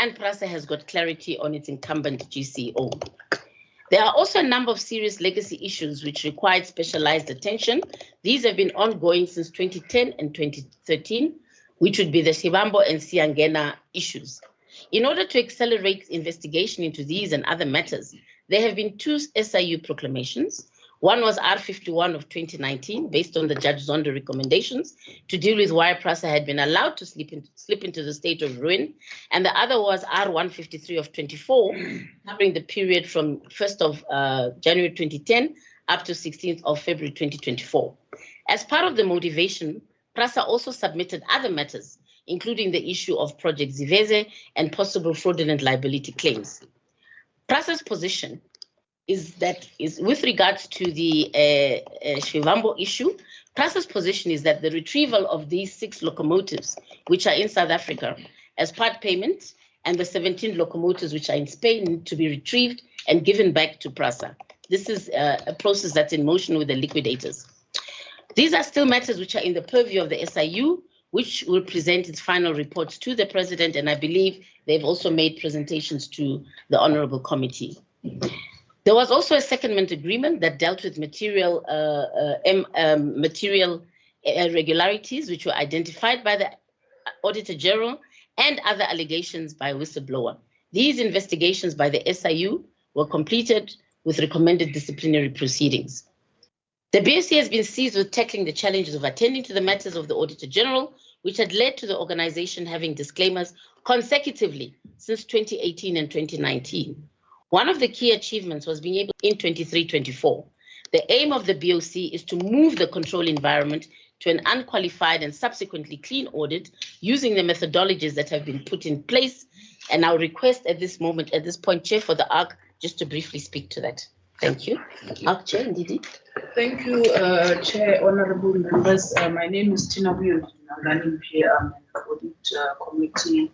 and PRASA has got clarity on its incumbent GCO. There are also a number of serious legacy issues which required specialized attention. These have been ongoing since 2010 and 2013, which would be the Shivambo and Siangena issues. In order to accelerate investigation into these and other matters, there have been 2 SIU proclamations. One was R51 of 2019, based on the Judge Zondo recommendations to deal with why PRASA had been allowed to slip into the state of ruin. And the other was R153 of 24, covering the period from 1st of January 2010 up to 16th of February 2024. As part of the motivation, PRASA also submitted other matters, including the issue of Project Ziveze and possible fraudulent liability claims. PRASA's position is with regards to the Shivambo issue, PRASA's position is that the retrieval of these 6 locomotives, which are in South Africa, as part payment, and the 17 locomotives which are in Spain need to be retrieved and given back to PRASA. This is a process that's in motion with the liquidators. These are still matters which are in the purview of the SIU, which will present its final reports to the President, and I believe they've also made presentations to the Honorable Committee. There was also a secondment agreement that dealt with material irregularities which were identified by the Auditor General and other allegations by a whistleblower. These investigations by the SIU were completed with recommended disciplinary proceedings. The BSC has been seized with tackling the challenges of attending to the matters of the Auditor General, which had led to the organization having disclaimers consecutively since 2018 and 2019. One of the key achievements was being able in 23-24. The aim of the BOC is to move the control environment to an unqualified and subsequently clean audit using the methodologies that have been put in place. And I'll request at this point, Chair, for the ARC just to briefly speak to that. Thank you. ARC Chair, Ndidi. Thank you, Chair, honorable members. My name is Tina Buyond. I'm running here. I'm an audit committee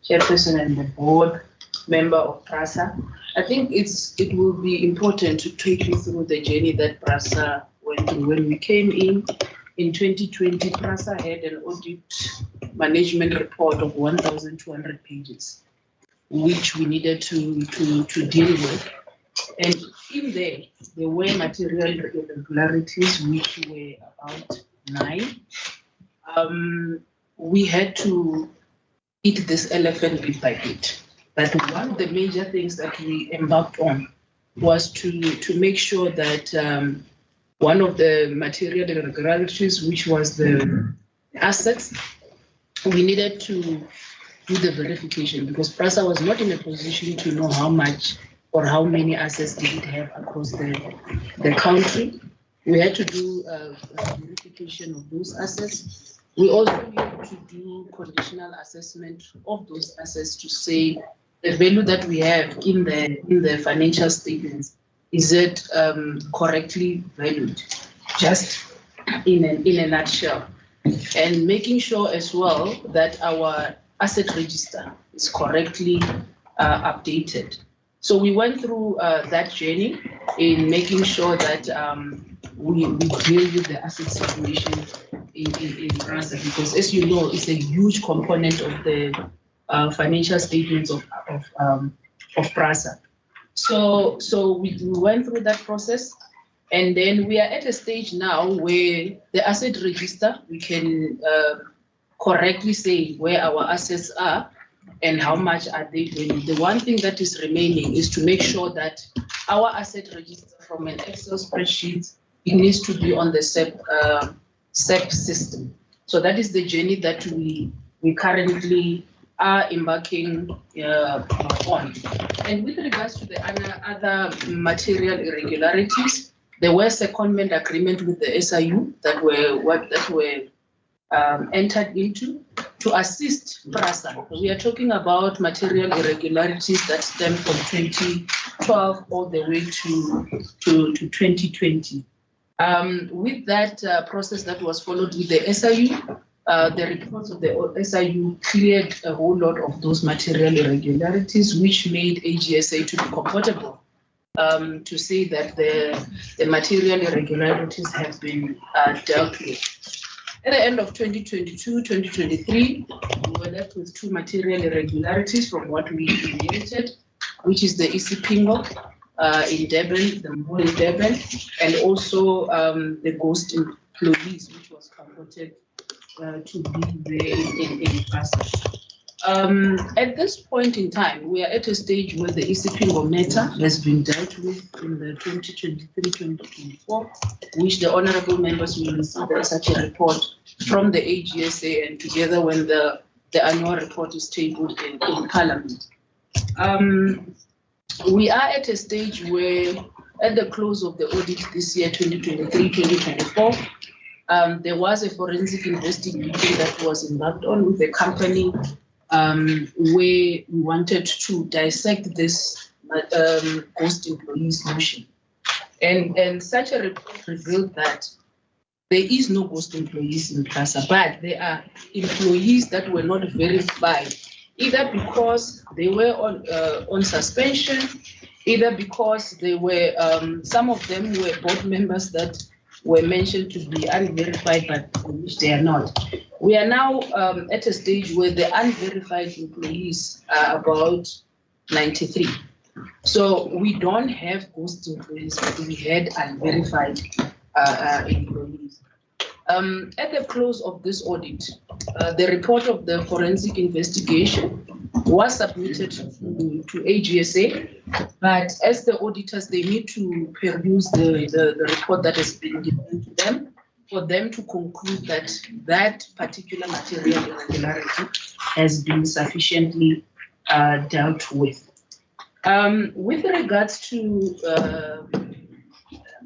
chairperson and the board member of PRASA. I think it will be important to take you through the journey that PRASA went through. When we came in 2020, PRASA had an audit management report of 1,200 pages, which we needed to deal with. And in there were material irregularities, which were about 9. We had to eat this elephant bit by bit. But one of the major things that we embarked on was to make sure that one of the material irregularities, which was the assets, we needed to do the verification because PRASA was not in a position to know how much or how many assets did it have across the country. We had to do a verification of those assets. We also needed to do conditional assessment of those assets to say the value that we have in the financial statements, is it correctly valued? Just in a nutshell. And making sure as well that our asset register is correctly updated. So we went through that journey in making sure that we deal with the asset situation in PRASA, because as you know, it's a huge component of the financial statements of PRASA. So we went through that process, and then we are at a stage now where the asset register, we can correctly say where our assets are and how much are they valued. The one thing that is remaining is to make sure that our asset register from an Excel spreadsheet, it needs to be on the SEP system. So that is the journey that we currently are embarking on. And with regards to the other material irregularities, there were secondment agreement with the SIU that were entered into to assist PRASA. We are talking about material irregularities that stem from 2012 all the way to 2020. With that process that was followed with the SIU, the reports of the SIU cleared a whole lot of those material irregularities, which made AGSA to be comfortable to say that the material irregularities have been dealt with. At the end of 2022, 2023, we were left with two material irregularities from what we inherited, which is the ECPingo in Durban, the mall in Durban, and also the ghost employees, which was purported to be there in PRASA. At this point in time, we are at a stage where the ECPingo matter has been dealt with in the 2023-2024, which the honorable members will receive such a report from the AGSA, and together when the annual report is tabled in Parliament. We are at a stage where, at the close of the audit this year, 2023-2024, there was a forensic investigation that was embarked on with the company where we wanted to dissect this ghost employees motion. And such a report revealed that there is no ghost employees in PRASA, but there are employees that were not verified, either because they were on suspension, either because they were, some of them were board members that were mentioned to be unverified, but which they are not. We are now at a stage where the unverified employees are about 93. So we don't have ghost employees, but we had unverified employees. At the close of this audit, the report of the forensic investigation was submitted to AGSA, but as the auditors, they need to peruse the report that has been given to them for them to conclude that that particular material irregularity has been sufficiently dealt with. With regards to,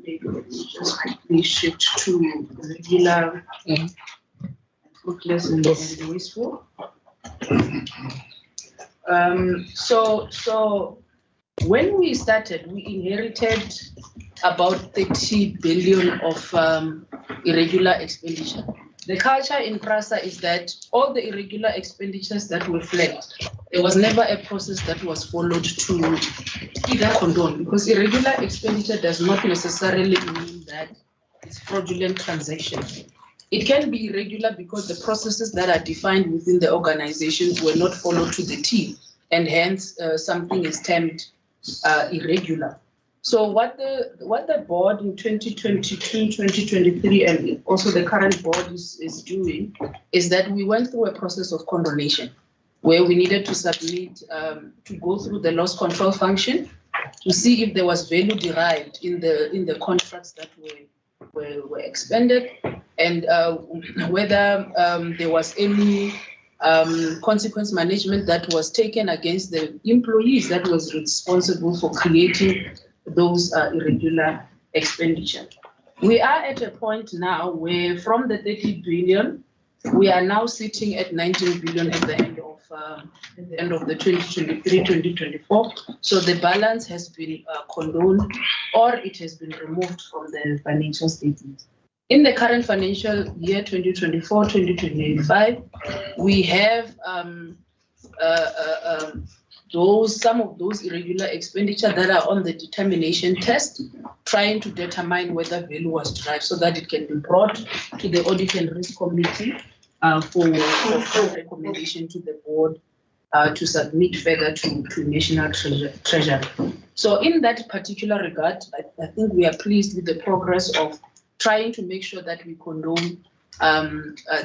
maybe let me just quickly shift to regular, fruitless and wasteful. So when we started, we inherited about 30 billion of irregular expenditure. The culture in PRASA is that all the irregular expenditures that were flagged, there was never a process that was followed to either condone, because irregular expenditure does not necessarily mean that it's fraudulent transactions. It can be irregular because the processes that are defined within the organizations were not followed to the T, and hence something is termed irregular. So what the board in 2022, 2023, and also the current board is doing is that we went through a process of condonation, where we needed to submit, to go through the loss control function to see if there was value derived in the contracts that were expended, and whether there was any consequence management that was taken against the employees that was responsible for creating those irregular expenditure. We are at a point now where from the 30 billion, we are now sitting at 19 billion at the end of the 2023-2024. So the balance has been condoned, or it has been removed from the financial statement. In the current financial year 2024-2025, we have some of those irregular expenditure that are on the determination test, trying to determine whether value was derived so that it can be brought to the Audit and Risk Committee for recommendation to the board to submit further to National Treasury. So in that particular regard, I think we are pleased with the progress of trying to make sure that we condone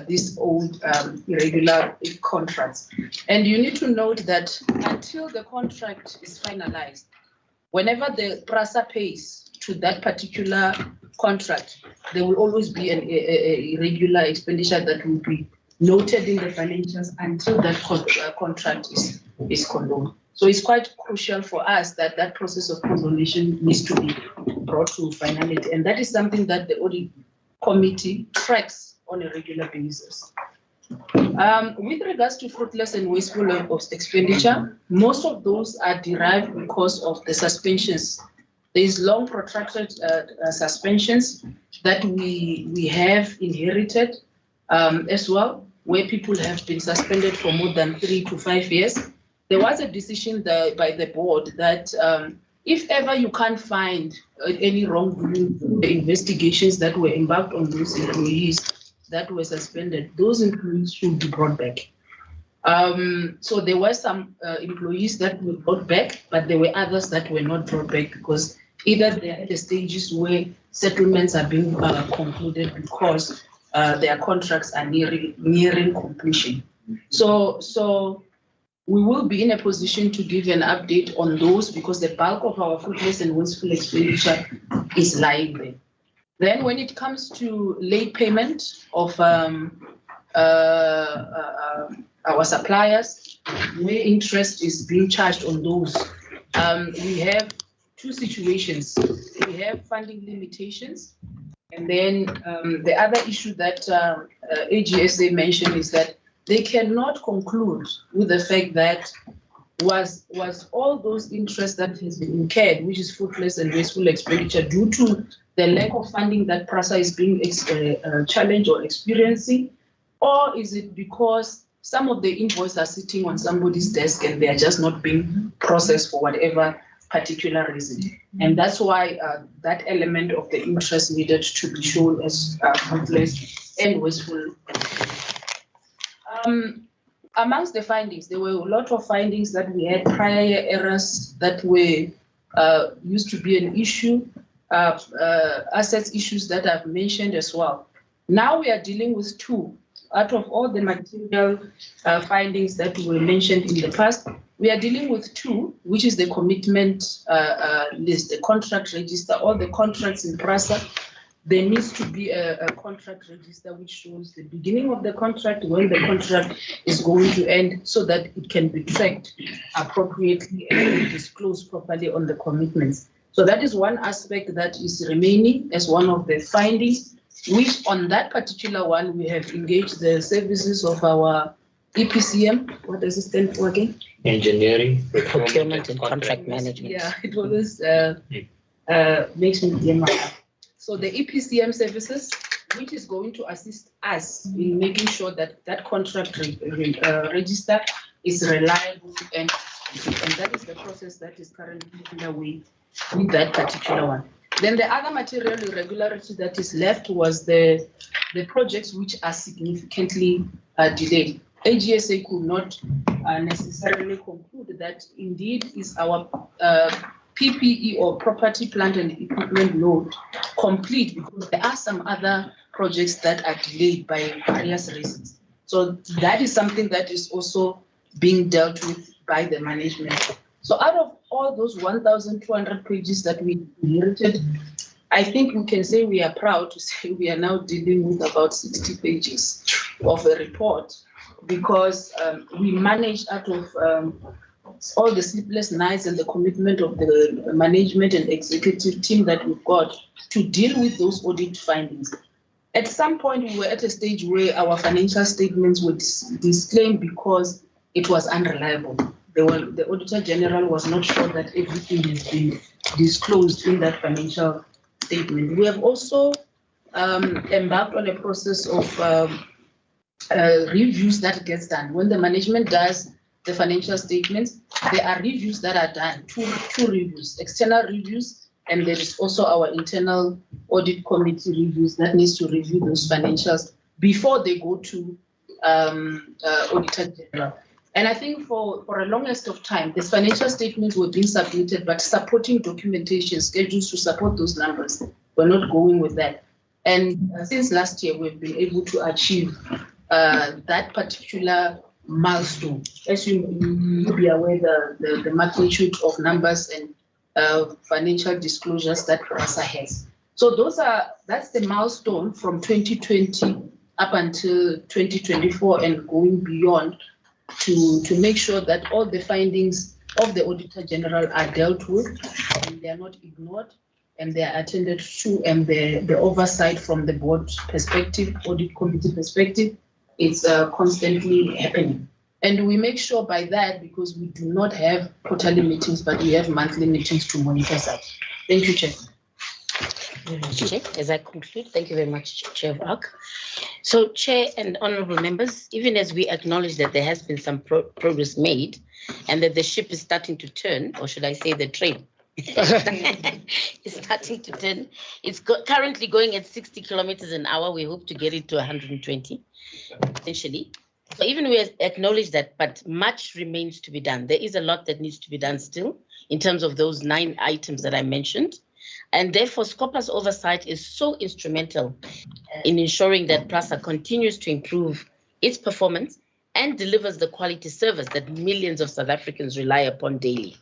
these old irregular contracts. And you need to note that until the contract is finalized, whenever the PRASA pays to that particular contract, there will always be an irregular expenditure that will be noted in the financials until that contract is condoned. So it's quite crucial for us that that process of condonation needs to be brought to finality. And that is something that the Audit Committee tracks on a regular basis. With regards to fruitless and wasteful expenditure, most of those are derived because of the suspensions. There is long protracted suspensions that we have inherited as well, where people have been suspended for more than 3 to 5 years. There was a decision by the board that if ever you can't find any wrongdoing, the investigations that were embarked on those employees that were suspended, those employees should be brought back. So there were some employees that were brought back, but there were others that were not brought back because either they're at the stages where settlements are being concluded because their contracts are nearing completion. So we will be in a position to give an update on those because the bulk of our fruitless and wasteful expenditure is lying there. Then when it comes to late payment of our suppliers, where interest is being charged on those, we have two situations. We have funding limitations, and then the other issue that AGSA mentioned is that they cannot conclude with the fact that was all those interest that has been incurred, which is fruitless and wasteful expenditure, due to the lack of funding that PRASA is being challenged or experiencing, or is it because some of the invoices are sitting on somebody's desk and they are just not being processed for whatever particular reason? And that's why that element of the interest needed to be shown as fruitless and wasteful. Amongst the findings, there were a lot of findings that we had prior errors that were used to be an issue, assets issues that I've mentioned as well. Now we are dealing with two. Out of all the material findings that were mentioned in the past, we are dealing with two, which is the commitment list, the contract register, all the contracts in PRASA. There needs to be a contract register which shows the beginning of the contract, when the contract is going to end, so that it can be tracked appropriately and disclosed properly on the commitments. So that is one aspect that is remaining as one of the findings, which on that particular one, we have engaged the services of our EPCM. What does it stand for again? Engineering, procurement and contract management. Yeah, it always makes me get my. So the EPCM services, which is going to assist us in making sure that that contract register is reliable, and that is the process that is currently underway with that particular one. Then the other material irregularity that is left was the projects which are significantly delayed. AGSA could not necessarily conclude that indeed is our PPE or property, plant and equipment load complete, because there are some other projects that are delayed by various reasons. So that is something that is also being dealt with by the management. So out of all those 1,200 pages that we inherited, I think we can say we are proud to say we are now dealing with about 60 pages of a report, because we managed, out of all the sleepless nights and the commitment of the management and executive team that we've got, to deal with those audit findings. At some point, we were at a stage where our financial statements were disclaimed because it was unreliable. The Auditor General was not sure that everything has been disclosed in that financial statement. We have also embarked on a process of reviews that gets done. When the management does the financial statements, there are reviews that are done, two reviews, external reviews, and there is also our internal audit committee reviews that needs to review those financials before they go to Auditor General. And I think for a longest of time, these financial statements were being submitted, but supporting documentation schedules to support those numbers were not going with that. And since last year, we've been able to achieve that particular milestone. As you may be aware, the magnitude of numbers and financial disclosures that PRASA has. So that's the milestone from 2020 up until 2024 and going beyond, to make sure that all the findings of the Auditor General are dealt with, and they are not ignored, and they are attended to, and the oversight from the board perspective, audit committee perspective, it's constantly happening. And we make sure by that, because we do not have quarterly meetings, but we have monthly meetings to monitor that. Thank you, Chair. Chair, as I conclude, thank you very much, Chair Vark. So, Chair and honourable members, even as we acknowledge that there has been some progress made, and that the ship is starting to turn, or should I say the train is starting to turn. It's currently going at 60 kilometers an hour. We hope to get it to 120, essentially. So even we acknowledge that, but much remains to be done. There is a lot that needs to be done still in terms of those 9 items that I mentioned. And therefore, SCOPA's oversight is so instrumental in ensuring that PRASA continues to improve its performance and delivers the quality service that millions of South Africans rely upon daily.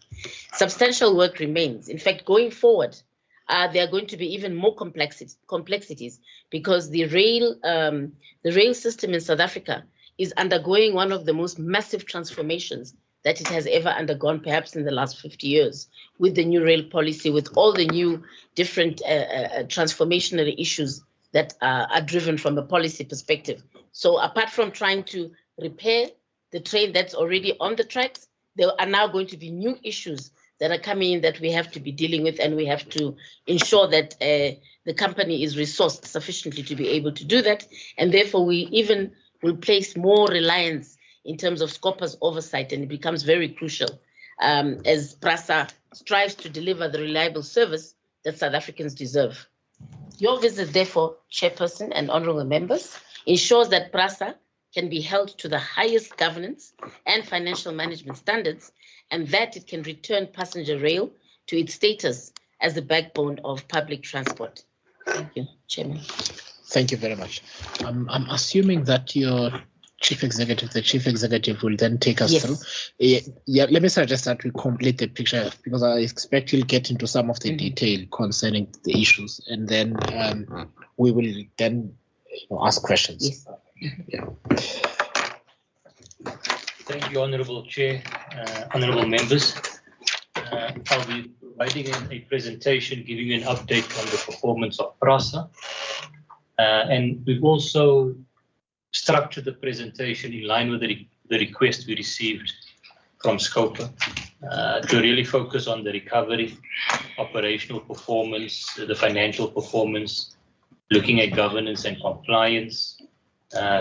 Substantial work remains. In fact, going forward, there are going to be even more complexities because the rail system in South Africa is undergoing one of the most massive transformations that it has ever undergone, perhaps in the last 50 years, with the new rail policy, with all the new different transformational issues that are driven from a policy perspective. So apart from trying to repair the train that's already on the tracks, there are now going to be new issues that are coming in that we have to be dealing with, and we have to ensure that the company is resourced sufficiently to be able to do that. And therefore, we even will place more reliance in terms of SCOPA's oversight, and it becomes very crucial as PRASA strives to deliver the reliable service that South Africans deserve. Your visit, therefore, Chairperson and honorable members, ensures that PRASA can be held to the highest governance and financial management standards, and that it can return passenger rail to its status as the backbone of public transport. Thank you, Chairman. Thank you very much. I'm assuming that your Chief Executive, the Chief Executive, will then take us through. Yeah, let me suggest that we complete the picture, because I expect you'll get into some of the detail concerning the issues, and then we will then ask questions. Yes. Yeah. Thank you, Honourable Chair, honourable members. I'll be providing a presentation giving you an update on the performance of PRASA. And we've also structured the presentation in line with the request we received from SCOPA to really focus on the recovery, operational performance, the financial performance, looking at governance and compliance,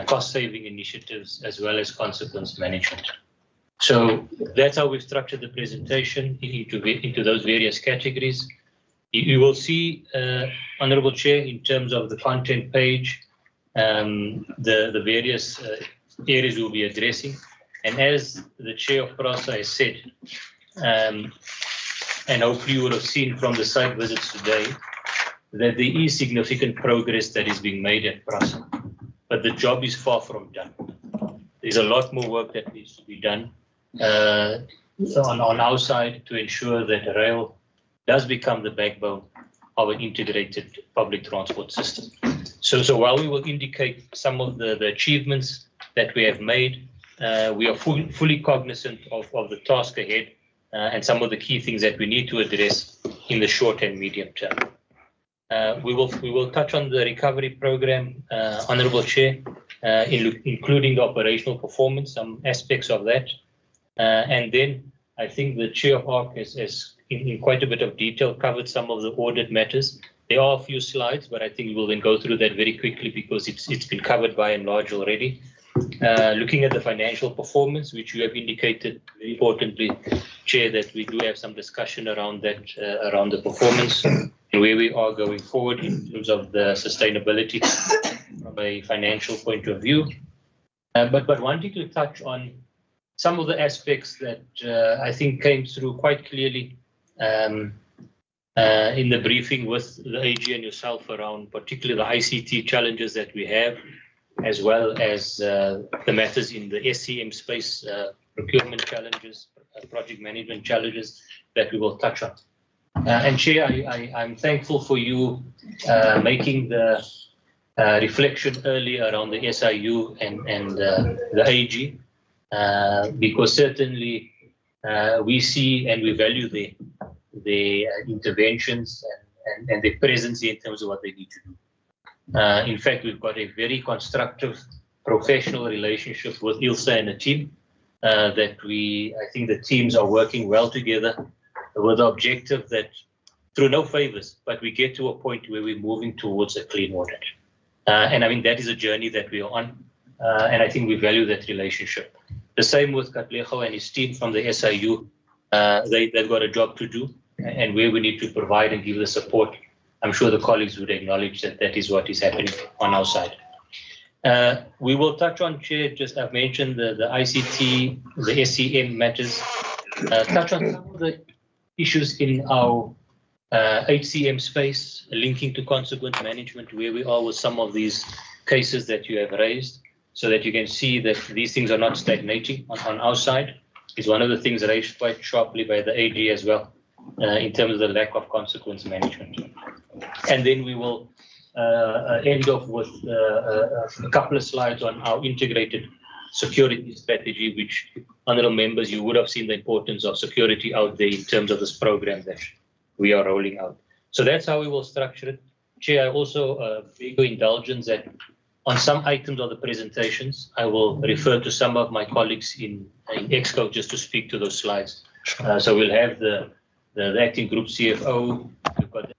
cost-saving initiatives, as well as consequence management. So that's how we've structured the presentation into those various categories. You will see, Honourable Chair, in terms of the content page, the various areas we'll be addressing. And as the Chair of PRASA has said, and hopefully you would have seen from the site visits today, that there is significant progress that is being made at PRASA, but the job is far from done. There's a lot more work that needs to be done on our side to ensure that rail does become the backbone of an integrated public transport system. So while we will indicate some of the achievements that we have made, we are fully cognizant of the task ahead and some of the key things that we need to address in the short and medium term. We will touch on the recovery program, Honourable Chair, including the operational performance, some aspects of that. And then I think the Chair of ARC has in quite a bit of detail covered some of the audit matters. There are a few slides, but I think we'll then go through that very quickly because it's been covered by and large already. Looking at the financial performance, which you have indicated very importantly, Chair, that we do have some discussion around that, around the performance and where we are going forward in terms of the sustainability from a financial point of view. But wanting to touch on some of the aspects that I think came through quite clearly in the briefing with the AG and yourself around particularly the ICT challenges that we have, as well as the matters in the SCM space, procurement challenges, project management challenges that we will touch on. And Chair, I'm thankful for you making the reflection earlier around the SIU and the AG, because certainly we see and we value the interventions and their presence in terms of what they need to do. In fact, we've got a very constructive professional relationship with Ilse and the team that I think the teams are working well together with the objective that through no favors, but we get to a point where we're moving towards a clean audit. And I mean, that is a journey that we are on. And I think we value that relationship. The same with Katlego and his team from the SIU. They've got a job to do, and where we need to provide and give the support, I'm sure the colleagues would acknowledge that that is what is happening on our side. We will touch on, Chair, just I've mentioned the ICT, the SCM matters, touch on some of the issues in our HCM space, linking to consequence management, where we are with some of these cases that you have raised, so that you can see that these things are not stagnating on our side. Is one of the things raised quite sharply by the AG as well, in terms of the lack of consequence management. And then we will end off with a couple of slides on our integrated security strategy, which, honourable members, you would have seen the importance of security out there in terms of this program that we are rolling out. So that's how we will structure it. Chair, I also beg your indulgence that on some items of the presentations, I will refer to some of my colleagues in ExCo just to speak to those slides. So we'll have the acting group CFO. We've got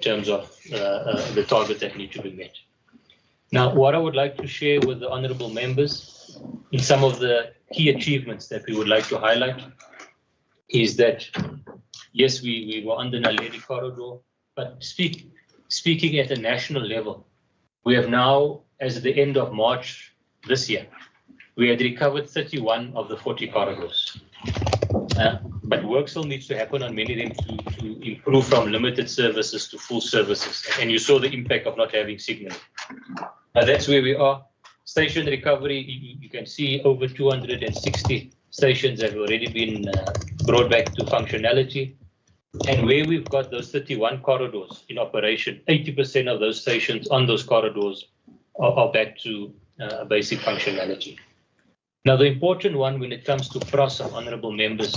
terms of the targets that need to be met. Now, what I would like to share with the honourable members in some of the key achievements that we would like to highlight is that, yes, we were on the Naledi corridor, but speaking at a national level, we have now, as at the end of March this year, we had recovered 31 of the 40 corridors. But work still needs to happen on many of them to improve from limited services to full services. And you saw the impact of not having signal. That's where we are. Station recovery, you can see over 260 stations have already been brought back to functionality. And where we've got those 31 corridors in operation, 80% of those stations on those corridors are back to basic functionality. Now, the important one when it comes to PRASA, honourable members,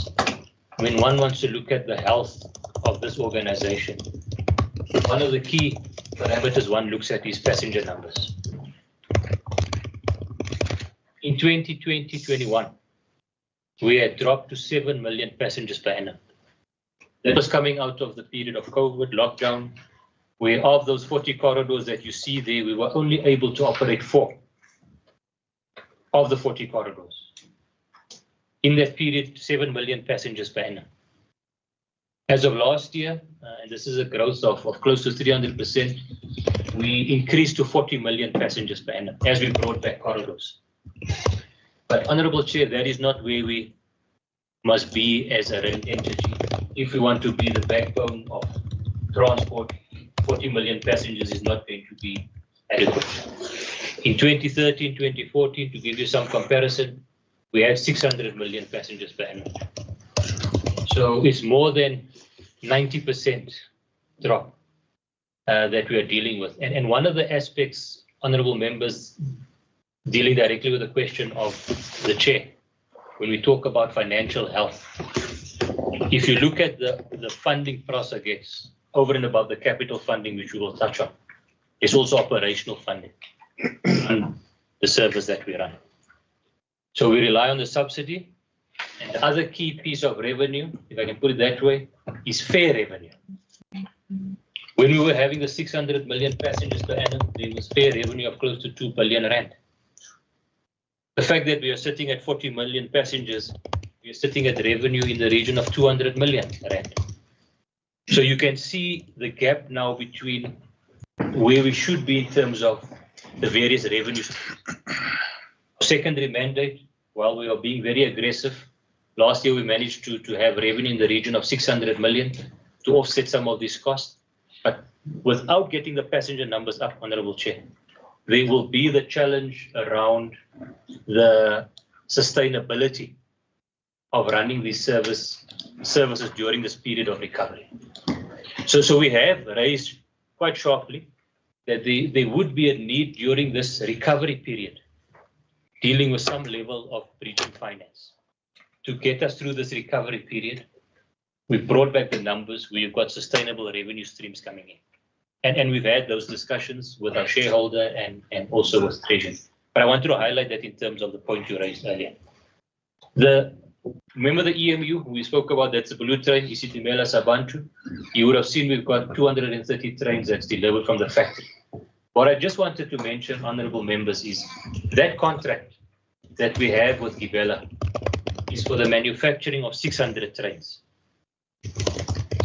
when one wants to look at the health of this organization, one of the key parameters one looks at is passenger numbers. In 2020-21, we had dropped to 7 million passengers per annum. That was coming out of the period of COVID lockdown, where of those 40 corridors that you see there, we were only able to operate 4 of the 40 corridors. In that period, 7 million passengers per annum. As of last year, and this is a growth of close to 300%, we increased to 40 million passengers per annum as we brought back corridors. But Honourable Chair, that is not where we must be as a rail entity. If we want to be the backbone of transport, 40 million passengers is not going to be adequate. In 2013, 2014, to give you some comparison, we had 600 million passengers per annum. So it's more than 90% drop that we are dealing with. And one of the aspects, honourable members, dealing directly with the question of the chair, when we talk about financial health, if you look at the funding PRASA gets over and above the capital funding, which we will touch on, it's also operational funding and the service that we run. So we rely on the subsidy. And the other key piece of revenue, if I can put it that way, is fare revenue. When we were having the 600 million passengers per annum, there was fare revenue of close to 2 billion rand. The fact that we are sitting at 40 million passengers, we are sitting at revenue in the region of 200 million rand. So you can see the gap now between where we should be in terms of the various revenue streams. Secondary mandate, while we are being very aggressive, last year we managed to have revenue in the region of 600 million to offset some of these costs. But without getting the passenger numbers up, Honourable Chair, there will be the challenge around the sustainability of running these services during this period of recovery. So we have raised quite sharply that there would be a need during this recovery period dealing with some level of breaching finance. To get us through this recovery period, we brought back the numbers. We've got sustainable revenue streams coming in. And we've had those discussions with our shareholder and also with Treasury. But I wanted to highlight that in terms of the point you raised earlier. Remember the EMU we spoke about, that's the blue train, Isitimela Sabantu. You would have seen we've got 230 trains that's delivered from the factory. What I just wanted to mention, honourable members, is that contract that we have with Gibela is for the manufacturing of 600 trains.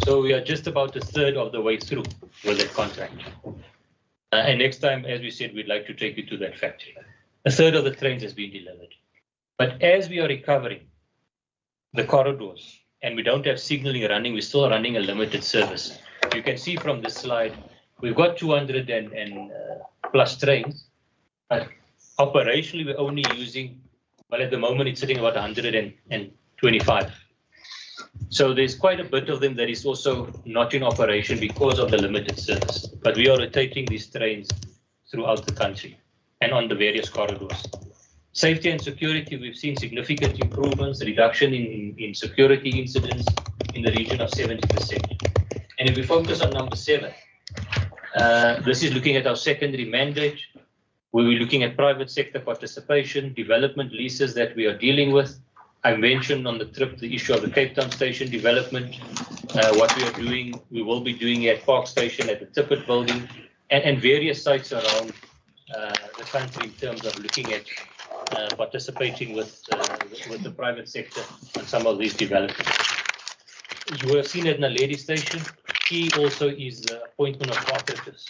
So we are just about a third of the way through with that contract. And next time, as we said, we'd like to take you to that factory. A third of the trains has been delivered. But as we are recovering the corridors and we don't have signaling running, we're still running a limited service. You can see from this slide, we've got 200 and plus trains, but operationally we're only using, well, at the moment it's sitting about 125. So there's quite a bit of them that is also not in operation because of the limited service. But we are rotating these trains throughout the country and on the various corridors. Safety and security, we've seen significant improvements, reduction in security incidents in the region of 70%. And if we focus on number 7, this is looking at our secondary mandate, where we're looking at private sector participation, development leases that we are dealing with, I mentioned on the trip the issue of the Cape Town station development, what we are doing, we will be doing at Park Station, at the Tippett building, and various sites around the country in terms of looking at participating with the private sector on some of these developments. You have seen at Naledi Station, key also is the appointment of operatives.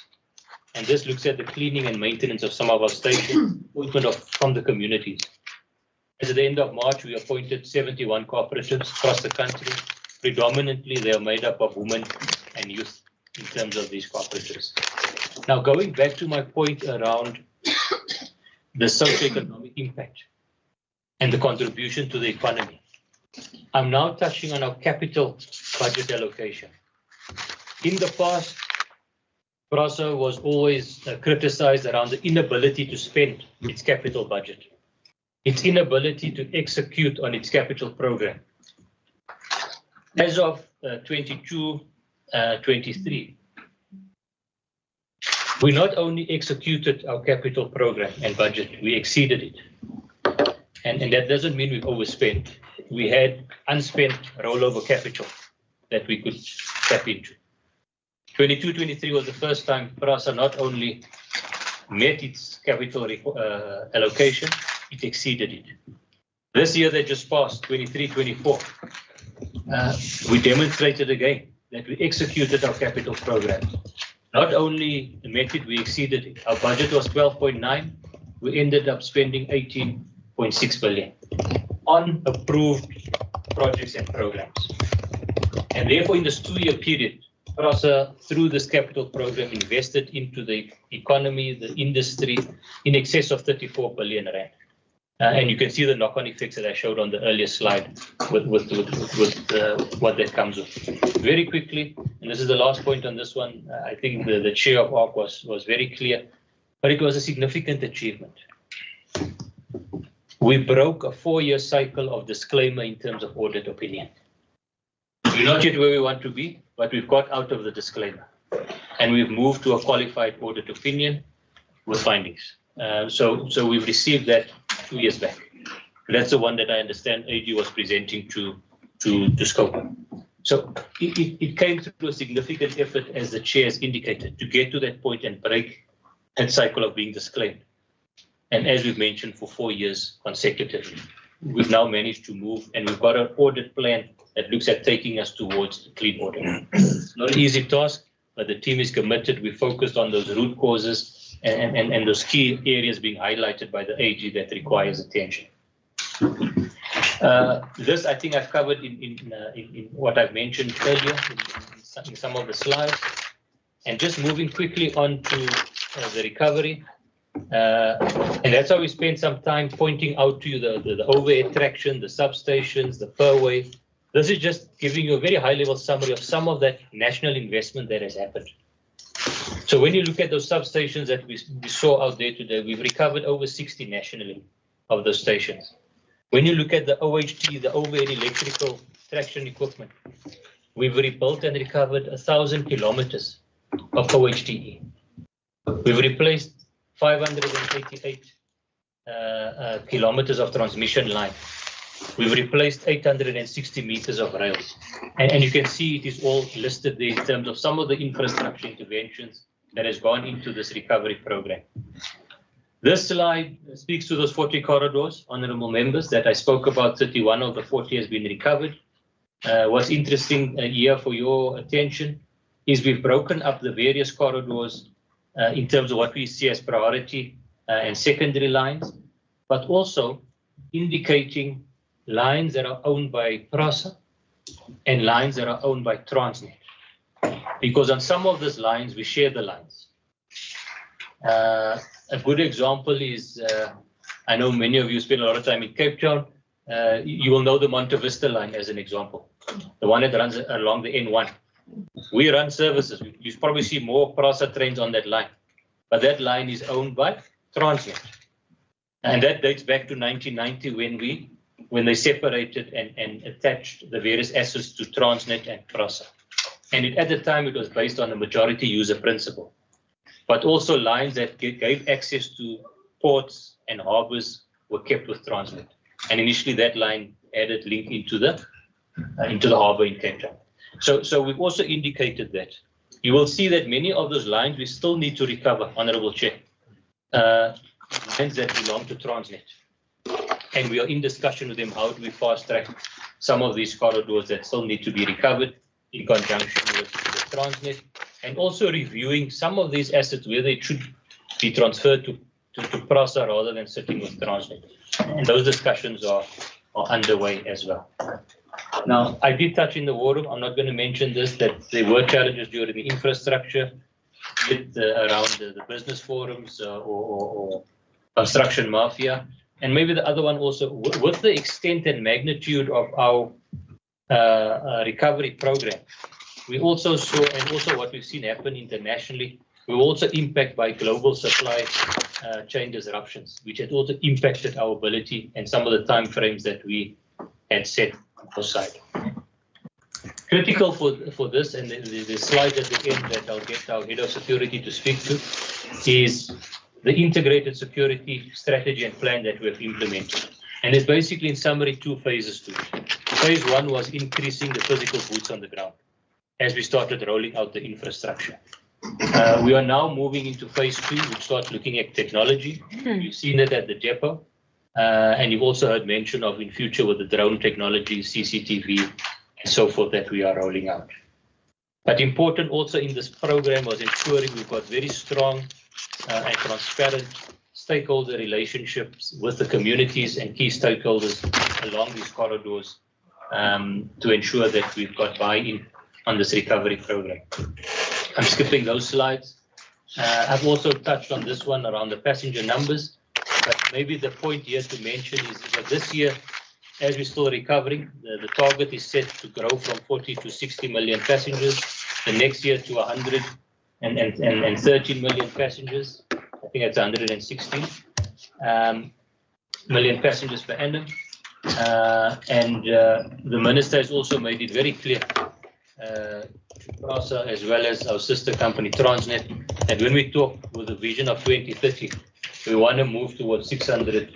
And this looks at the cleaning and maintenance of some of our stations, appointment from the communities. As at the end of March, we appointed 71 cooperatives across the country. Predominantly, they are made up of women and youth in terms of these cooperatives. Now, going back to my point around the socioeconomic impact and the contribution to the economy, I'm now touching on our capital budget allocation. In the past, PRASA was always criticized around the inability to spend its capital budget, its inability to execute on its capital program. As of 22-23, we not only executed our capital program and budget, we exceeded it. And that doesn't mean we've overspent. We had unspent rollover capital that we could tap into. 22-23 was the first time PRASA not only met its capital allocation, it exceeded it. This year that just passed, 23-24, we demonstrated again that we executed our capital program. Not only met it, we exceeded it. Our budget was 12.9. We ended up spending 18.6 billion on approved projects and programs. And therefore, in this 2-year period, PRASA, through this capital program, invested into the economy, the industry, in excess of 34 billion rand. And you can see the knock-on effects that I showed on the earlier slide with what that comes with. Very quickly, and this is the last point on this one, I think the chair of ARC was very clear, but it was a significant achievement. We broke a 4-year cycle of disclaimer in terms of audit opinion. We're not yet where we want to be, but we've got out of the disclaimer and we've moved to a qualified audit opinion with findings. So we've received that 2 years back. That's the one that I understand AG was presenting to SCOPA. So it came through a significant effort, as the chair has indicated, to get to that point and break that cycle of being disclaimed. And as we've mentioned, for 4 years consecutively, we've now managed to move, and we've got an audit plan that looks at taking us towards the clean audit. It's not an easy task, but the team is committed. We focused on those root causes and those key areas being highlighted by the AG that requires attention. This, I think I've covered in what I've mentioned earlier in some of the slides. And just moving quickly on to the recovery. And that's how we spent some time pointing out to you the overhead traction, the substations, the fairway. This is just giving you a very high-level summary of some of that national investment that has happened. So when you look at those substations that we saw out there today, we've recovered over 60 nationally of those stations. When you look at the OHT, the overhead electrical traction equipment, we've rebuilt and recovered 1,000 kilometers of OHTE. We've replaced 588 kilometers of transmission line. We've replaced 860 meters of rails. And you can see it is all listed there in terms of some of the infrastructure interventions that has gone into this recovery program. This slide speaks to those 40 corridors, honorable members, that I spoke about. 31 of the 40 has been recovered. What's interesting here for your attention is we've broken up the various corridors in terms of what we see as priority and secondary lines, but also indicating lines that are owned by PRASA and lines that are owned by Transnet. Because on some of these lines, we share the lines. A good example is, I know many of you spend a lot of time in Cape Town. You will know the Monte Vista line as an example, the one that runs along the N1. We run services. You probably see more PRASA trains on that line, but that line is owned by Transnet. And that dates back to 1990 when they separated and attached the various assets to Transnet and PRASA. And at the time, it was based on a majority user principle, but also lines that gave access to ports and harbors were kept with Transnet. And initially, that line added link into the harbour in Cape Town. So we've also indicated that. You will see that many of those lines we still need to recover, Honourable Chair, lines that belong to Transnet. And we are in discussion with them how do we fast track some of these corridors that still need to be recovered in conjunction with Transnet, and also reviewing some of these assets whether it should be transferred to PRASA rather than sitting with Transnet. And those discussions are underway as well. Now, I did touch in the war room. I'm not going to mention this, that there were challenges during the infrastructure around the business forums or construction mafia. And maybe the other one also, with the extent and magnitude of our recovery program, we also saw, and also what we've seen happen internationally, we were also impacted by global supply chain disruptions, which had also impacted our ability and some of the timeframes that we had set aside. Critical for this, and the slide at the end that I'll get our head of security to speak to, is the integrated security strategy and plan that we have implemented. And there's basically, in summary, two phases to it. Phase one was increasing the physical boots on the ground as we started rolling out the infrastructure. We are now moving into phase two, which starts looking at technology. You've seen it at the depot. And you've also heard mention of in future with the drone technology, CCTV, and so forth that we are rolling out. But important also in this program was ensuring we've got very strong and transparent stakeholder relationships with the communities and key stakeholders along these corridors to ensure that we've got buy-in on this recovery program. I'm skipping those slides. I've also touched on this one around the passenger numbers, but maybe the point here to mention is that this year, as we're still recovering, the target is set to grow from 40 to 60 million passengers. The next year to 113 million passengers. I think it's 116 million passengers per annum. The Minister has also made it very clear to PRASA as well as our sister company Transnet that when we talk with the vision of 2030, we want to move towards 600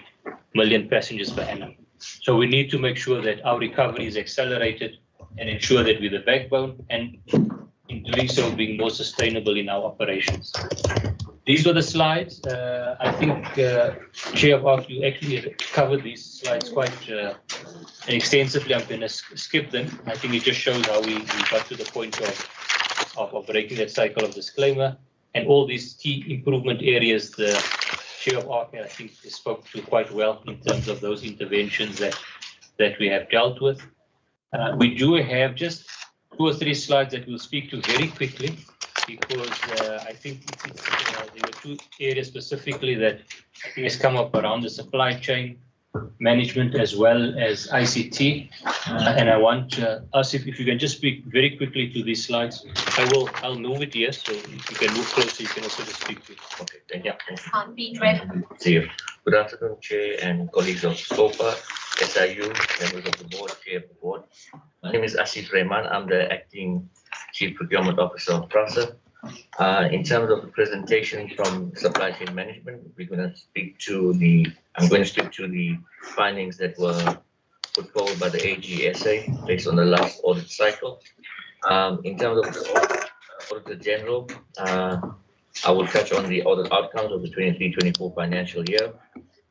million passengers per annum. So we need to make sure that our recovery is accelerated and ensure that we're the backbone, and in doing so being more sustainable in our operations. These were the slides. I think, Chair of ARC, you actually covered these slides quite extensively. I'm going to skip them. I think it just shows how we got to the point of breaking that cycle of disclaimer. And all these key improvement areas, the Chair of ARC, I think, spoke to quite well in terms of those interventions that we have dealt with. We do have just 2 or 3 slides that we'll speak to very quickly, because I think there were 2 areas specifically that I think has come up around the supply chain management as well as ICT. And I want us, if you can just speak very quickly to these slides. I'll move it here, so if you can move closer, you can also just speak to it. Okay, thank you. See you. Good afternoon, Chair and colleagues of SCOPA, SIU, members of the board, Chair of the board. My name is Asif Rehman. I'm the acting Chief Procurement Officer of PRASA. In terms of the presentation from supply chain management, I'm going to speak to the findings that were put forward by the AGSA based on the last audit cycle. In terms of the Auditor General, I will touch on the audit outcomes of the 23-24 financial year,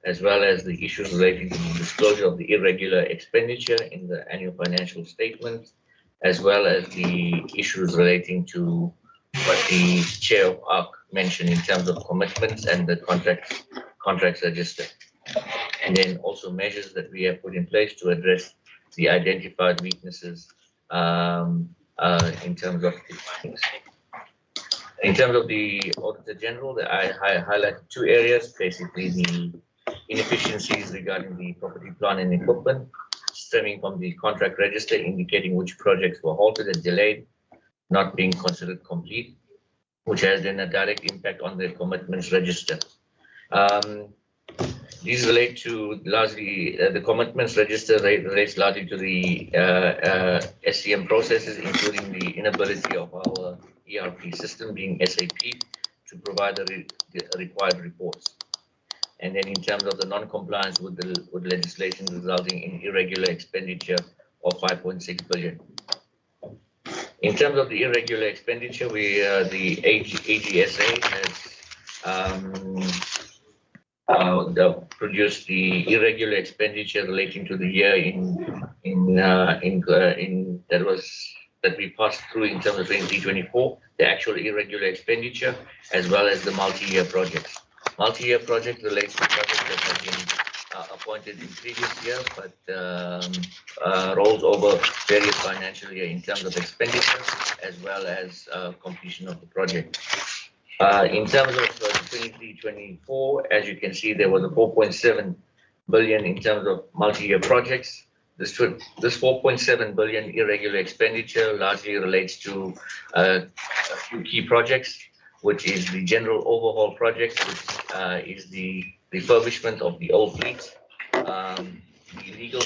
as well as the issues relating to the disclosure of the irregular expenditure in the annual financial statement, as well as the issues relating to what the Chair of ARC mentioned in terms of commitments and the contracts register. And then also measures that we have put in place to address the identified weaknesses in terms of the findings. In terms of the Auditor General, I highlighted 2 areas, basically the inefficiencies regarding the property, plant and equipment stemming from the contract register, indicating which projects were halted and delayed, not being considered complete, which has then a direct impact on the commitments register. These relate to largely, the commitments register relates largely to the SCM processes, including the inability of our ERP system being SAP to provide the required reports. and then in terms of the non-compliance with legislation resulting in irregular expenditure of 5.6 billion. In terms of the irregular expenditure, the AGSA has produced the irregular expenditure relating to the year that we passed through in terms of 2024, the actual irregular expenditure, as well as the multi-year projects. Multi-year project relates to projects that have been appointed in previous years, but rolls over various financial year in terms of expenditure, as well as completion of the project. In terms of 23-24, as you can see, there was a 4.7 billion in terms of multi-year projects. This 4.7 billion irregular expenditure largely relates to a few key projects, which is the general overhaul project, which is the refurbishment of the old fleet, the legal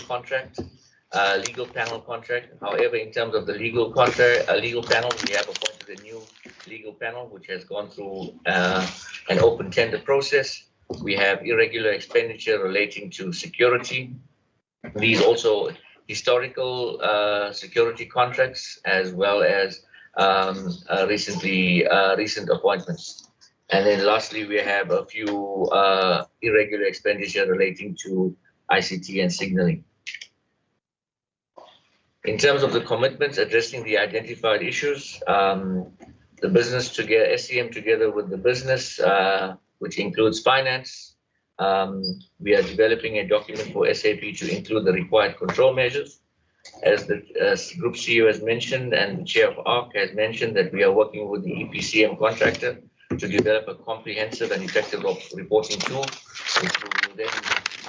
panel contract. However, in terms of the legal panel, we have appointed a new legal panel, which has gone through an open tender process. We have irregular expenditure relating to security. These also historical security contracts, as well as recent appointments. And then lastly, we have a few irregular expenditure relating to ICT and signaling. In terms of the commitments addressing the identified issues, the business together, SCM together with the business, which includes finance, we are developing a document for SAP to include the required control measures. As the Group CEO has mentioned, and the Chair of ARC has mentioned, that we are working with the EPCM contractor to develop a comprehensive and effective reporting tool, which we will then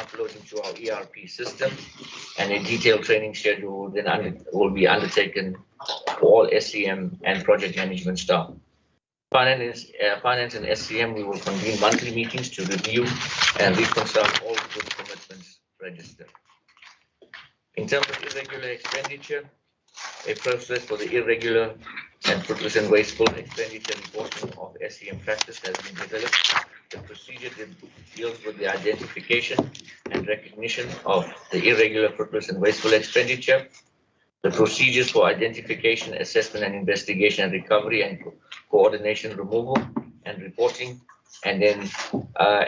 upload into our ERP system, and a detailed training schedule will be undertaken for all SCM and project management staff. Finance and SCM, we will convene monthly meetings to review and reconcile all good commitments registered. In terms of irregular expenditure, a process for the irregular and fruitless and wasteful expenditure reporting of SCM practice has been developed. The procedure deals with the identification and recognition of the irregular, fruitless and wasteful expenditure, the procedures for identification, assessment and investigation and recovery and coordination, removal and reporting, and then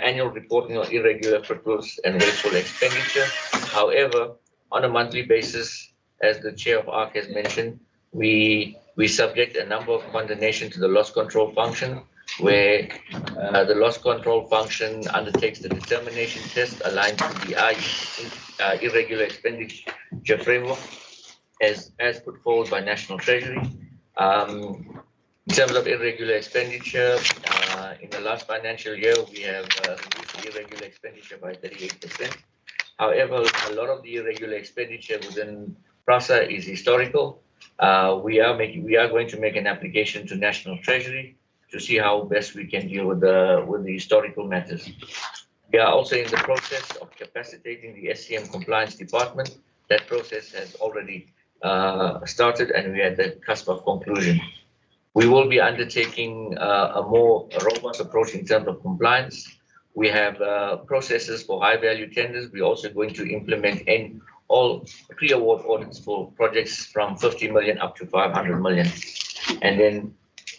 annual reporting on irregular, fruitless and wasteful expenditure. However, on a monthly basis, as the Chair of ARC has mentioned, we subject a number of condemnation to the loss control function, where the loss control function undertakes the determination test aligned to the irregular expenditure framework as put forward by National Treasury. In terms of irregular expenditure, in the last financial year, we have reduced the irregular expenditure by 38%. However, a lot of the irregular expenditure within PRASA is historical. We are going to make an application to National Treasury to see how best we can deal with the historical matters. We are also in the process of capacitating the SCM compliance department. That process has already started, and we are at the cusp of conclusion. We will be undertaking a more robust approach in terms of compliance. We have processes for high-value tenders. We're also going to implement all pre-award audits for projects from 50 million up to 500 million. And then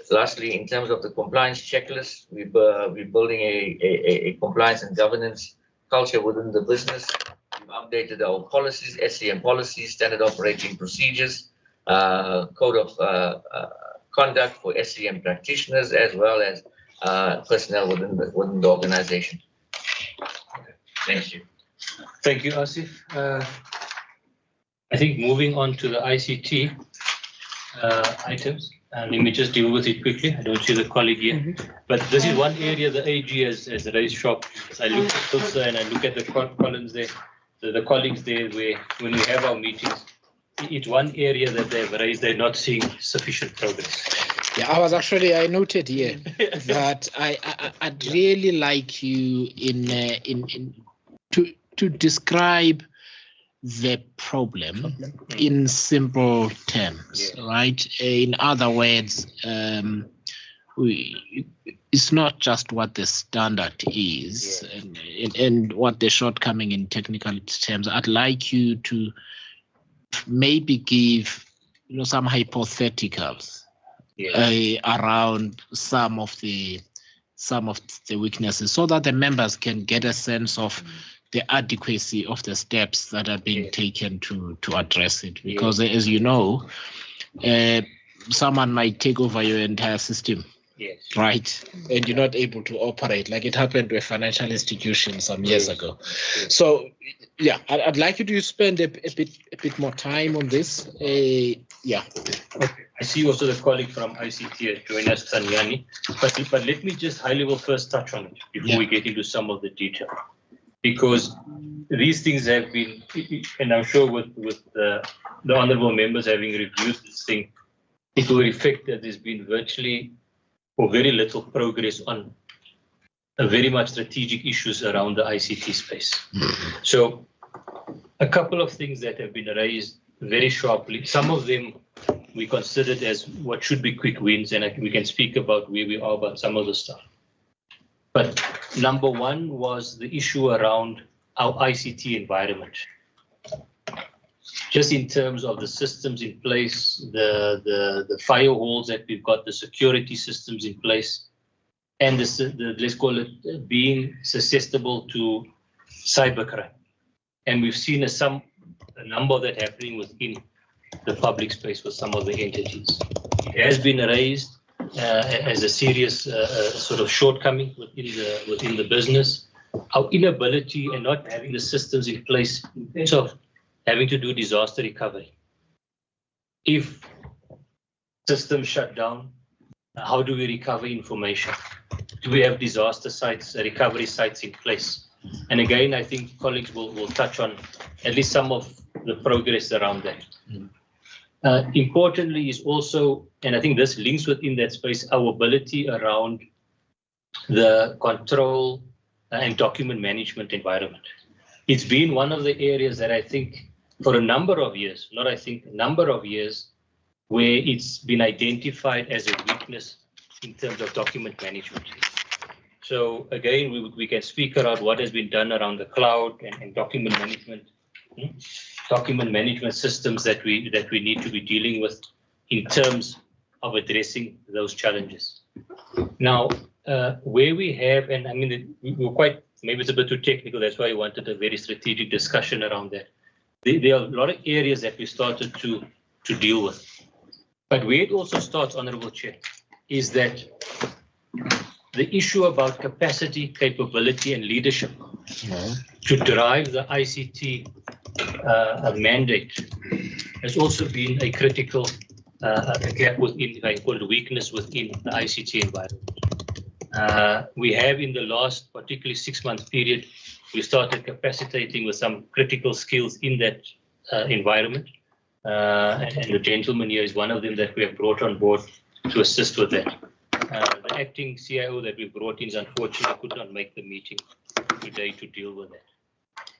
lastly, in terms of the compliance checklist, we're building a compliance and governance culture within the business. We've updated our policies, SCM policies, standard operating procedures, code of conduct for SCM practitioners, as well as personnel within the organization. Thank you. Thank you, Asif. I think moving on to the ICT items, let me just deal with it quickly. I don't see the colleague here, but this is one area the AG has raised sharp. I look at those and I look at the columns there, the colleagues there, where when we have our meetings, it's one area that they've raised, they're not seeing sufficient progress. Yeah, I noted here that I'd really like you to describe the problem in simple terms, right? In other words, it's not just what the standard is, and what the shortcoming in technical terms, I'd like you to maybe give some hypotheticals around some of the weaknesses, so that the members can get a sense of the adequacy of the steps that are being taken to address it. Because as you know, someone might take over your entire system. Yes. Right, and you're not able to operate, like it happened to a financial institution some years ago. So, yeah, I'd like you to spend a bit more time on this. Yeah. Okay. I see also the colleague from ICT has joined us, Tanyani. But let me just high level first touch on it before we get into some of the detail, because these things have been, and I'm sure with the honourable members having reviewed this thing, it will reflect that there's been virtually or very little progress on very much strategic issues around the ICT space. So a couple of things that have been raised very sharply, some of them we considered as what should be quick wins, and we can speak about where we are about some of the stuff. But number one was the issue around our ICT environment. Just in terms of the systems in place, the firewalls that we've got, the security systems in place, and the let's call it being susceptible to cybercrime. And we've seen a number of that happening within the public space with some of the entities. It has been raised as a serious sort of shortcoming within the business. Our inability and not having the systems in place in terms of having to do disaster recovery. If systems shut down, how do we recover information? Do we have disaster sites, recovery sites in place? And again, I think colleagues will touch on at least some of the progress around that. Importantly is also, and I think this links within that space, our ability around the control and document management environment. It's been one of the areas that I think for a number of years, where it's been identified as a weakness in terms of document management. So again, we can speak around what has been done around the cloud and document management systems that we need to be dealing with in terms of addressing those challenges. Now, where we have, and I mean, we're quite, maybe it's a bit too technical, that's why I wanted a very strategic discussion around that. There are a lot of areas that we started to deal with. But where it also starts, Honourable Chair, is that the issue about capacity, capability, and leadership to drive the ICT mandate has also been a critical gap within, if I call it, weakness within the ICT environment. We have in the last, particularly 6-month period, we started capacitating with some critical skills in that environment. And the gentleman here is one of them that we have brought on board to assist with that. The acting CIO that we brought in, unfortunately, could not make the meeting today to deal with that.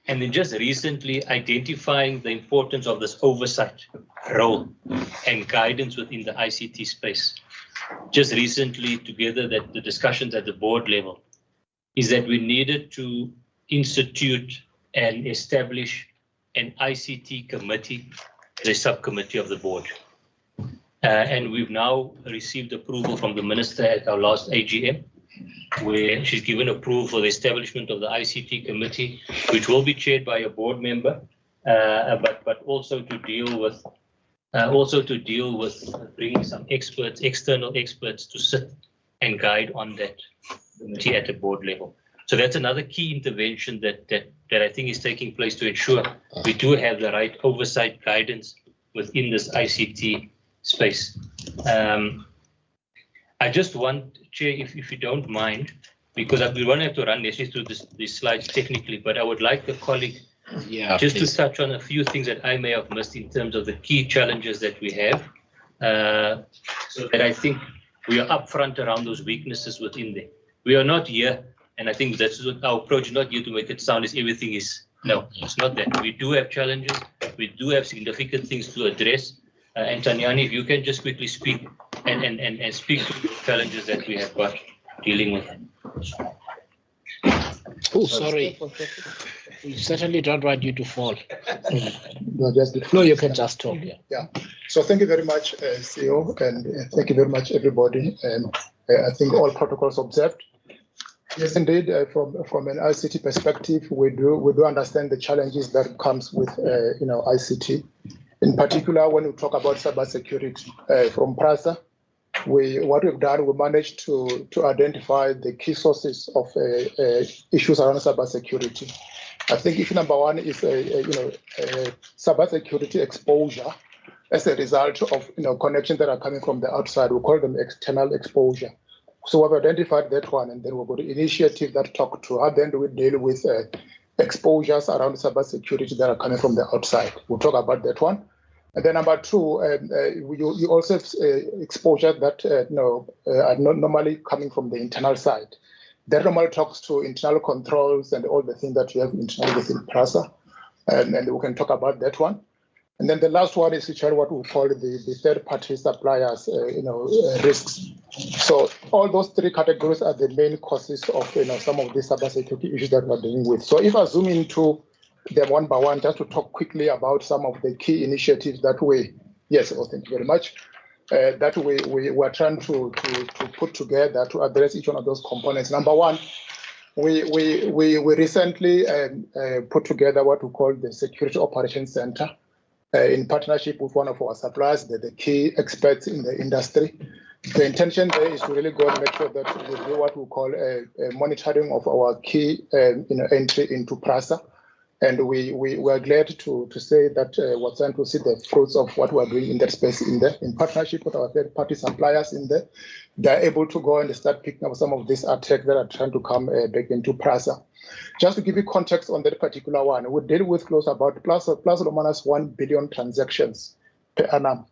And then just recently identifying the importance of this oversight role and guidance within the ICT space. Just recently, together, that the discussions at the board level is that we needed to institute and establish an ICT committee, the subcommittee of the board. And we've now received approval from the minister at our last AGM, where she's given approval for the establishment of the ICT committee, which will be chaired by a board member, but also to deal with bringing some experts, external experts, to sit and guide on that committee at the board level. So that's another key intervention that I think is taking place to ensure we do have the right oversight guidance within this ICT space. I just want, Chair, if you don't mind, because we won't have to run necessarily through these slides technically, but I would like the colleague just to touch on a few things that I may have missed in terms of the key challenges that we have, so that I think we are upfront around those weaknesses within there. We are not here, and I think that's what our approach is, not here to make it sound as everything is. No, it's not that. We do have challenges. We do have significant things to address. And Tanyani, if you can just quickly speak and speak to the challenges that we have got dealing with. Oh, sorry. We certainly don't want you to fall. No, you can just talk. Yeah. So thank you very much, CEO, and thank you very much, everybody. I think all protocols observed. Yes, indeed. From an ICT perspective, we do understand the challenges that comes with ICT. In particular, when we talk about cybersecurity, from PRASA, what we've done, we managed to identify the key sources of issues around cybersecurity. I think issue number one is cybersecurity exposure as a result of connections that are coming from the outside. We call them external exposure. So we've identified that one, and then we've got an initiative that talk to how then do we deal with exposures around cybersecurity that are coming from the outside. We'll talk about that one. And then number two, you also have exposure that are not normally coming from the internal side. That normally talks to internal controls and all the things that you have internally within PRASA, and we can talk about that one. And then the last one is actually what we call the third-party suppliers, risks. So all those three categories are the main causes of some of the cybersecurity issues that we're dealing with. So if I zoom into them one by one, just to talk quickly about some of the key initiatives that we, thank you very much, that we were trying to put together to address each one of those components. Number one, we recently put together what we call the Security Operations Center in partnership with one of our suppliers, the key experts in the industry. The intention there is to really go and make sure that we do what we call a monitoring of our key entry into PRASA. And we were glad to say that we're trying to see the fruits of what we're doing in that space in partnership with our third-party suppliers in there. They're able to go and start picking up some of these attacks that are trying to come back into PRASA. Just to give you context on that particular one, we deal with close about plus or minus 1 billion transactions per annum.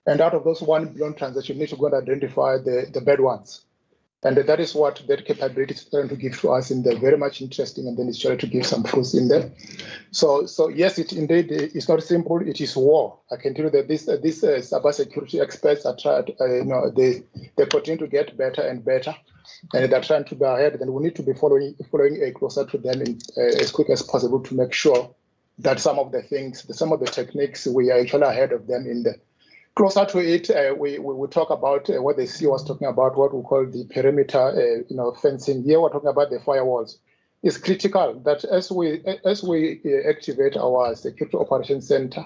And out of those 1 billion transactions, you need to go and identify the bad ones. And that is what that capability is trying to give to us in there. Very much interesting, and then it's trying to give some fruits in there. So yes, it indeed is not simple. It is war. I can tell you that these cybersecurity experts are trying. They continue to get better and better, and they're trying to be ahead. Then we need to be following closer to them as quick as possible to make sure that some of the things, some of the techniques, we are actually ahead of them in there. Closer to it, we talk about what the CEO was talking about, what we call the perimeter, fencing. Here we're talking about the firewalls. It's critical that as we activate our Security Operations Center,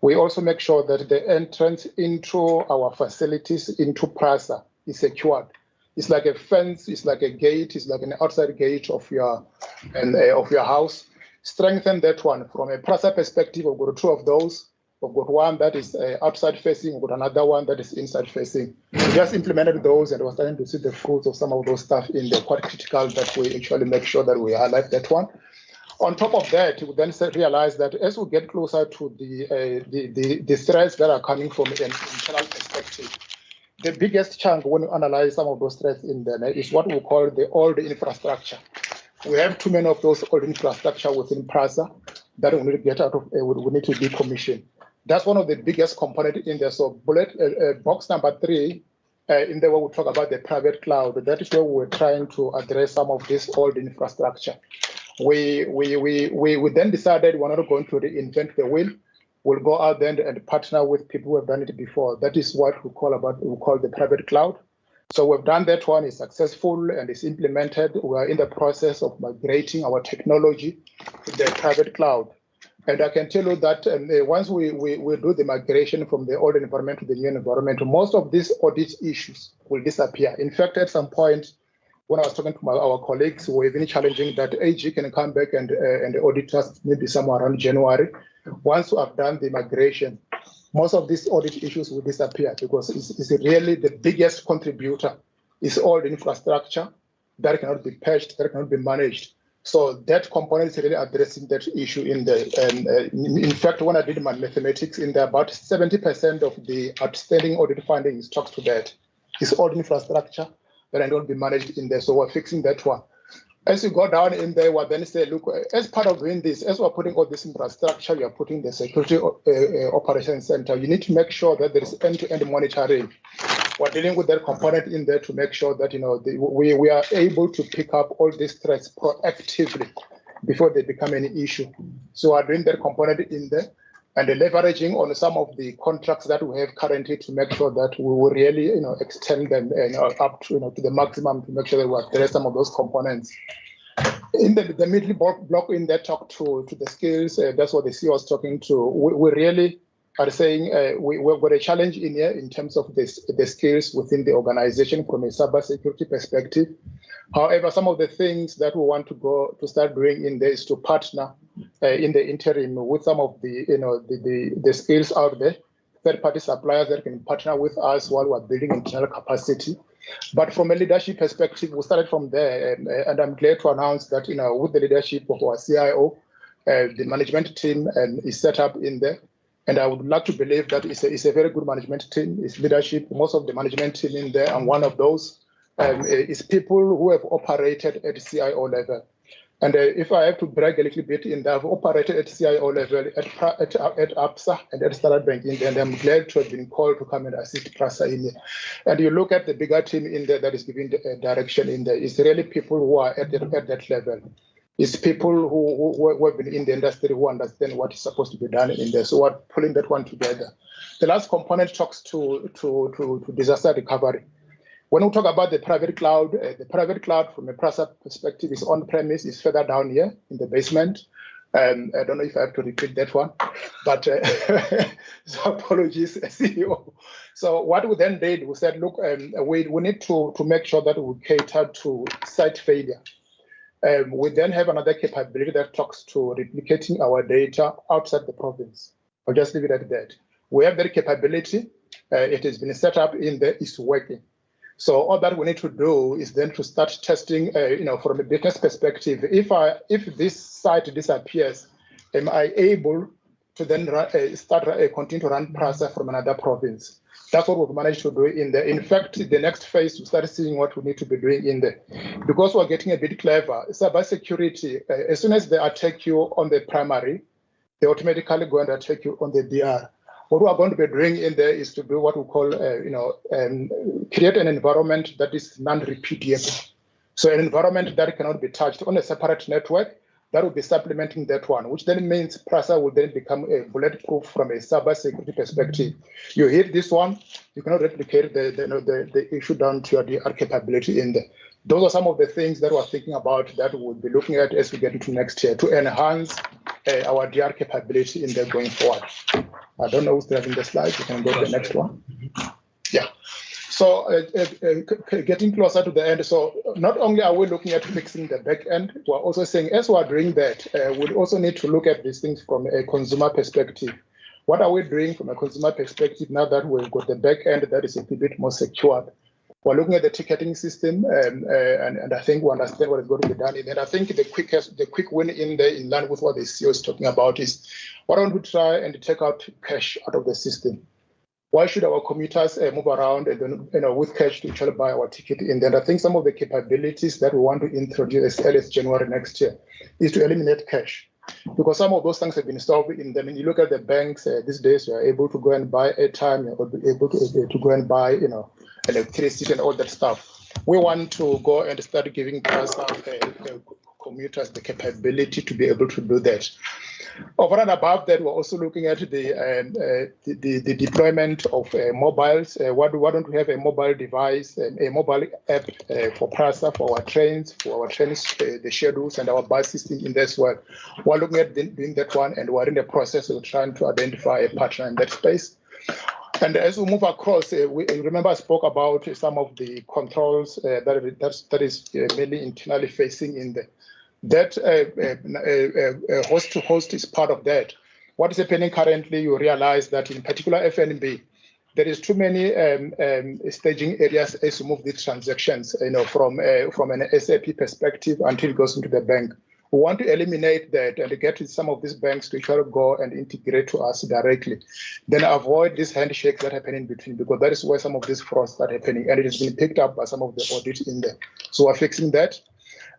we also make sure that the entrance into our facilities into PRASA is secured. It's like a fence, it's like a gate, it's like an outside gate of your house. Strengthen that one. From a PRASA perspective, we've got two of those. We've got one that is outside facing, we've got another one that is inside facing. We just implemented those, and we're starting to see the fruits of some of those stuff in there. Quite critical that we actually make sure that we highlight that one. On top of that, we then realize that as we get closer to the threats that are coming from an internal perspective, the biggest chunk when we analyze some of those threats in there is what we call the old infrastructure. We have too many of those old infrastructure within PRASA that we need to get out of, we need to decommission. That's one of the biggest components in there. So box number 3, in there where we talk about the private cloud, that is where we're trying to address some of this old infrastructure. We then decided we're not going to reinvent the wheel. We'll go out there and partner with people who have done it before. That is what we call the private cloud. So we've done that one, is successful and is implemented. We are in the process of migrating our technology to the private cloud. And I can tell you that once we do the migration from the old environment to the new environment, most of these audit issues will disappear. In fact, at some point, when I was talking to our colleagues, we were even challenging that AG can come back and audit us maybe somewhere around January. Once we have done the migration, most of these audit issues will disappear, because it's really the biggest contributor is all the infrastructure that cannot be patched, that cannot be managed. So that component is really addressing that issue in there. And in fact, when I did my mathematics in there, about 70% of the outstanding audit findings talks to that. It's all infrastructure that cannot be managed in there. So we're fixing that one. As you go down in there, we'll then say, look, as part of doing this, as we're putting all this infrastructure, you're putting the Security Operations Center, you need to make sure that there is end-to-end monitoring we're dealing with that component in there to make sure that, we are able to pick up all these threats proactively before they become an issue. So we're doing that component in there and leveraging on some of the contracts that we have currently to make sure that we will really, extend them up to, to the maximum to make sure that we address some of those components. In the middle block in that talk to the skills, that's what the CEO was talking to. We really are saying we've got a challenge in here in terms of the skills within the organization from a cybersecurity perspective. However, some of the things that we want to start doing in there is to partner in the interim with some of the skills out there, third-party suppliers that can partner with us while we're building internal capacity. But from a leadership perspective, we started from there, and I'm glad to announce that with the leadership of our CIO, the management team is set up in there. And I would like to believe that it's a very good management team. It's leadership, most of the management team in there, and one of those is people who have operated at CIO level. And if I have to brag a little bit in that, I've operated at CIO level at APSA and at Standard Bank in there, and I'm glad to have been called to come and assist PRASA in there. And you look at the bigger team in there that is giving the direction in there, it's really people who are at that level. It's people who have been in the industry who understand what is supposed to be done in there. So we're pulling that one together. The last component talks to disaster recovery. When we talk about the private cloud from a PRASA perspective is on-premise, is further down here in the basement. I don't know if I have to repeat that one, but so apologies, CEO. So what we then did, we said, look, we need to make sure that we cater to site failure. We then have another capability that talks to replicating our data outside the province. I'll just leave it at that. We have that capability. It has been set up in there, it's working. So all that we need to do is then to start testing, from a business perspective. If this site disappears, am I able to then continue to run PRASA from another province? That's what we've managed to do in there. In fact, the next phase, we start seeing what we need to be doing in there. Because we're getting a bit clever, cybersecurity, as soon as they attack you on the primary, they automatically go and attack you on the DR. What we are going to be doing in there is to do what we call, create an environment that is non-repudiable. So an environment that cannot be touched on a separate network, that will be supplementing that one, which then means PRASA will then become a bulletproof from a cybersecurity perspective. You hit this one, you cannot replicate the issue down to your DR capability in there. Those are some of the things that we're thinking about that we'll be looking at as we get into next year to enhance our DR capability in there going forward. I don't know who's driving the slides. You can go to the next one. Yeah. So getting closer to the end. So not only are we looking at fixing the back end, we're also saying as we're doing that, we also need to look at these things from a consumer perspective. What are we doing from a consumer perspective now that we've got the back end that is a bit more secured? We're looking at the ticketing system, and I think we understand what is going to be done in there. I think the quick win in there, in line with what the CEO is talking about, is why don't we try and take out cash out of the system? Why should our commuters move around and then, with cash to actually buy our ticket in there? And I think some of the capabilities that we want to introduce as early as January next year is to eliminate cash. Because some of those things have been solved in them. And you look at the banks these days, you are able to go and buy airtime, you're able to go and buy, electricity and all that stuff. We want to go and start giving commuters the capability to be able to do that. Over and above that, we're also looking at the deployment of mobiles. Why don't we have a mobile device, a mobile app for PRASA, for our trains, the schedules, and our bus system in this world. We're looking at doing that one, and we're in the process of trying to identify a partner in that space. And as we move across, remember I spoke about some of the controls that is mainly internally facing in there. That host-to-host is part of that. What is happening currently, you realize that in particular FNB, there is too many staging areas as you move these transactions, from an SAP perspective until it goes into the bank. We want to eliminate that and get some of these banks to try to go and integrate to us directly. Then avoid these handshakes that happen in between, because that is where some of these frauds start happening, and it has been picked up by some of the audit in there. So we're fixing that.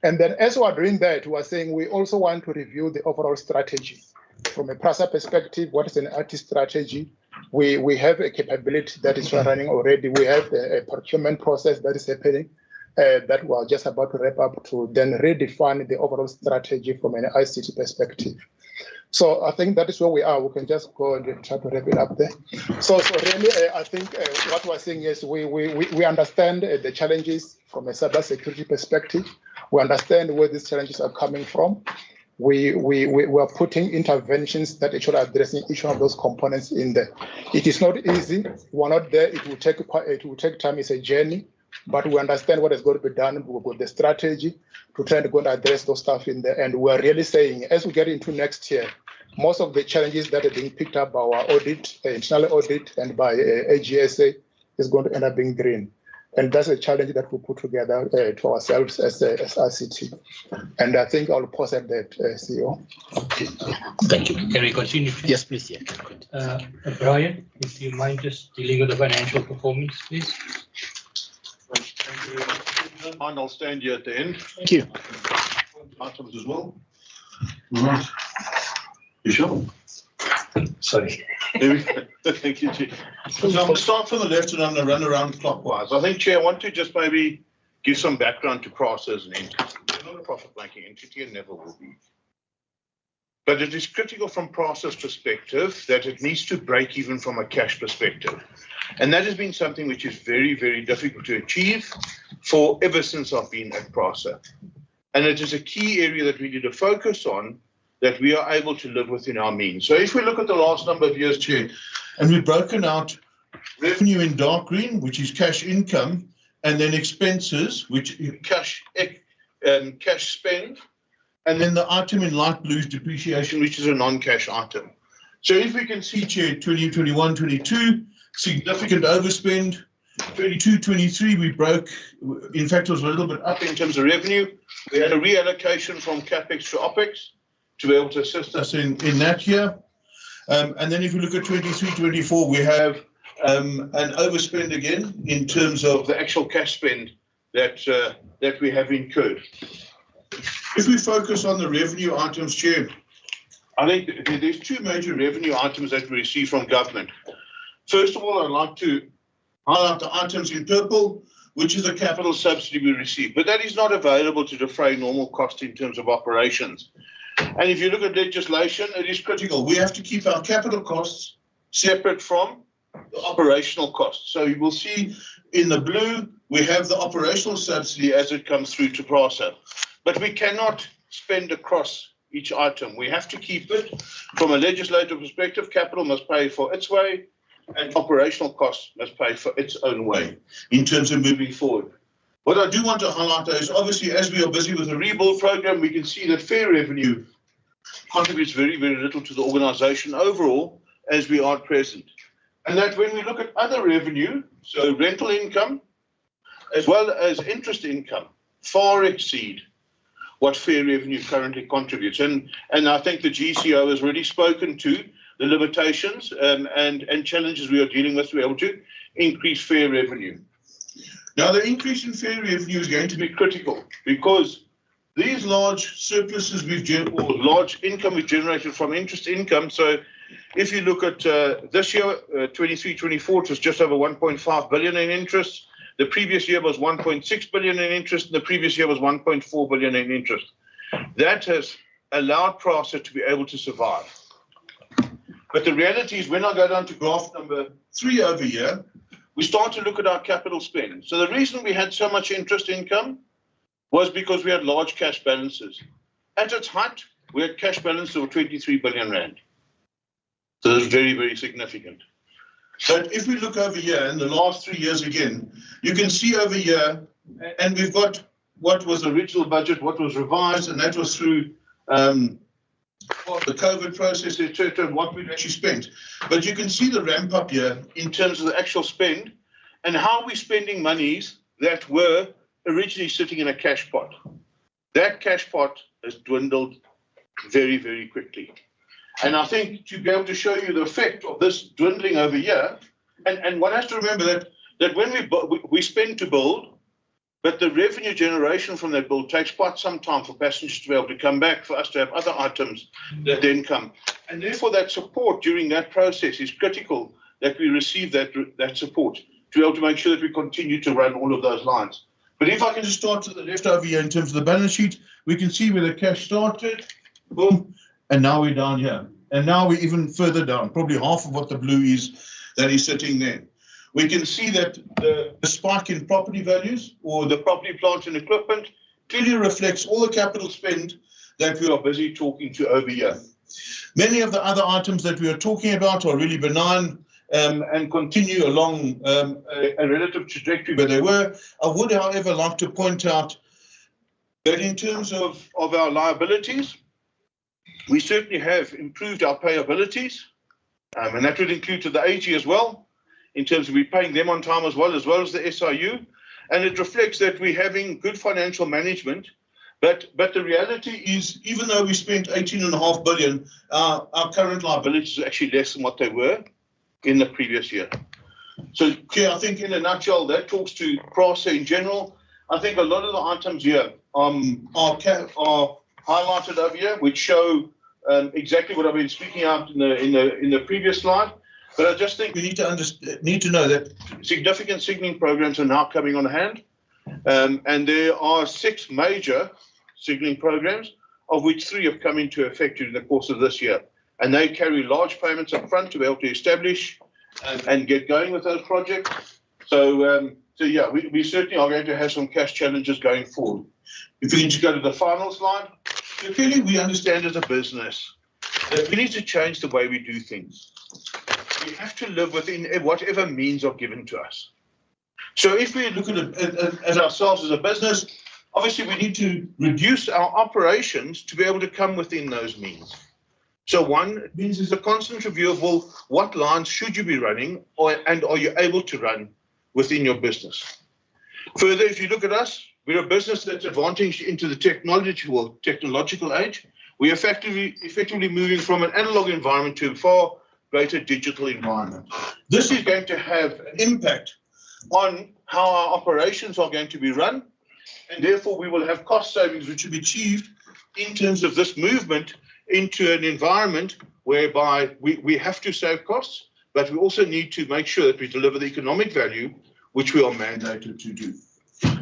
And then as we're doing that, we're saying we also want to review the overall strategy. from a PRASA perspective, what is an IT strategy? We have a capability that is running already. We have a procurement process that is happening that we're just about to wrap up to then redefine the overall strategy from an ICT perspective. So I think that is where we are. We can just go and try to wrap it up there. So really, I think what we're saying is we understand the challenges from a cybersecurity perspective. We understand where these challenges are coming from. We are putting interventions that actually are addressing each one of those components in there. It is not easy. We're not there. It will take time. It's a journey, but we understand what is going to be done. We've got the strategy to try to go and address those stuff in there. And we're really saying, as we get into next year, most of the challenges that are being picked up by our audit, internal audit, and by AGSA is going to end up being green. And that's a challenge that we put together to ourselves as ICT. And I think I'll pause at that, CEO. Okay. Thank you. Can we continue? Yes, please. Yeah. Brian, if you mind just dealing with the financial performance, please. Thank you. I'll stand here at the end. Thank you. Items as well. All right. You sure? Sorry. Thank you, Chair. So I'm going to start from the left and I'm going to run around clockwise. I think, Chair, I want to just maybe give some background to PRASA as an entity. We're not a profit-making entity and never will be. But it is critical from PRASA's perspective that it needs to break even from a cash perspective. And that has been something which is very, very difficult to achieve for ever since I've been at PRASA. And it is a key area that we need to focus on, that we are able to live within our means. So if we look at the last number of years, Chair, and we've broken out revenue in dark green, which is cash income, and then expenses, which is cash spend, and then the item in light blue is depreciation, which is a non-cash item. So if we can see, Chair, 2021, 22, significant overspend. 22, 23, we broke, in fact, it was a little bit up in terms of revenue. We had a reallocation from CapEx to OpEx to be able to assist us in that year. And then if we look at 23, 24, we have an overspend again in terms of the actual cash spend that we have incurred. If we focus on the revenue items, Chair, I think there's two major revenue items that we receive from government. First of all, I'd like to highlight the items in purple, which is a capital subsidy we receive, but that is not available to defray normal costs in terms of operations. And if you look at legislation, it is critical. We have to keep our capital costs separate from the operational costs. So you will see in the blue, we have the operational subsidy as it comes through to PRASA, but we cannot spend across each item. We have to keep it from a legislative perspective. Capital must pay for its way, and operational costs must pay for its own way in terms of moving forward. What I do want to highlight is obviously as we are busy with the rebuild program, we can see that fair revenue contributes very, very little to the organisation overall as we are present. And that when we look at other revenue, so rental income, as well as interest income, far exceed what fair revenue currently contributes. And I think the GCO has already spoken to the limitations and challenges we are dealing with to be able to increase fair revenue. Now, the increase in fair revenue is going to be critical because these large surpluses or large income we've generated from interest income. So if you look at this year, 23-24, it was just over 1.5 billion in interest. The previous year was 1.6 billion in interest, and the previous year was 1.4 billion in interest. That has allowed PRASA to be able to survive. But the reality is when I go down to graph number 3 over here, we start to look at our capital spend. So the reason we had so much interest income was because we had large cash balances. At its height, we had cash balances of 23 billion rand. So that's very, very significant. But if we look over here in the last 3 years again, you can see over here, and we've got what was the original budget, what was revised, and that was through the COVID process, etc., and what we've actually spent. But you can see the ramp up here in terms of the actual spend and how we're spending monies that were originally sitting in a cash pot. That cash pot has dwindled very, very quickly. And I think to be able to show you the effect of this dwindling over here, and one has to remember that when we spend to build, but the revenue generation from that build takes quite some time for passengers to be able to come back, for us to have other items that then come. And therefore that support during that process is critical, that we receive that support to be able to make sure that we continue to run all of those lines. But if I can just start to the left over here in terms of the balance sheet, we can see where the cash started, boom, and now we're down here. And now we're even further down, probably half of what the blue is that is sitting there. We can see that the spike in property values, or the property, plant and equipment, clearly reflects all the capital spend that we are busy talking to over here. Many of the other items that we are talking about are really benign and continue along a relative trajectory where they were. I would, however, like to point out that in terms of our liabilities, we certainly have improved our payabilities, and that would include to the AG as well, in terms of we paying them on time as well as the SIU, and it reflects that we're having good financial management. But the reality is, even though we spent 18.5 billion, our current liabilities are actually less than what they were in the previous year. So, I think in a nutshell, that talks to PRASA in general. I think a lot of the items here are highlighted over here, which show exactly what I've been speaking out in the previous slide. But I just think we need to know that significant signalling programs are now coming on hand, and there are 6 major signalling programs, of which 3 have come into effect during the course of this year, and they carry large payments up front to be able to establish and get going with those projects. So yeah, we certainly are going to have some cash challenges going forward. If we can just go to the final slide. So clearly, we understand as a business that we need to change the way we do things. We have to live within whatever means are given to us. So if we look at ourselves as a business, obviously we need to reduce our operations to be able to come within those means. So one, it means there's a constant review of, well, what lines should you be running, and are you able to run within your business? Further, if you look at us, we're a business that's advantaged into the technological age. We're effectively moving from an analog environment to a far greater digital environment. This is going to have an impact on how our operations are going to be run, and therefore we will have cost savings which will be achieved in terms of this movement into an environment whereby we have to save costs, but we also need to make sure that we deliver the economic value which we are mandated to do.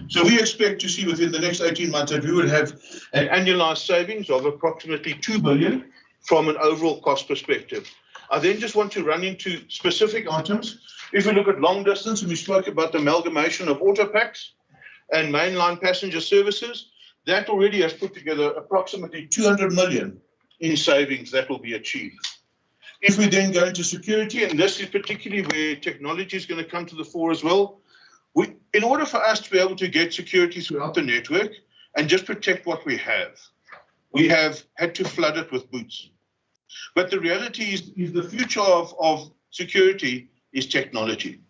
So we expect to see within the next 18 months that we would have an annualized savings of approximately 2 billion from an overall cost perspective. I then just want to run into specific items. If we look at long distance, and we spoke about the amalgamation of autopacks and mainline passenger services, that already has put together approximately 200 million in savings that will be achieved. If we then go into security, and this is particularly where technology is going to come to the fore as well, in order for us to be able to get security throughout the network and just protect what we have had to flood it with boots. But the reality is the future of security is technology.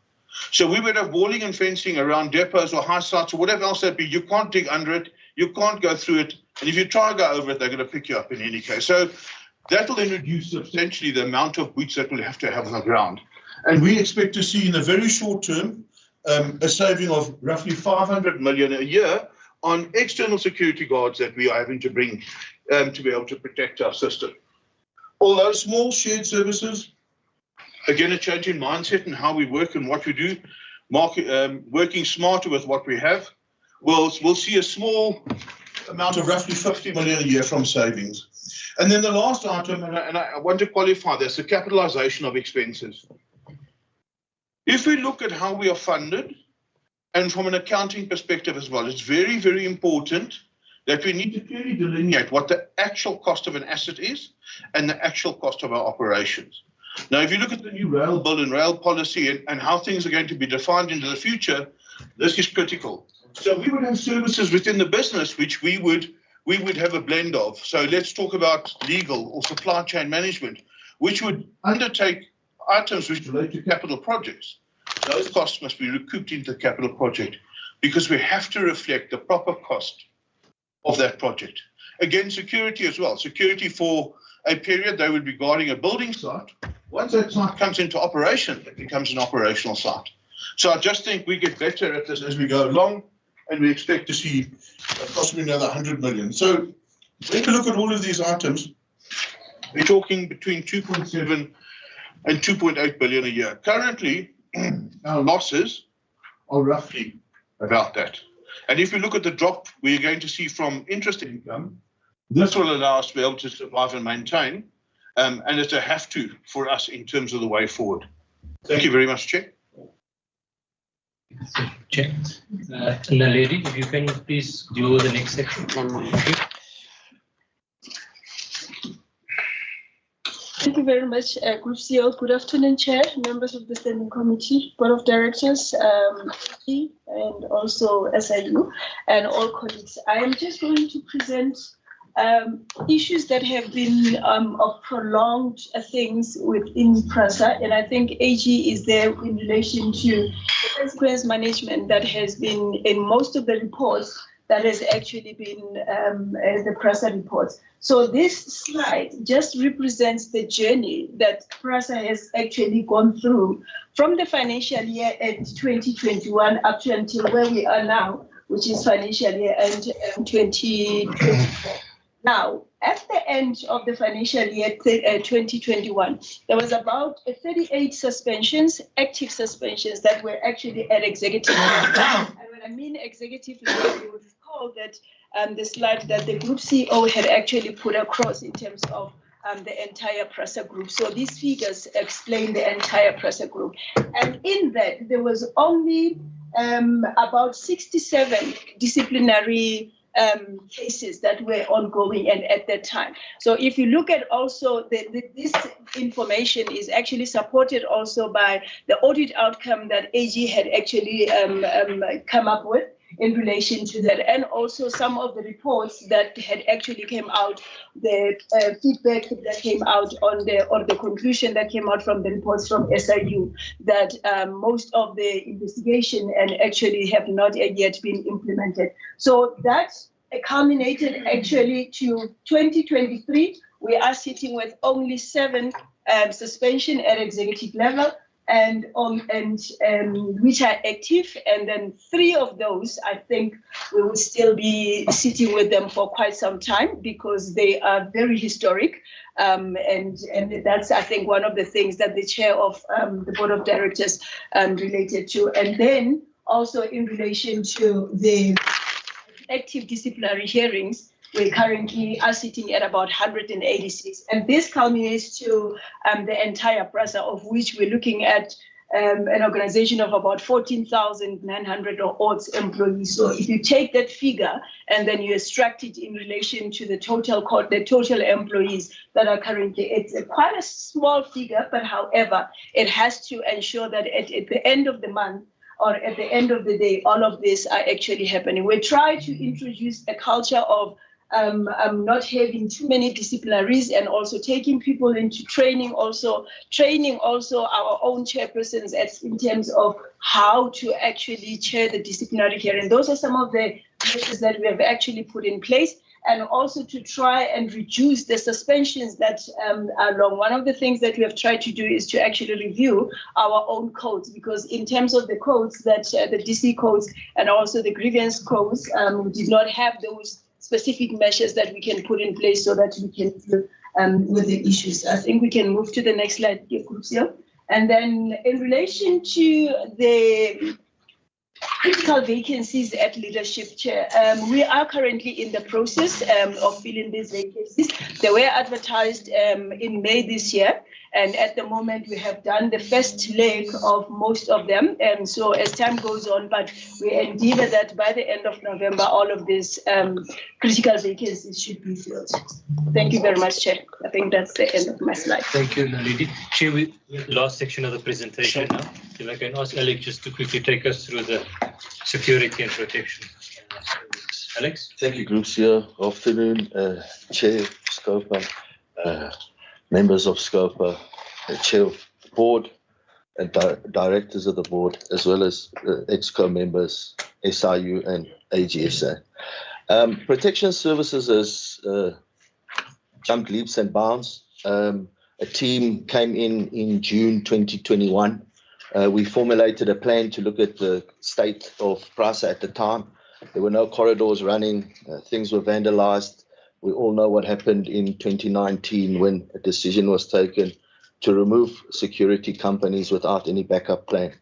So we would have walling and fencing around depots or high sites or whatever else that be. You can't dig under it, you can't go through it, and if you try to go over it, they're going to pick you up in any case. So that will then reduce substantially the amount of boots that we'll have to have on the ground. And we expect to see in the very short term a saving of roughly 500 million a year on external security guards that we are having to bring to be able to protect our system. Although small shared services, again, a change in mindset and how we work and what we do, working smarter with what we have, we'll see a small amount of roughly 50 million a year from savings. And then the last item, and I want to qualify this, the capitalization of expenses. If we look at how we are funded, and from an accounting perspective as well, it's very, very important that we need to clearly delineate what the actual cost of an asset is and the actual cost of our operations. Now, if you look at the new rail bill and rail policy and how things are going to be defined into the future, this is critical. So we would have services within the business which we would have a blend of. So let's talk about legal or supply chain management, which would undertake items which relate to capital projects. Those costs must be recouped into the capital project because we have to reflect the proper cost of that project. Again, security as well. Security for a period, they would be guarding a building site. Once that site comes into operation, it becomes an operational site. So I just think we get better at this as we go along, and we expect to see possibly another 100 million. So when we look at all of these items, we're talking between 2.7 and 2.8 billion a year. Currently, our losses are roughly about that. And if you look at the drop we're going to see from interest income, this will allow us to be able to survive and maintain, and it's a have to for us in terms of the way forward. Thank you very much, Chair. Chair. Naledi, if you can please do the next section. Thank you. Thank you very much, Group CEO. Good afternoon, Chair, members of the Standing Committee, Board of Directors, and also SIU, and all colleagues. I am just going to present issues that have been of prolonged things within PRASA, and I think AG is there in relation to the consequence management that has been in most of the reports that has actually been the PRASA reports. So this slide just represents the journey that PRASA has actually gone through from the financial year end 2021 up to until where we are now, which is financial year end 2024. Now, at the end of the financial year 2021, there was about 38 suspensions, active suspensions that were actually at executive level. And when I mean executive level, you would recall that the slide that the Group CEO had actually put across in terms of the entire PRASA group. So these figures explain the entire PRASA group. And in that, there was only about 67 disciplinary cases that were ongoing and at that time. So if you look at also this information is actually supported also by the audit outcome that AG had actually come up with in relation to that, and also some of the reports that had actually came out, the feedback that came out on the conclusion that came out from the reports from SIU, that most of the investigation and actually have not yet been implemented. So that culminated actually to 2023. We are sitting with only 7 suspension at executive level, and which are active, and then 3 of those, I think we will still be sitting with them for quite some time because they are very historic, and that's, I think, one of the things that the chair of the board of directors related to. And then also in relation to the active disciplinary hearings, we currently are sitting at about 186, and this culminates to the entire PRASA, of which we're looking at an organization of about 14,900 or odds employees. So if you take that figure and then you extract it in relation to the total employees that are currently, it's quite a small figure, but however, it has to ensure that at the end of the month, or at the end of the day, all of this are actually happening. We try to introduce a culture of not having too many disciplinaries, and also taking people into training also our own chairpersons in terms of how to actually chair the disciplinary hearing. Those are some of the measures that we have actually put in place, and also to try and reduce the suspensions that are long. One of the things that we have tried to do is to actually review our own codes, because in terms of the codes that the DC codes and also the grievance codes, we did not have those specific measures that we can put in place so that we can deal with the issues. I think we can move to the next slide, Group CEO. And then in relation to the critical vacancies at leadership, Chair, we are currently in the process of filling these vacancies. They were advertised in May this year, and at the moment we have done the first leg of most of them. And so as time goes on, but we endeavor that by the end of November, all of these critical vacancies should be filled. Thank you very much, Chair. I think that's the end of my slide. Thank you, Naledi. Chair, the last section of the presentation now. If I can ask Alex just to quickly take us through the security and protection. Alex? Thank you, Group CEO. Afternoon, Chair, SCOPA, members of SCOPA, Chair of the Board, and directors of the board, as well as ExCo members, SIU and AGSA. Protection Services has jumped leaps and bounds. A team came in June 2021. We formulated a plan to look at the state of PRASA at the time. There were no corridors running, things were vandalized. We all know what happened in 2019 when a decision was taken to remove security companies without any backup plan.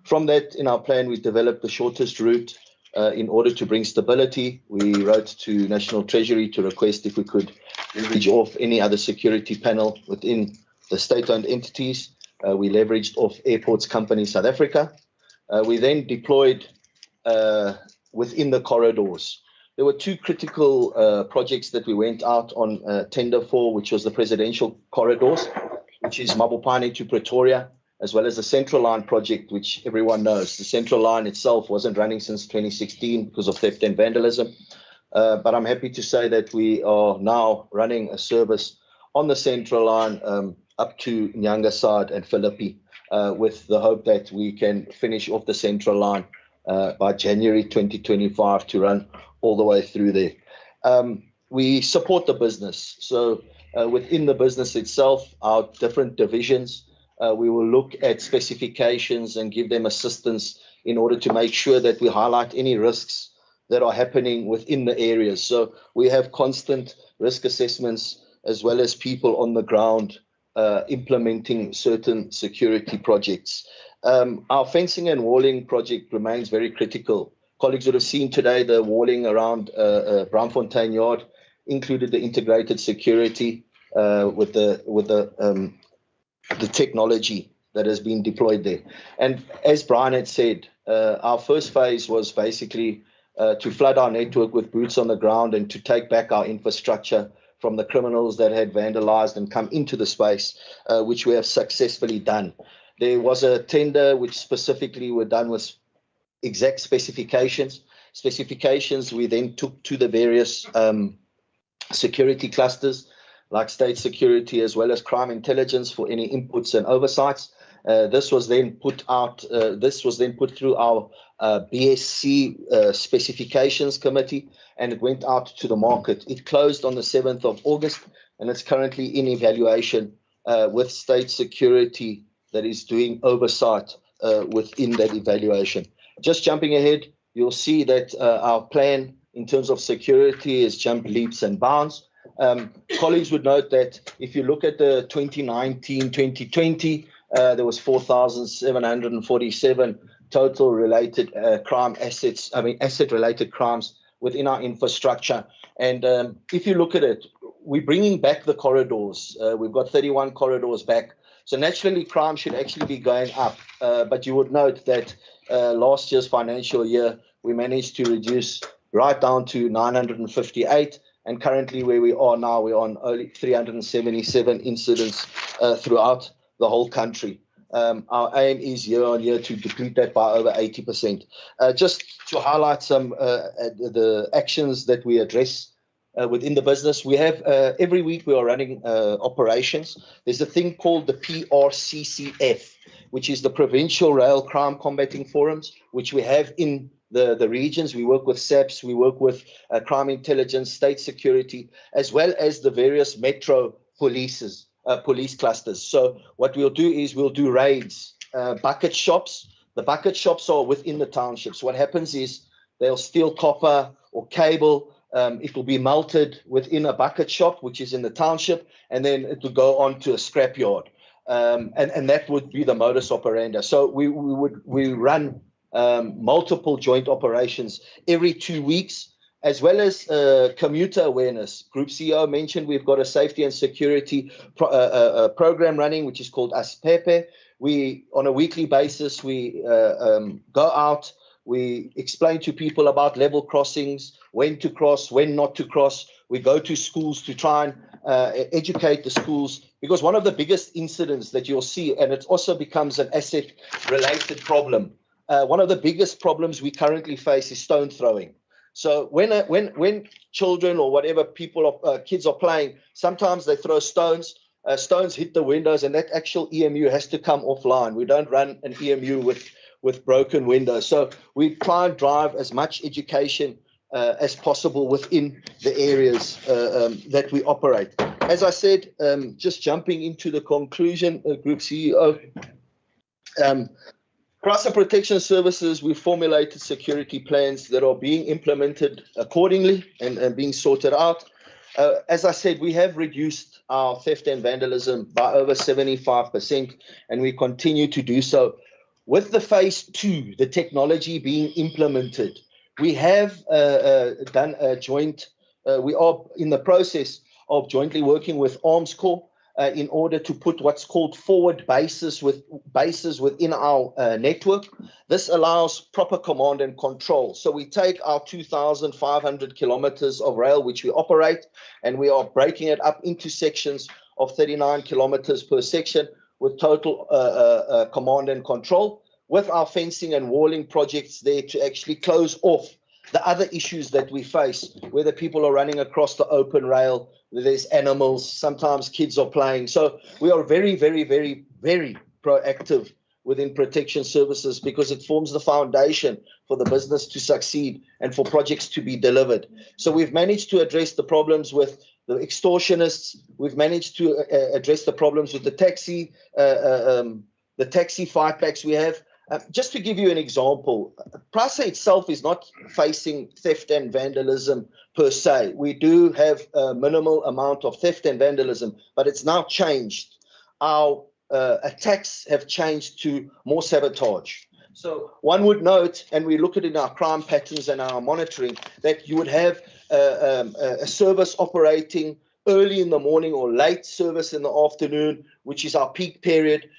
From that, in our plan, we developed the shortest route in order to bring stability. We wrote to National Treasury to request if we could leverage off any other security panel within the state-owned entities. We leveraged off Airports Company South Africa. We then deployed within the corridors. There were two critical projects that we went out on tender for, which was the presidential corridors, which is Mabopane to Pretoria, as well as the Central Line project, which everyone knows. The Central Line itself wasn't running since 2016 because of theft and vandalism. But I'm happy to say that we are now running a service on the Central Line up to Nyangasad and Philippi, with the hope that we can finish off the Central Line by January 2025 to run all the way through there. We support the business. So within the business itself, our different divisions, we will look at specifications and give them assistance in order to make sure that we highlight any risks that are happening within the areas. So we have constant risk assessments as well as people on the ground implementing certain security projects. Our fencing and walling project remains very critical. Colleagues would have seen today the walling around Braamfontein Yard included the integrated security with the technology that has been deployed there. And as Brian had said, our first phase was basically to flood our network with boots on the ground and to take back our infrastructure from the criminals that had vandalized and come into the space, which we have successfully done. There was a tender which specifically were done with exact specifications. Specifications we then took to the various security clusters, like state security as well as crime intelligence for any inputs and oversights. This was then put out. This was then put through our BSC specifications committee, and it went out to the market. It closed on the 7th of August, and it's currently in evaluation with state security that is doing oversight within that evaluation. Just jumping ahead, you'll see that our plan in terms of security has jumped leaps and bounds. Colleagues would note that if you look at the 2019-2020, there was 4,747 total related crime assets, asset-related crimes within our infrastructure. And if you look at it, we're bringing back the corridors. We've got 31 corridors back. So naturally, crime should actually be going up. But you would note that last year's financial year, we managed to reduce right down to 958. And currently where we are now, we're on only 377 incidents throughout the whole country. Our aim is year on year to deplete that by over 80%. Just to highlight some the actions that we address within the business, we have every week we are running operations. There's a thing called the PRCCF, which is the Provincial Rail Crime Combating Forums, which we have in the regions. We work with SAPS, we work with crime intelligence, state security, as well as the various metro police clusters. So what we'll do is we'll do raids, bucket shops. The bucket shops are within the townships. What happens is they'll steal copper or cable. It will be melted within a bucket shop, which is in the township, and then it will go on to a scrap yard. And that would be the modus operandi. So we run multiple joint operations every 2 weeks, as well as commuter awareness. Group CEO mentioned we've got a safety and security program running, which is called ASPEPE. On a weekly basis, we go out, we explain to people about level crossings, when to cross, when not to cross. We go to schools to try and educate the schools, because one of the biggest incidents that you'll see, and it also becomes an asset-related problem, one of the biggest problems we currently face is stone throwing. So when children or whatever kids are playing, sometimes they throw stones. Stones hit the windows, and that actual EMU has to come offline. We don't run an EMU with broken windows. So we try and drive as much education as possible within the areas that we operate. As I said, just jumping into the conclusion, Group CEO, PRASA Protection Services, we formulated security plans that are being implemented accordingly and being sorted out. As I said, we have reduced our theft and vandalism by over 75%, and we continue to do so. With the phase 2, the technology being implemented, we have done a joint, we are in the process of jointly working with Arms Corps in order to put what's called forward bases within our network. This allows proper command and control. So we take our 2,500 kilometers of rail, which we operate, and we are breaking it up into sections of 39 kilometers per section with total command and control, with our fencing and walling projects there to actually close off the other issues that we face, whether people are running across the open rail, where there's animals, sometimes kids are playing. So we are very, very, very, very proactive within protection services because it forms the foundation for the business to succeed and for projects to be delivered. So we've managed to address the problems with the extortionists. We've managed to address the problems with the taxi fight backs we have. Just to give you an example, PRASA itself is not facing theft and vandalism per se. We do have a minimal amount of theft and vandalism, but it's now changed. Our attacks have changed to more sabotage. So one would note, and we look at it in our crime patterns and our monitoring, that you would have a service operating early in the morning or late service in the afternoon, which is our peak period.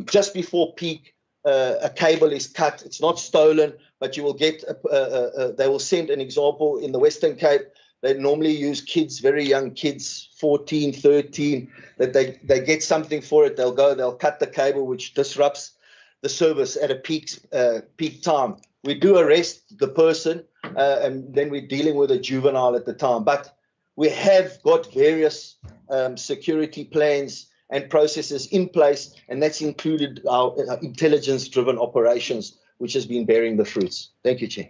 Just before peak, a cable is cut. It's not stolen, but you will get, they will send an example in the Western Cape. They normally use kids, very young kids, 14, 13, that they get something for it. They'll cut the cable, which disrupts the service at a peak time. We do arrest the person, and then we're dealing with a juvenile at the time. But we have got various security plans and processes in place, and that's included our intelligence-driven operations, which has been bearing the fruits. Thank you, Chair.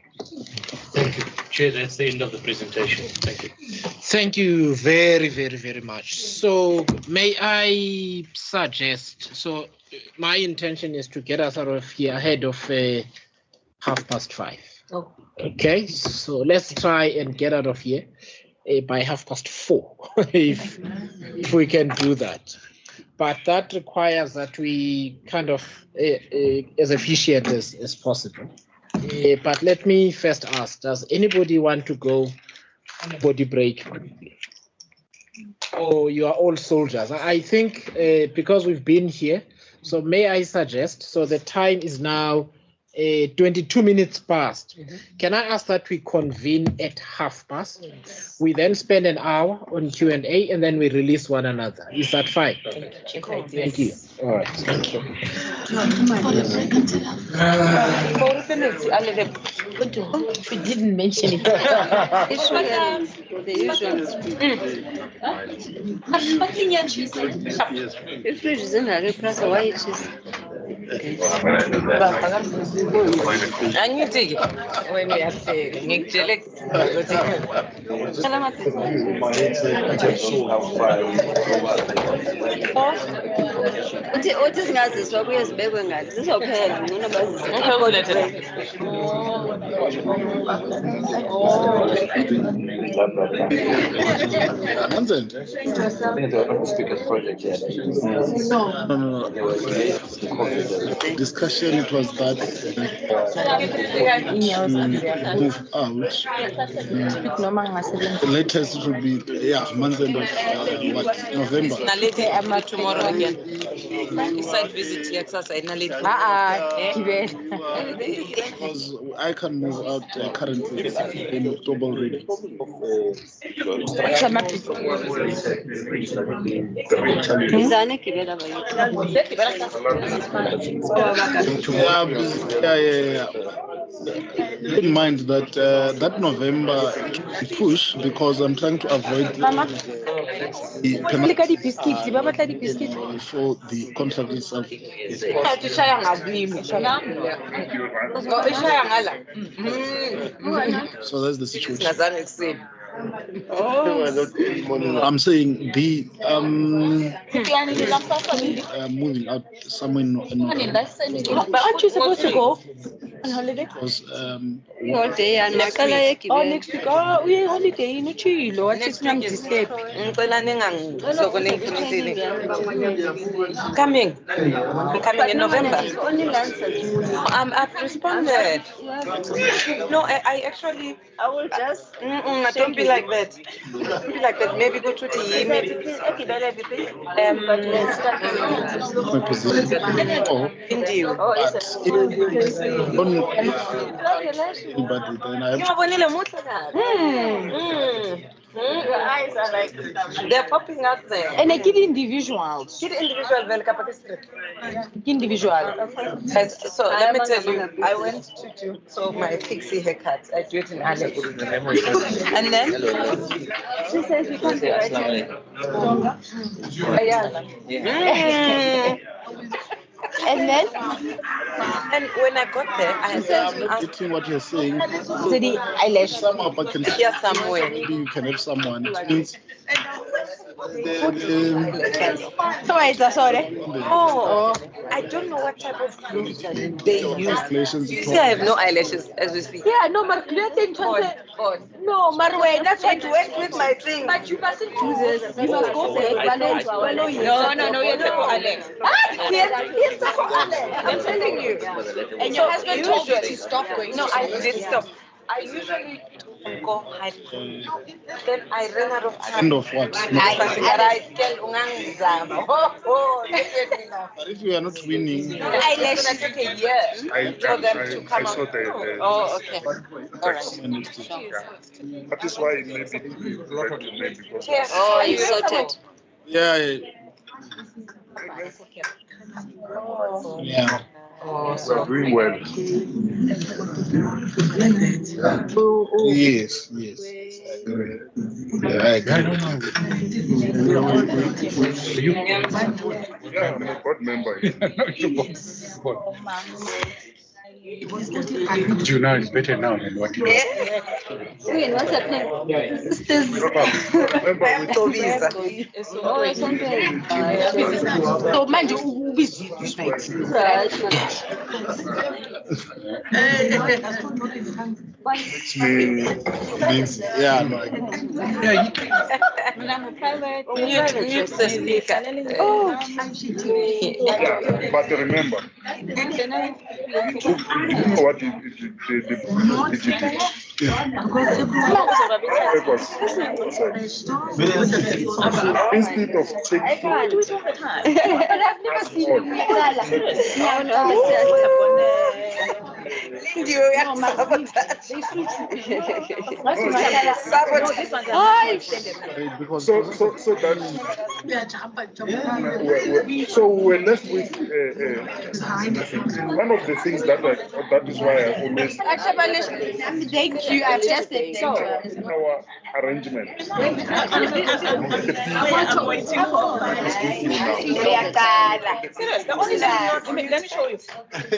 Thank you. Chair, that's the end of the presentation. Thank you. Thank you very, very, very much. So may I suggest, so my intention is to get us out of here ahead of 5:30. Oh. Okay, so let's try and get out of here by 4:30, if we can do that. But that requires that we kind of as efficient as possible. But let me first ask, does anybody want to go on a body break? Or you are all soldiers? I think because we've been here, so may I suggest, so the time is now 22 minutes past. Can I ask that we convene at 5:30? We then spend an hour on Q&A and then we release one another. Is that fine? Thank you. All right. Thank you. We didn't mention it. It's the usual. If it is in a PRASA, why it is? And you take it when we have to neglect. What is not this? What we are begging at? This is okay. Discussion, it was that move out. The latest it will be month end of November. Tomorrow again. Site visit exercise. Because I can move out currently in October already. In mind that that November push, because I'm trying to avoid for the contract itself. So that's the situation. I'm saying the moving out somewhere in November. But aren't you supposed to go on holiday? Because Holiday and Next week. Oh, next week. Oh, we're on holiday. No chilo. Next week is coming. I'm coming in November. I've responded. No, I actually. I will just. Don't be like that. Don't be like that. Maybe go to the maybe. my position. Indeed. Oh, is it? Anybody, then I have Your eyes are like. They're popping out there. And I get individuals. Get individual well capacity. Individual. So let me tell you, I went to do my pixie haircut. I do it in Alex. And then She says you can't do it. And then and when I got there, I said, getting what you're saying. so the eyelash. Some up I can here somewhere. maybe you can have someone. It means So it's a sorry. Oh, I don't know what type of glue they use. See, I have no eyelashes as we speak. Yeah, no, but creating God. no, Marway, that's I went with my thing. But you mustn't do this. You must go back. No, you have to go Alex. I'm telling you. And your husband told you to stop going. No, I did stop. I usually go hide. Then I ran out of time. end of what? But But if you are not winning, it's gonna take a year for them to come out. Oh, okay. All right. That is why it may be better to make because Yes. Oh, you sorted. Yeah. Yeah. we're doing well. Yes. Yeah, I agree. Yeah, I'm a board member. Juna is better now than what it was. Wait, what's happening? Remember, we told you. Oh, it's okay. So, mind you, who is it? It's me. Yeah, no, Mute the speaker. Yeah, but remember, what the instead of taking I do it all the time. But I've never seen you. because so that we're left with one of the things that is why I always Thank you. I've just said so. in our arrangement. Let me show you.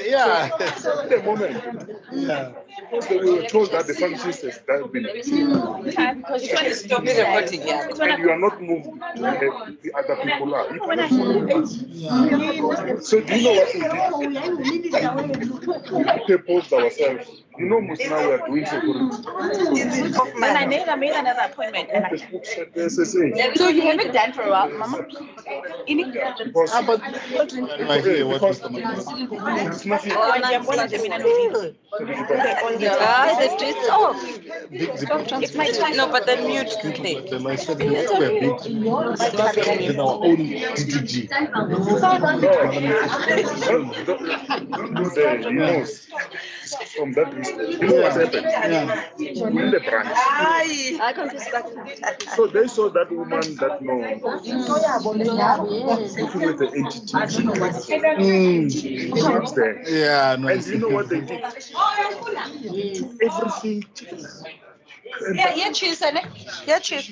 yeah. At the moment, because we were told that the functions has been Because you want to stop me recording, yeah. and you are not moved, the other people are. So do you know what we did? We proposed ourselves. You know, most now we are doing security. And I made another appointment. So you haven't done for a while, Mama? because But I hear what because Mr. Mike is. it's nothing. The twist off. It's my time. No, but the mute thing. Then I said, we have a bit in our own DDG. Don't do the knows from that distance. You know what happened? In the branch. I confess back. So they saw that woman that no with the entity. She lives there. Yeah, no. And you know what they did? Everything. Yeah, cheers.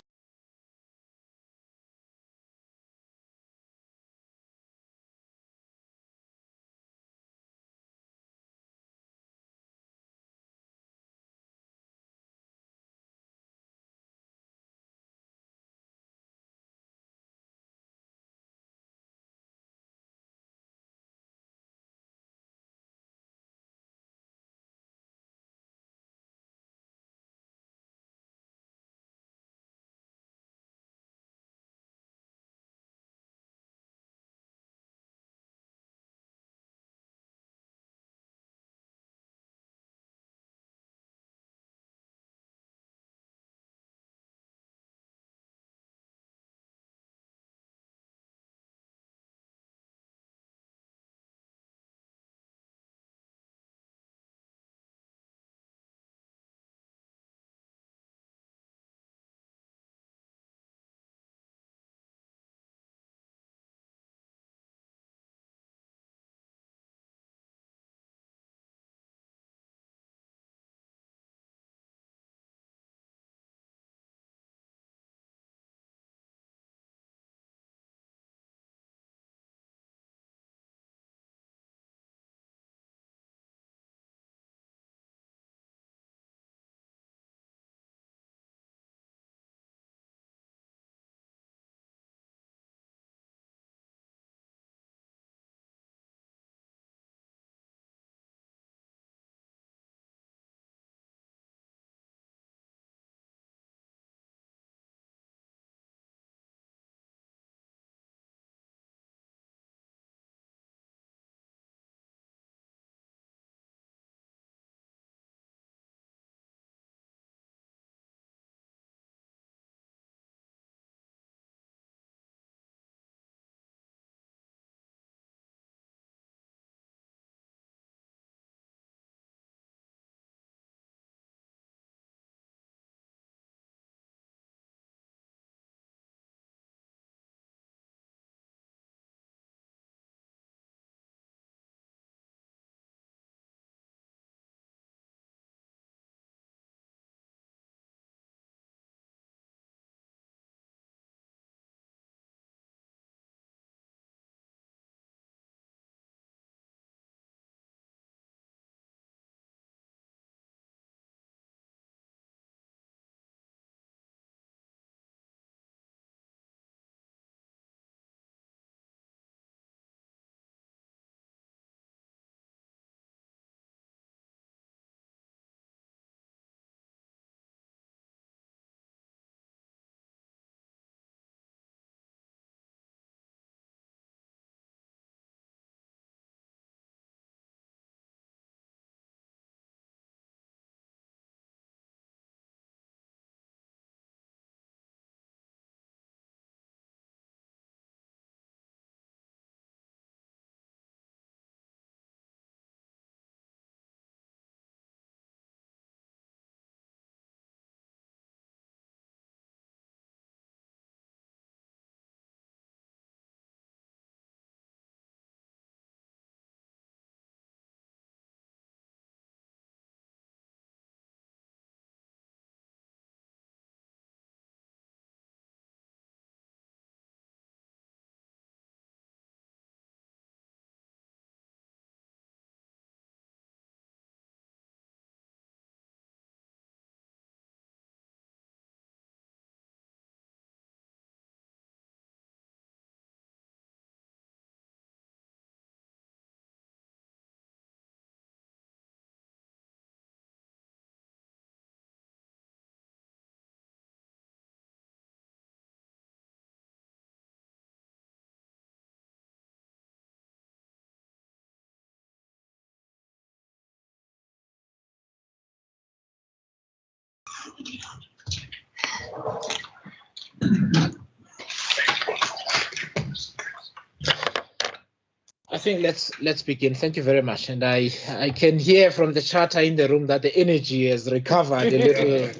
I think let's begin. Thank you very much. And I can hear from the chatter in the room that the energy has recovered a little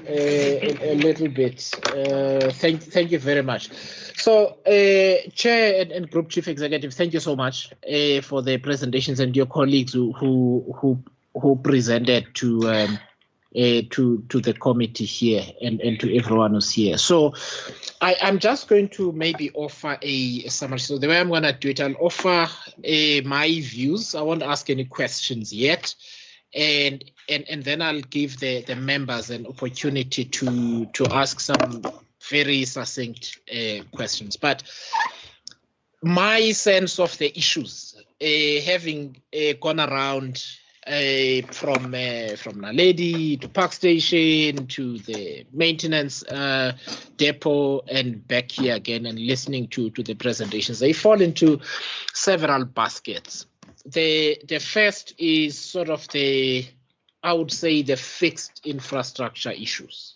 a little bit. Thank you very much. So, Chair and Group Chief Executive, thank you so much for the presentations, and your colleagues who presented to the committee here and to everyone who's here. So I'm just going to maybe offer a summary. So the way I'm going to do it, I'll offer my views. I won't ask any questions yet. And then I'll give the members an opportunity to ask some very succinct questions. But my sense of the issues, having gone around from Naledi to Park Station to the maintenance depot and back here again, and listening to the presentations, they fall into several baskets. The first is sort of I would say the fixed infrastructure issues.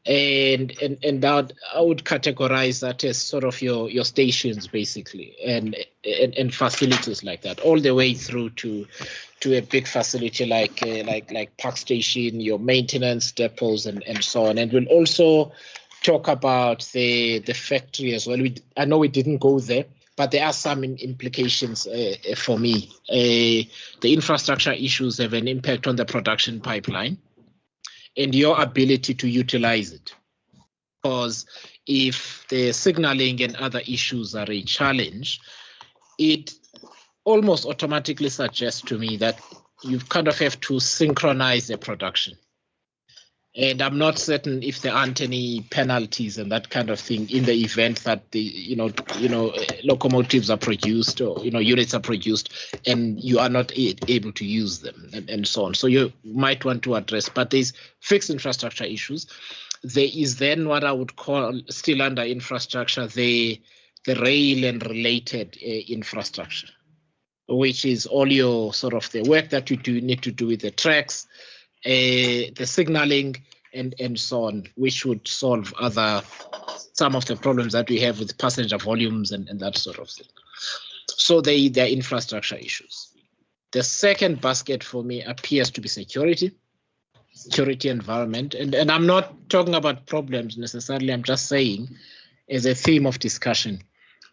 And that I would categorize that as sort of your stations basically, and facilities like that, all the way through to a big facility like Park Station, your maintenance depots and so on. And we'll also talk about the factory as well. I know we didn't go there, but there are some implications for me. The infrastructure issues have an impact on the production pipeline and your ability to utilize it. Because if the signaling and other issues are a challenge, it almost automatically suggests to me that you kind of have to synchronize the production. And I'm not certain if there aren't any penalties and that kind of thing in the event that the locomotives are produced or units are produced and you are not able to use them and so on. So you might want to address, but there's fixed infrastructure issues. There is then what I would call, still under infrastructure, the rail and related infrastructure, which is all your sort of the work that you need to do with the tracks, the signaling and so on, which would solve some of the problems that we have with passenger volumes and that sort of thing. So they're infrastructure issues. The second basket for me appears to be security environment. And I'm not talking about problems necessarily, I'm just saying as a theme of discussion,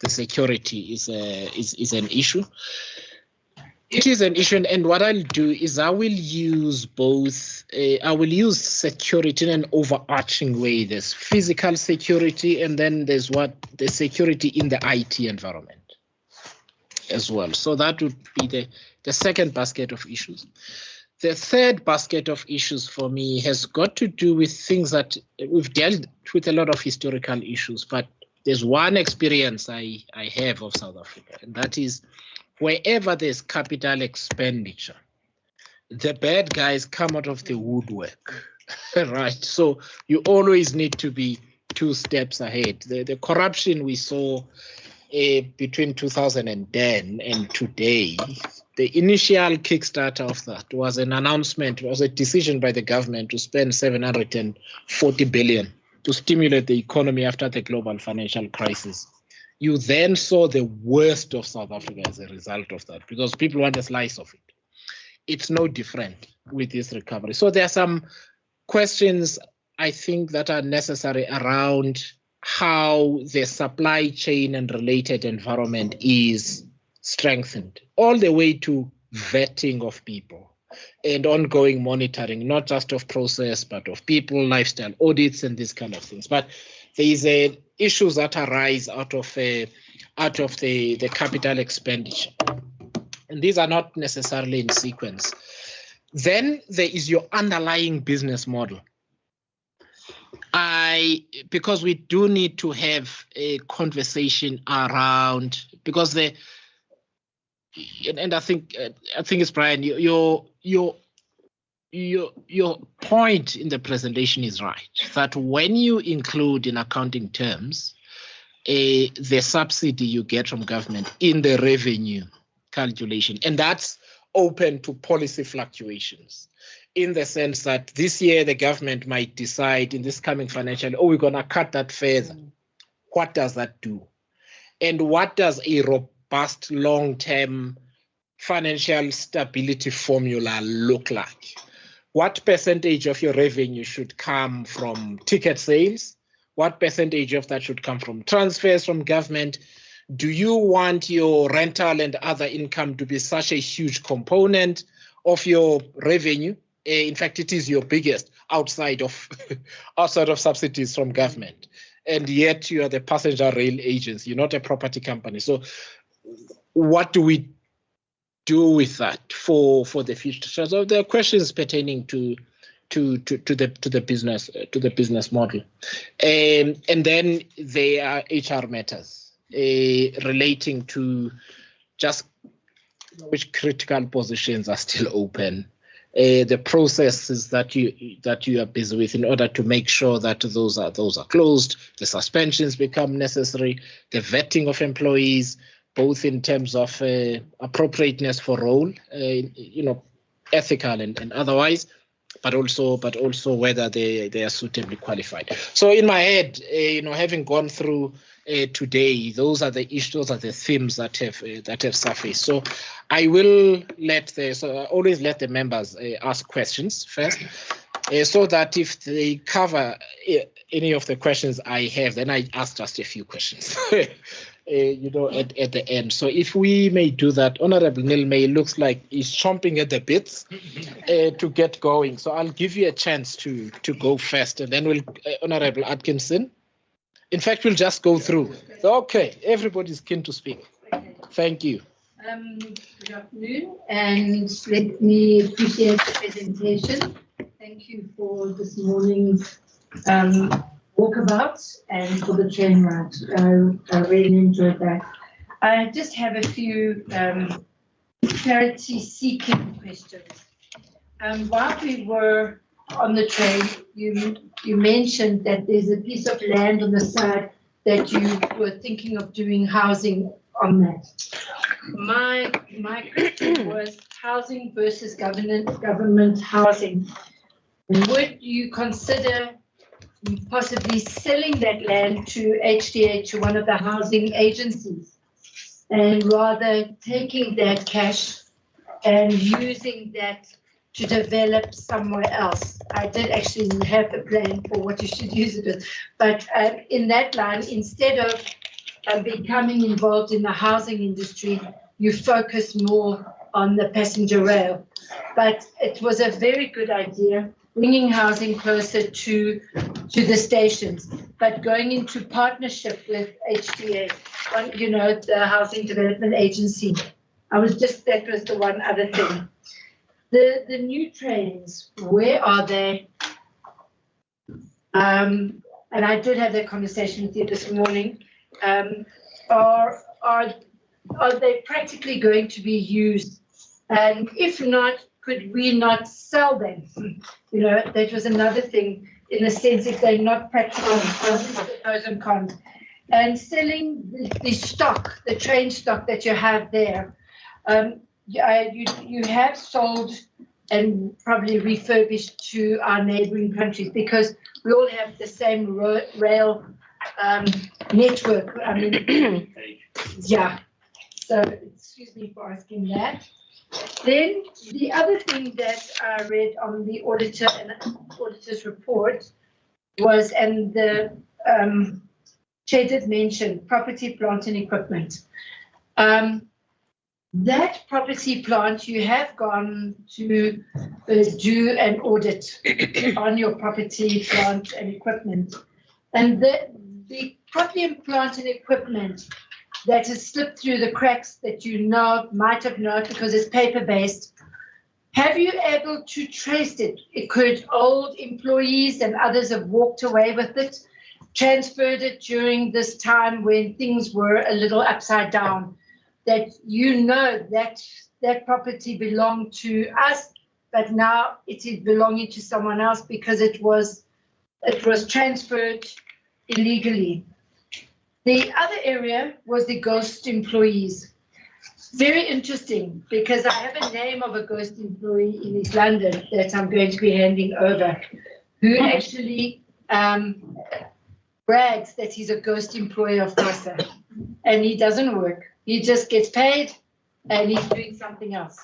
the security is an issue. It is an issue, and what I'll do is I will use both. I will use security in an overarching way. There's physical security, and then there's the security in the IT environment as well. So that would be the second basket of issues. The third basket of issues for me has got to do with things that we've dealt with, a lot of historical issues, but there's one experience I have of South Africa, and that is wherever there's capital expenditure, the bad guys come out of the woodwork, right? So you always need to be 2 steps ahead. The corruption we saw between 2010 and today, the initial Kickstarter of that was an announcement, was a decision by the government to spend 740 billion to stimulate the economy after the global financial crisis. You then saw the worst of South Africa as a result of that, because people want a slice of it. It's no different with this recovery. So there are some questions I think that are necessary around how the supply chain and related environment is strengthened, all the way to vetting of people and ongoing monitoring, not just of process, but of people, lifestyle audits and these kind of things. But there is issues that arise out of the capital expenditure, and these are not necessarily in sequence. Then there is your underlying business model. Because we do need to have a conversation around, because and I think it's Brian, your point in the presentation is right, that when you include in accounting terms the subsidy you get from government in the revenue calculation, and that's open to policy fluctuations, in the sense that this year the government might decide in this coming financial, we're going to cut that further. What does that do? And what does a robust long-term financial stability formula look like? What percentage of your revenue should come from ticket sales? What percentage of that should come from transfers from government? Do you want your rental and other income to be such a huge component of your revenue? In fact, it is your biggest outside of subsidies from government. And yet you are the passenger rail agency, you're not a property company. So what do we do with that for the future? So there are questions pertaining to the business model, and then there are HR matters relating to just which critical positions are still open, the processes that you are busy with in order to make sure that those are closed, the suspensions become necessary, the vetting of employees, both in terms of appropriateness for role, ethical and otherwise, but also whether they are suitably qualified. So in my head, having gone through today, those are the issues, those are the themes that have surfaced. So I will always let the members ask questions first, so that if they cover any of the questions I have, then I ask just a few questions. At the end. So if we may do that, Honorable Nilmay looks like he's chomping at the bits to get going. So I'll give you a chance to go first, and then we'll, Honorable Atkinson. In fact, we'll just go through. Okay, everybody's keen to speak. Thank you. Good afternoon, and let me appreciate the presentation. Thank you for this morning's walkabouts and for the train ride. I really enjoyed that. I just have a few clarity-seeking questions. While we were on the train, you mentioned that there's a piece of land on the side that you were thinking of doing housing on that. My question was housing versus government housing. Would you consider possibly selling that land to HDA, to one of the housing agencies, and rather taking that cash and using that to develop somewhere else? I did actually have a plan for what you should use it with, but in that line, instead of becoming involved in the housing industry, you focus more on the passenger rail. But it was a very good idea, bringing housing closer to the stations, but going into partnership with HDA, the Housing Development Agency. That was the one other thing. The new trains, where are they? And I did have that conversation with you this morning. Are they practically going to be used? And if not, could we not sell them? That was another thing, in the sense if they're not practical, the pros and cons. And selling the stock, the train stock that you have there, you have sold and probably refurbished to our neighboring countries, because we all have the same rail network. I mean, yeah. So excuse me for asking that. Then the other thing that I read on the auditor's report was, and the chair did mention, property, plant and equipment. That property, plant, you have gone to do an audit on your property, plant and equipment. And the property and plant and equipment that has slipped through the cracks that you might have known because it's paper-based, have you able to trace it? It could old employees and others have walked away with it, transferred it during this time when things were a little upside down, that that property belonged to us, but now it is belonging to someone else because it was transferred illegally. The other area was the ghost employees. very interesting because I have a name of a ghost employee in East London that I'm going to be handing over, who actually brags that he's a ghost employee of PRASA, and he doesn't work. He just gets paid and he's doing something else.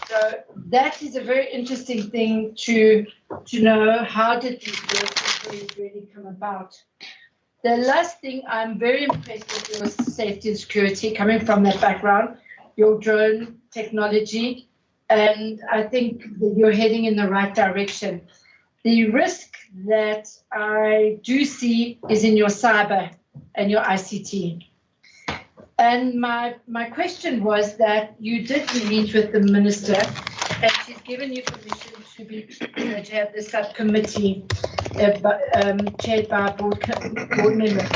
So that is a very interesting thing to know, how did these ghost employees really come about? The last thing, I'm very impressed with your safety and security coming from that background, your drone technology, and I think that you're heading in the right direction. The risk that I do see is in your cyber and your ICT. And my question was that you did meet with the minister and she's given you permission to have the subcommittee chaired by a board member.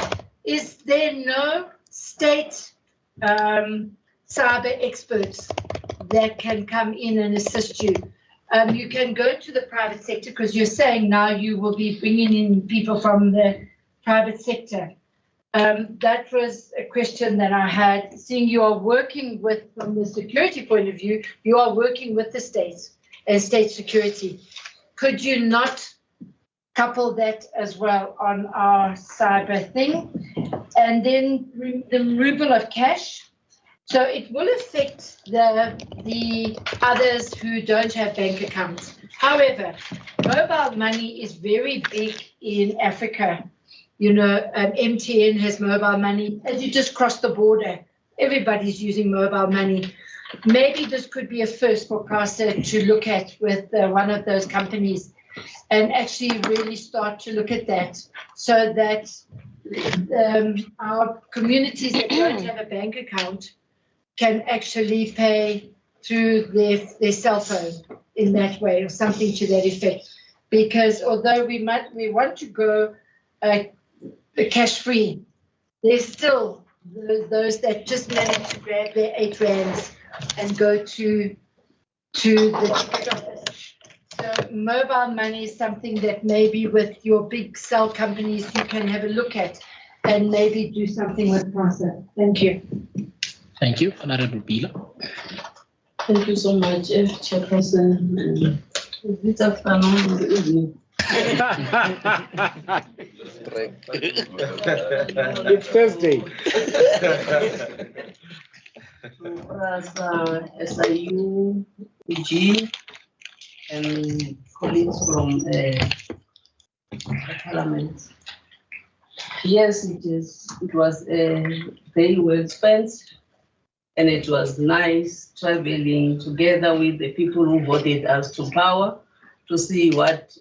Is there no state cyber experts that can come in and assist you? You can go to the private sector because you're saying now you will be bringing in people from the private sector. That was a question that I had. Seeing you are working with, from the security point of view, you are working with the states and state security. Could you not couple that as well on our cyber thing? And then the removal of cash. So it will affect the others who don't have bank accounts. However, mobile money is very big in Africa. You know, MTN has mobile money. As you just cross the border, everybody's using mobile money. Maybe this could be a first for PRASA to look at with one of those companies and actually really start to look at that so that our communities that don't have a bank account can actually pay through their cell phone in that way or something to that effect. Because although we want to go cash free, there's still those that just manage to grab their 8 rands and go to the ticket office. So mobile money is something that maybe with your big cell companies you can have a look at and maybe do something with PRASA. Thank you. Thank you. Honorable Bila. Thank you so much, Chairperson. Good afternoon, good evening. It's Thursday. PRASA, SIU, EG, and colleagues from Parliament. Yes, it was very well spent, and it was nice traveling together with the people who voted us to power to see what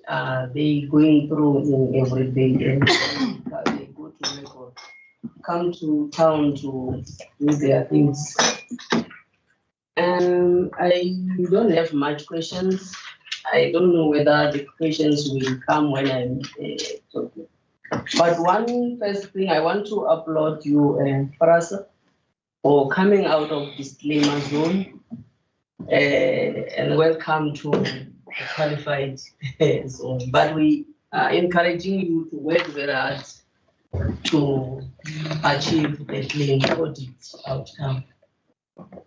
they going through in every day. And they go to work or come to town to do their things. And I don't have much questions. I don't know whether the questions will come when I'm talking. But one first thing, I want to applaud you, PRASA, for coming out of disclaimer zone and welcome to qualified zone. But we are encouraging you to work very hard to achieve the clean audit outcome.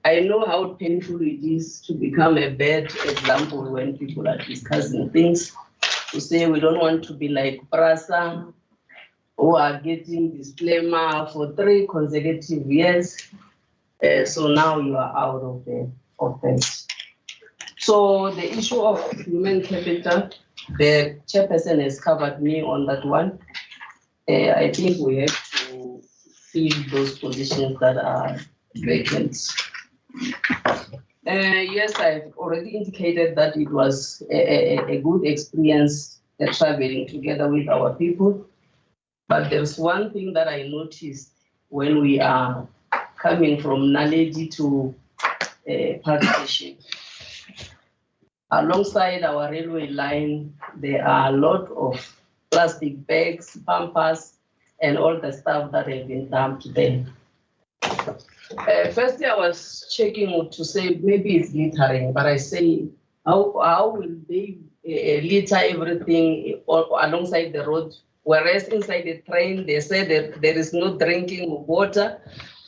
I know how painful it is to become a bad example when people are discussing things, to say we don't want to be like PRASA, who are getting disclaimer for 3 consecutive years. So now you are out of the offense. So the issue of human capital, the chairperson has covered me on that one. I think we have to fill those positions that are vacant. Yes, I've already indicated that it was a good experience traveling together with our people. But there's one thing that I noticed when we are coming from Naledi to Park Station. Alongside our railway line, there are a lot of plastic bags, pampers, and all the stuff that have been dumped there. Firstly, I was checking to say maybe it's littering, but I say, how will they litter everything alongside the road? Whereas inside the train, they say that there is no drinking water.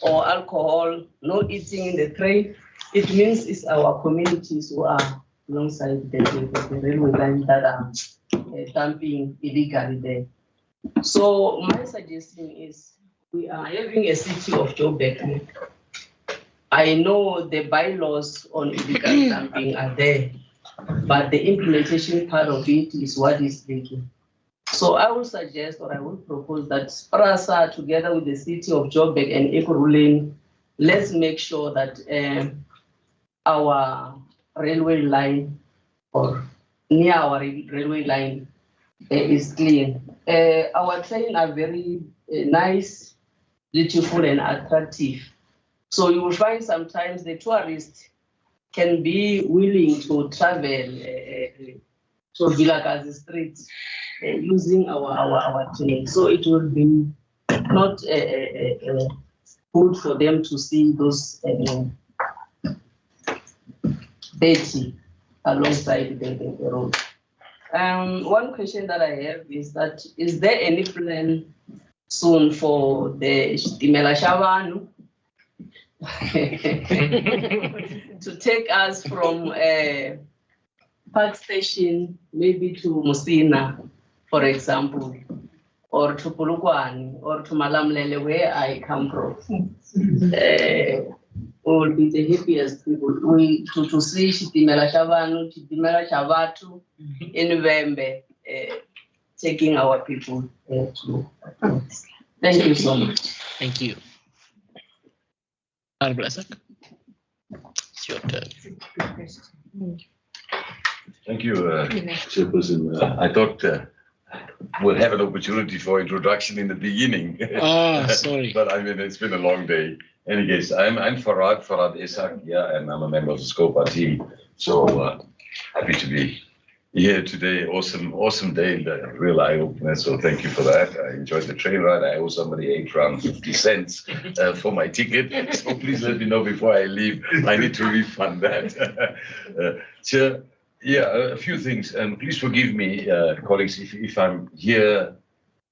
or alcohol, no eating in the train, it means it's our communities who are alongside the railway line that are dumping illegally there. So my suggestion is we are having a city of Joburg. I know the bylaws on illegal dumping are there, but the implementation part of it is what is leaking. So I will suggest, or I will propose that PRASA, together with the city of Joburg and Irregular, let's make sure that our railway line or near our railway line is clean. Our trains are very nice, beautiful, and attractive. So you will find sometimes the tourists can be willing to travel to Vilakazi streets using our train. So it will be not good for them to see those dirty alongside the road. One question that I have is that, is there any plan soon for the Stimela Shavanu to take us from Park Station maybe to Musina, for example, or to Polokwane, or to Malamlele, where I come from? We will be the happiest people to see Shitimela Shavanu, Shitimela Shavatu in November, taking our people to. Thank you so much. Thank you. Honorable Isaac, it's your turn. Thank you, Chairperson. I thought we'll have an opportunity for introduction in the beginning. Oh, sorry. But I mean, it's been a long day. Anyways, I'm Farad Isaac, yeah, and I'm a member of the SCOPA team. So happy to be here today. Awesome day in the real eye-opener. So thank you for that. I enjoyed the train ride. I owe somebody £8.50 for my ticket. So please let me know before I leave. I need to refund that. Chair, yeah, a few things, and please forgive me, colleagues, if I'm here,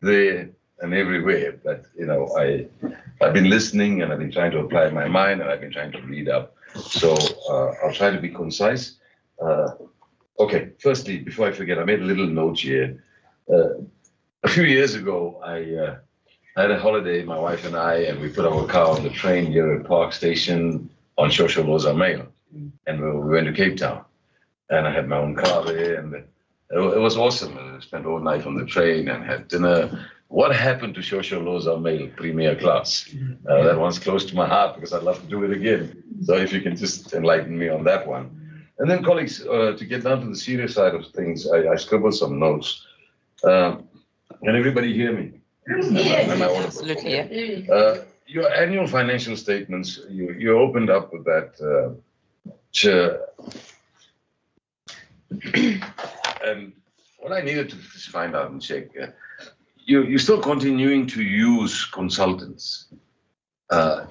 there, and everywhere. But you know, I've been listening, and I've been trying to apply my mind, and I've been trying to read up. So I'll try to be concise. Okay, firstly, before I forget, I made a little note here. A few years ago, I had a holiday, my wife and I, and we put our car on the train here at Park Station on Shosholoza Mail, and we went to Cape Town. And I had my own car there, and it was awesome. I spent all night on the train and had dinner. What happened to Shosholoza Mail Premier Class? That one's close to my heart because I'd love to do it again. So if you can just enlighten me on that one. And then, colleagues, to get down to the serious side of things, I scribbled some notes. Can everybody hear me? Yes, Am I audible? absolutely. Yeah. Your annual financial statements, you opened up with that, Chair. And what I needed to just find out and check, you're still continuing to use consultants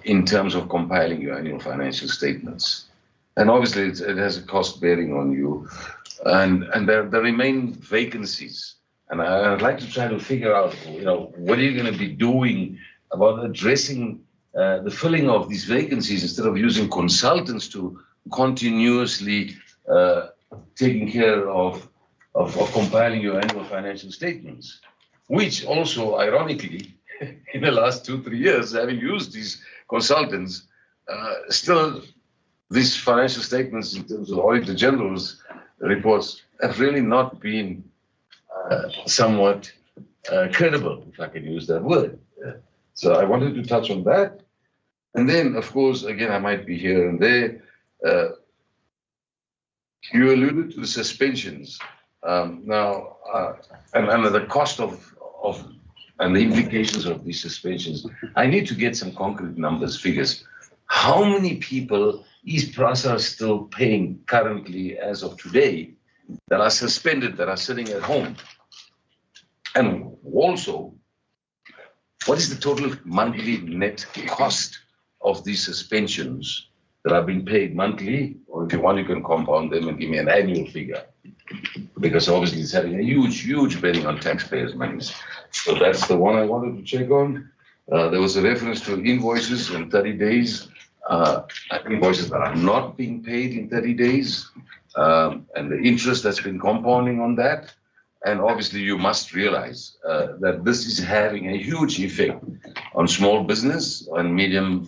in terms of compiling your annual financial statements. And obviously it has a cost bearing on you. And there remain vacancies. And I'd like to try to figure out, you know, what are you going to be doing about addressing the filling of these vacancies instead of using consultants to continuously taking care of compiling your annual financial statements, which also, ironically, in the last 2-3 years, having used these consultants, still these financial statements in terms of Auditor General's reports have really not been somewhat credible, if I can use that word. So I wanted to touch on that. And then, of course, again, I might be here and there. You alluded to the suspensions and the cost of and the implications of these suspensions. I need to get some concrete numbers, figures. How many people is PRASA still paying currently as of today that are suspended, that are sitting at home? And also, what is the total monthly net cost of these suspensions that are being paid monthly? Or if you want, you can compound them and give me an annual figure, because obviously it's having a huge bearing on taxpayers' money. So that's the one I wanted to check on. There was a reference to invoices in 30 days, invoices that are not being paid in 30 days, and the interest that's been compounding on that. And obviously, you must realize that this is having a huge effect on small business and medium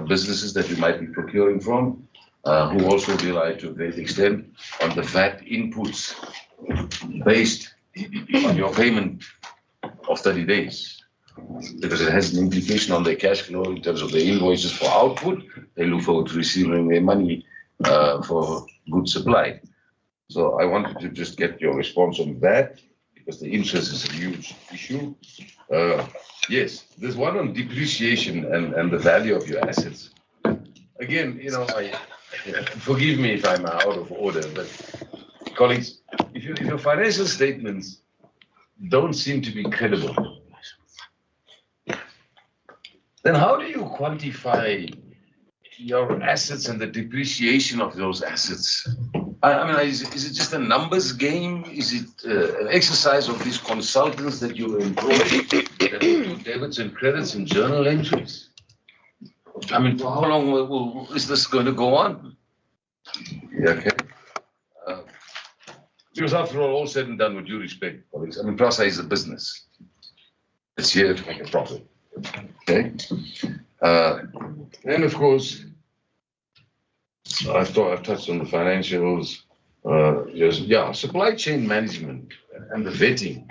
businesses that you might be procuring from, who also rely to a great extent on the VAT inputs based on your payment of 30 days. Because it has an implication on their cash flow in terms of the invoices for output. They look forward to receiving their money for good supply. So I wanted to just get your response on that, because the interest is a huge issue. Yes, there's one on depreciation and the value of your assets. Again, you know, forgive me if I'm out of order, but colleagues, if your financial statements don't seem to be credible, then how do you quantify your assets and the depreciation of those assets? I mean, is it just a numbers game? Is it an exercise of these consultants that you employ, that do debits and credits and journal entries? I mean, for how long is this going to go on? Yeah, okay. Because after all said and done, with due respect, colleagues, I mean, PRASA is a business. It's here to make a profit. Okay. And of course, I've touched on the financials. Supply chain management and the vetting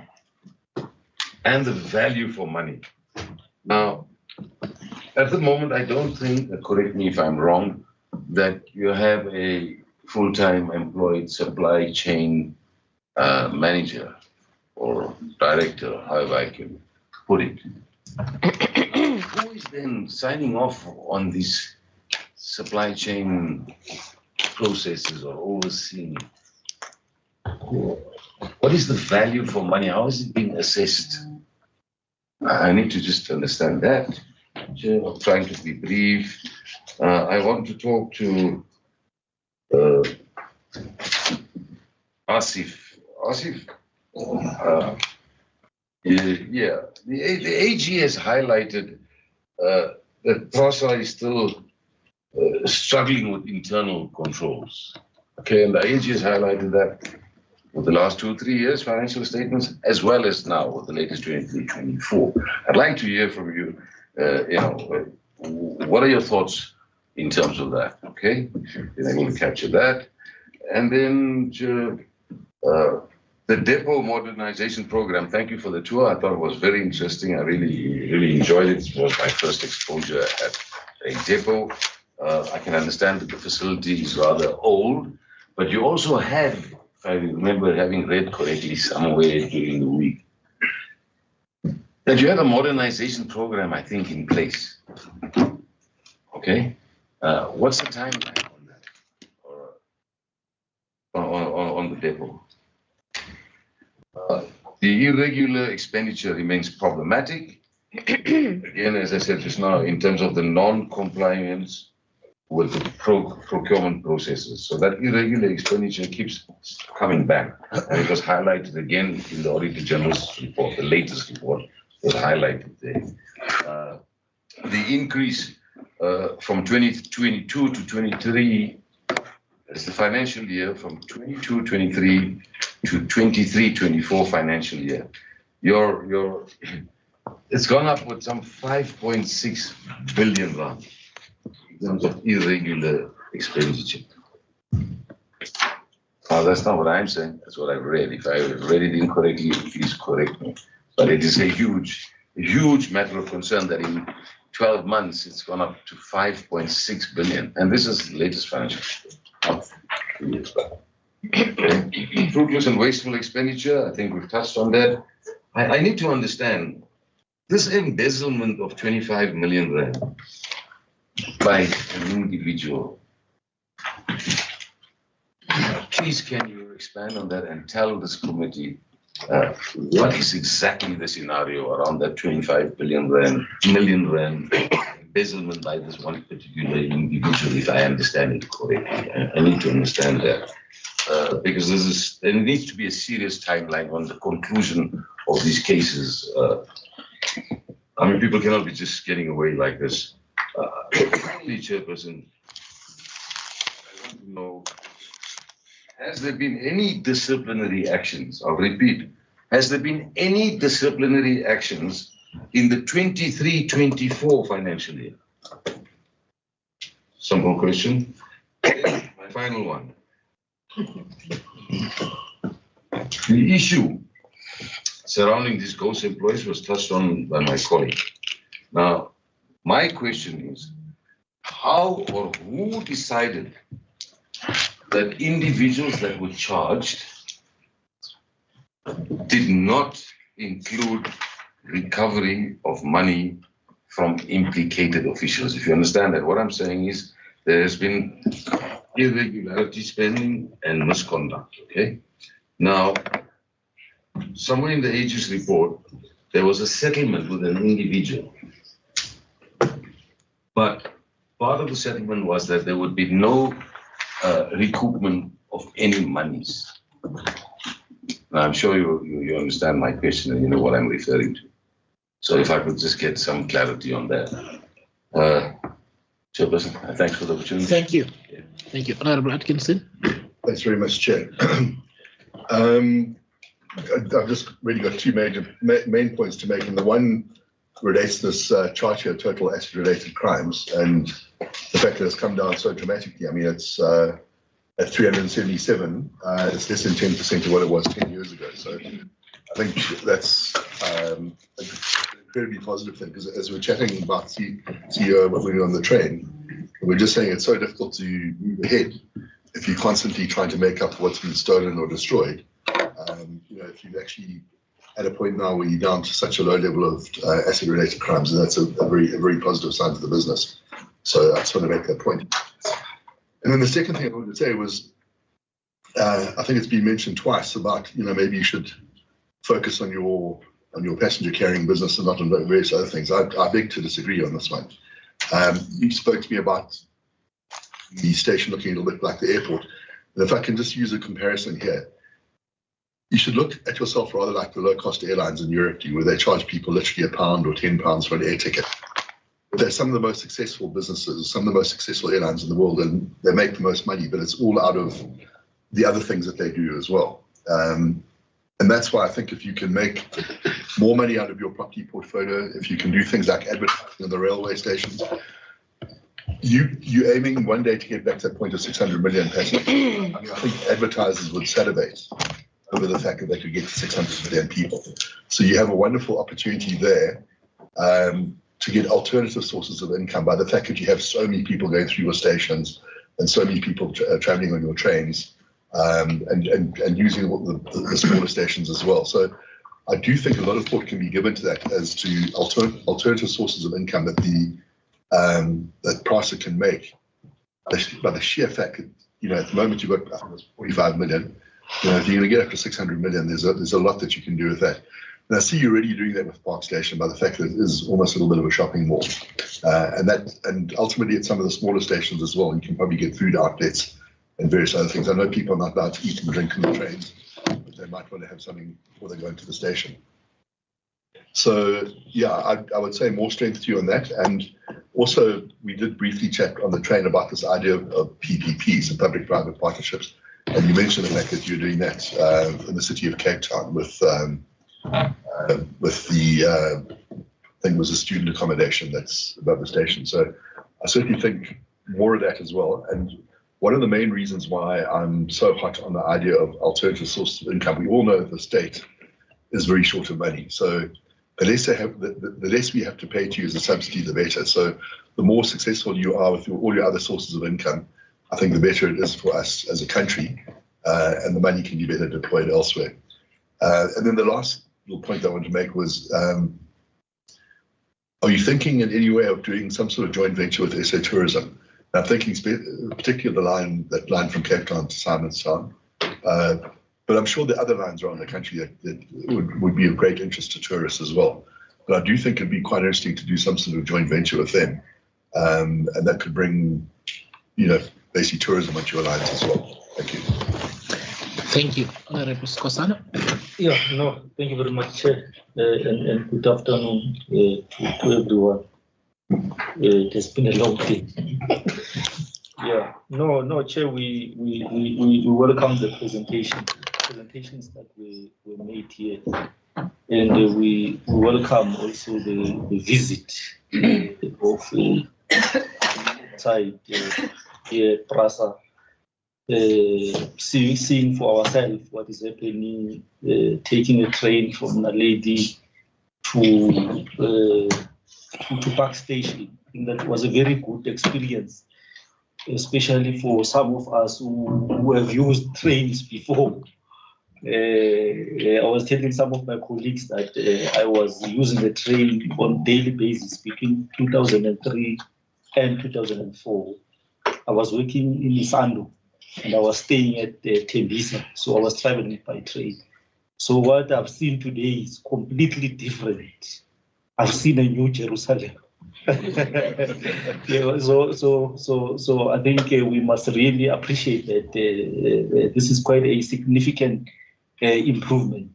and the value for money. Now, at the moment, I don't think, correct me if I'm wrong, that you have a full-time employed supply chain manager or director, however I can put it. Who is then signing off on these supply chain processes or overseeing? What is the value for money? How is it being assessed? I need to just understand that. I'm trying to be brief. I want to talk to Asif. Asif, the AG has highlighted that PRASA is still struggling with internal controls. Okay, and the AG has highlighted that with the last 2 or 3 years financial statements, as well as now with the latest 23-24. I'd like to hear from you. What are your thoughts in terms of that? Okay, then I'm going to capture that, and then the depot modernization program. Thank you for the tour. I thought it was very interesting. I really enjoyed it. It was my first exposure at a depot. I can understand that the facility is rather old, but you also have, if I remember having read correctly somewhere during the week, that you have a modernization program, I think, in place. Okay? What's the timeline on that? On the depot? The irregular expenditure remains problematic. Again, as I said just now, in terms of the non-compliance with the procurement processes. So that irregular expenditure keeps coming back. And it was highlighted again in the Auditor General's report, the latest report was highlighted there. The increase from 2022 to 23 is the financial year, from 22-23 to 23-24 financial year. It's gone up with some 5.6 billion rand in terms of irregular expenditure. That's not what I'm saying. That's what I've read. If I read it incorrectly, please correct me. But it is a huge matter of concern that in 12 months it's gone up to 5.6 billion, and this is the latest financial year. Fruitless and wasteful expenditure, I think we've touched on that. I need to understand this embezzlement of 25 million rand by an individual. Please, can you expand on that and tell this committee what is exactly the scenario around that 25 million rand embezzlement by this one particular individual, if I understand it correctly? I need to understand that. Because there needs to be a serious timeline on the conclusion of these cases. I mean, people cannot be just getting away like this. Please, Chairperson, I want to know, has there been any disciplinary actions? I'll repeat, has there been any disciplinary actions in the 23-24 financial year? Simple question. My final one. The issue surrounding these ghost employees was touched on by my colleague. Now, my question is, how or who decided that individuals that were charged did not include recovery of money from implicated officials? If you understand that, what I'm saying is there has been irregularity spending and misconduct, okay? Now, somewhere in the AG's report, there was a settlement with an individual. But part of the settlement was that there would be no recoupment of any monies. Now, I'm sure you understand my question and you know what I'm referring to. So if I could just get some clarity on that. Chairperson, thanks for the opportunity. Thank you. Thank you. Honourable Atkinson. Thanks very much, Chair. I've just really got two main points to make, and the one relates to this chart here, total asset-related crimes, and the fact that it's come down so dramatically. I mean, it's at 377, it's less than 10% of what it was 10 years ago. So I think that's an incredibly positive thing, because as we're chatting about CEO when we were on the train, we're just saying it's so difficult to move ahead if you're constantly trying to make up what's been stolen or destroyed. You know, if you're actually at a point now where you're down to such a low level of asset-related crimes, and that's a very positive sign for the business. So I just want to make that point. And then the second thing I wanted to say was, I think it's been mentioned twice about, you know, maybe you should focus on your passenger carrying business and not on various other things. I beg to disagree on this one. You spoke to me about the station looking a little bit like the airport. And if I can just use a comparison here, you should look at yourself rather like the low-cost airlines in Europe do, where they charge people literally £1 or £10 for an air ticket. But they're some of the most successful businesses, some of the most successful airlines in the world, and they make the most money, but it's all out of the other things that they do as well. And that's why I think if you can make more money out of your property portfolio, if you can do things like advertising on the railway stations, you're aiming one day to get back to that point of 600 million passengers. I mean, I think advertisers would salivate over the fact that they could get to 600 million people. So you have a wonderful opportunity there to get alternative sources of income by the fact that you have so many people going through your stations and so many people traveling on your trains, and using the smaller stations as well. So I do think a lot of thought can be given to that as to alternative sources of income that that PRASA can make. By the sheer fact that, you know, at the moment you've got 45 million. You know, if you're going to get up to 600 million, there's a lot that you can do with that. And I see you're already doing that with Park Station by the fact that it is almost a little bit of a shopping mall, and ultimately at some of the smaller stations as well. You can probably get food outlets and various other things. I know people are not allowed to eat and drink on the trains, but they might want to have something before they go into the station. So yeah, I would say more strength to you on that. And also, we did briefly chat on the train about this idea of PPPs and public-private partnerships. And you mentioned the fact that you're doing that in the city of Cape Town with the I think it was a student accommodation that's above the station. So I certainly think more of that as well. And one of the main reasons why I'm so hot on the idea of alternative sources of income, we all know that the state is very short of money. So the less we have to pay to you as a subsidy, the better. So the more successful you are with all your other sources of income, I think the better it is for us as a country, and the money can be better deployed elsewhere. And then the last little point I wanted to make was, are you thinking in any way of doing some sort of joint venture with SA Tourism? I'm thinking particularly that line from Cape Town to Simonstown, but I'm sure the other lines around the country that would be of great interest to tourists as well. But I do think it'd be quite interesting to do some sort of joint venture with them, and that could bring, you know, basically tourism onto your lines as well. Thank you. Thank you. Honorable Skosana. Yeah, no, thank you very much, Chair, and good afternoon to everyone. It has been a long day. Yeah, no, Chair, we welcome the presentations that were made here, and we welcome also the visit of side here at PRASA, seeing for ourselves what is happening, taking a train from Naledi to Park Station. I think that was a very good experience, especially for some of us who have used trains before. I was telling some of my colleagues that I was using the train on daily basis between 2003 and 2004. I was working in Isando and I was staying at Tembisa, so I was traveling by train. So what I've seen today is completely different. I've seen a new Jerusalem. Yeah, so I think we must really appreciate that this is quite a significant improvement.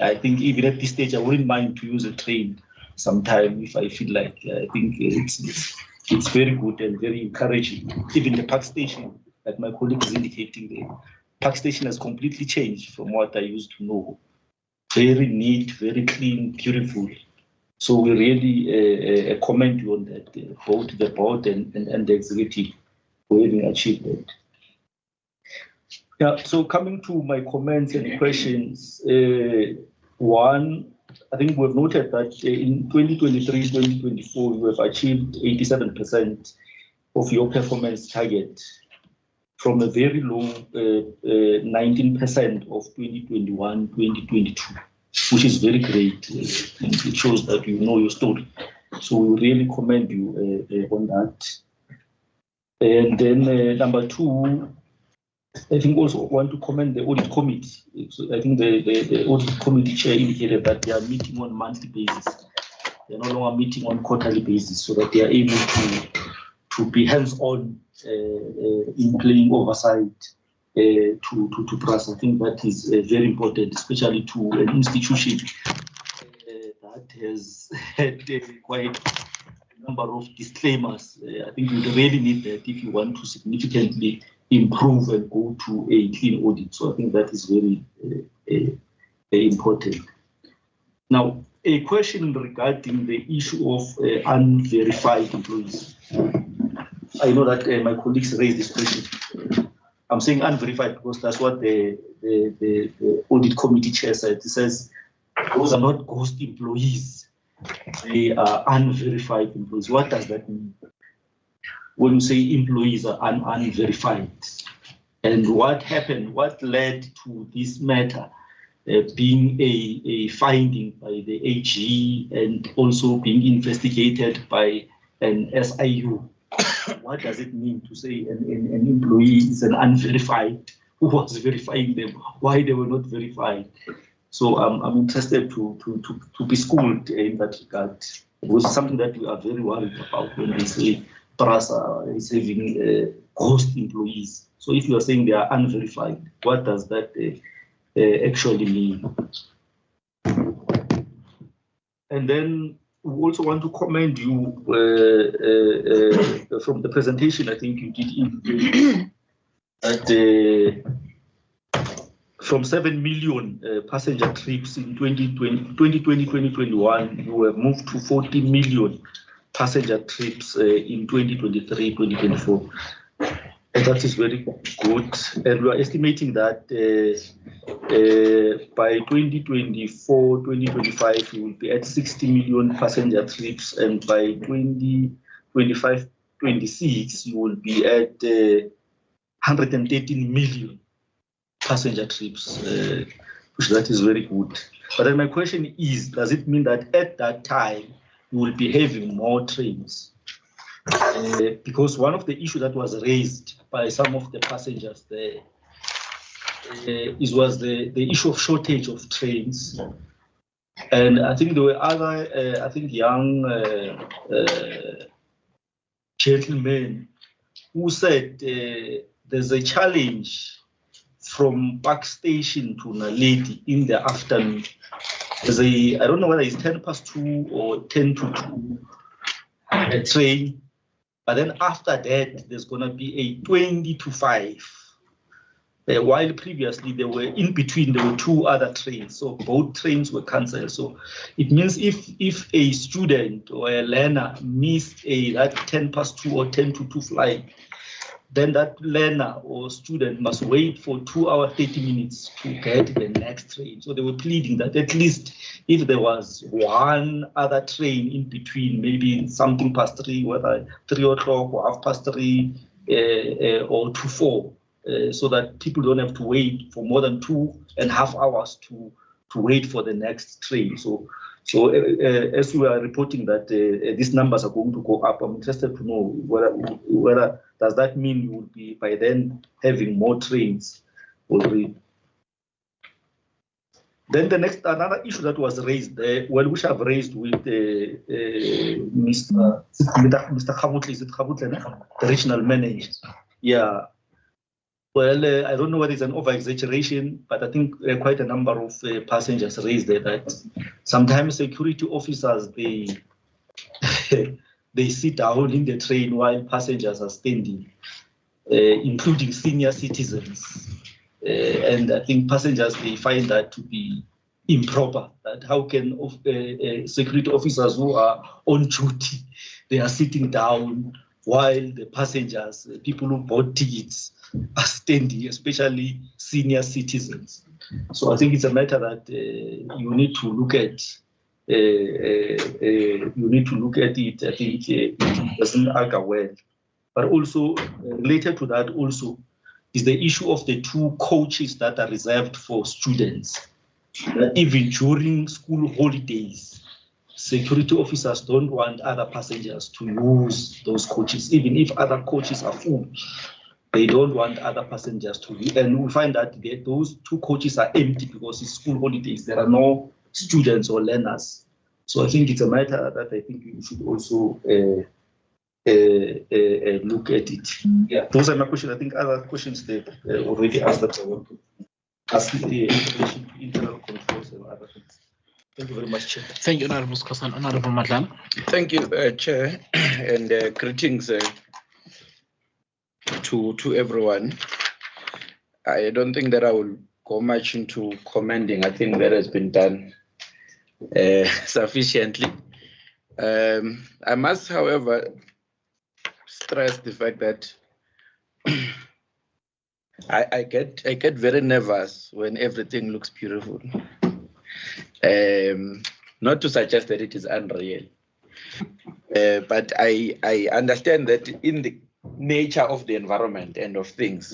I think even at this stage, I wouldn't mind to use a train sometime if I feel like. I think it's very good and very encouraging. Even the Park Station, like my colleague is indicating, the Park Station has completely changed from what I used to know. Very neat, very clean, beautiful. So we really commend you on that, both the board and the executive for having achieved that. Yeah, so coming to my comments and questions, one, I think we've noted that in 2023-2024, you have achieved 87% of your performance target from a very low 19% of 2021-2022, which is very great. And it shows that you know your story. So we really commend you on that. And then number two, I think also want to commend the audit committee. So I think the audit committee chair indicated that they are meeting on a monthly basis. They're no longer meeting on quarterly basis, so that they are able to be hands-on in playing oversight to PRASA. I think that is very important, especially to an institution that has had quite a number of disclaimers. I think you really need that if you want to significantly improve and go to a clean audit. So I think that is very important. Now, a question regarding the issue of unverified employees. I know that my colleagues raised this question. I'm saying unverified because that's what the audit committee chair said. He says those are not ghost employees. They are unverified employees. What does that mean? When you say employees are unverified, and what happened, what led to this matter being a finding by the AG and also being investigated by an SIU? What does it mean to say an employee is an unverified? Who was verifying them? Why they were not verified? So I'm interested to be schooled in that regard. It was something that we are very worried about when they say PRASA is having ghost employees. So if you are saying they are unverified, what does that actually mean? And then we also want to commend you from the presentation. I think you did indicate that from 7 million passenger trips in 2020-2021, you have moved to 40 million passenger trips in 2023-2024. And that is very good. And we are estimating that by 2024-2025, we will be at 60 million passenger trips, and by 2025-26, you will be at 113 million passenger trips, which that is very good. But then my question is, does it mean that at that time, you will be having more trains? Because one of the issues that was raised by some of the passengers there was the issue of shortage of trains. And I think there were other, young gentlemen who said there's a challenge from Park Station to Naledi in the afternoon. There's I don't know whether it's 2:10 or 2:10, a train. But then after that, there's going to be a 20:05. While previously there were in between, there were 2 other trains. So both trains were cancelled. So it means if a student or a learner missed that 2:10 or 2:10 flight, then that learner or student must wait for 2 hours, 30 minutes to get the next train. So they were pleading that at least if there was one other train in between, maybe something past 3, whether 3 o'clock or 3:30 or 4, so that people don't have to wait for more than 2.5 hours to wait for the next train. So as we are reporting that these numbers are going to go up, I'm interested to know whether does that mean you will be by then having more trains already. Then another issue that was raised, which I've raised with Mr. Khabutli, is it Khabutli, the regional manager? Yeah. Well, I don't know whether it's an over-exaggeration, but I think quite a number of passengers raised that sometimes security officers, they sit down in the train while passengers are standing, including senior citizens. And I think passengers, they find that to be improper. That how can security officers who are on duty, they are sitting down while the passengers, people who bought tickets, are standing, especially senior citizens. So I think it's a matter that you need to look at. It. I think it doesn't argue well. But also related to that also is the issue of the 2 coaches that are reserved for students. Even during school holidays, security officers don't want other passengers to use those coaches, even if other coaches are full. They don't want other passengers to use. And we find that those 2 coaches are empty because it's school holidays. There are no students or learners. So I think it's a matter that I think you should also look at it. Yeah, those are my questions. I think other questions they already asked that I want to ask the internal controls and other things. Thank you very much, Chair. Thank you, Honorable Skosan. Honorable Madlan. Thank you, Chair, and greetings to everyone. I don't think that I will go much into commending. I think that has been done sufficiently. I must, however, stress the fact that I get very nervous when everything looks beautiful. Not to suggest that it is unreal, but I understand that in the nature of the environment and of things,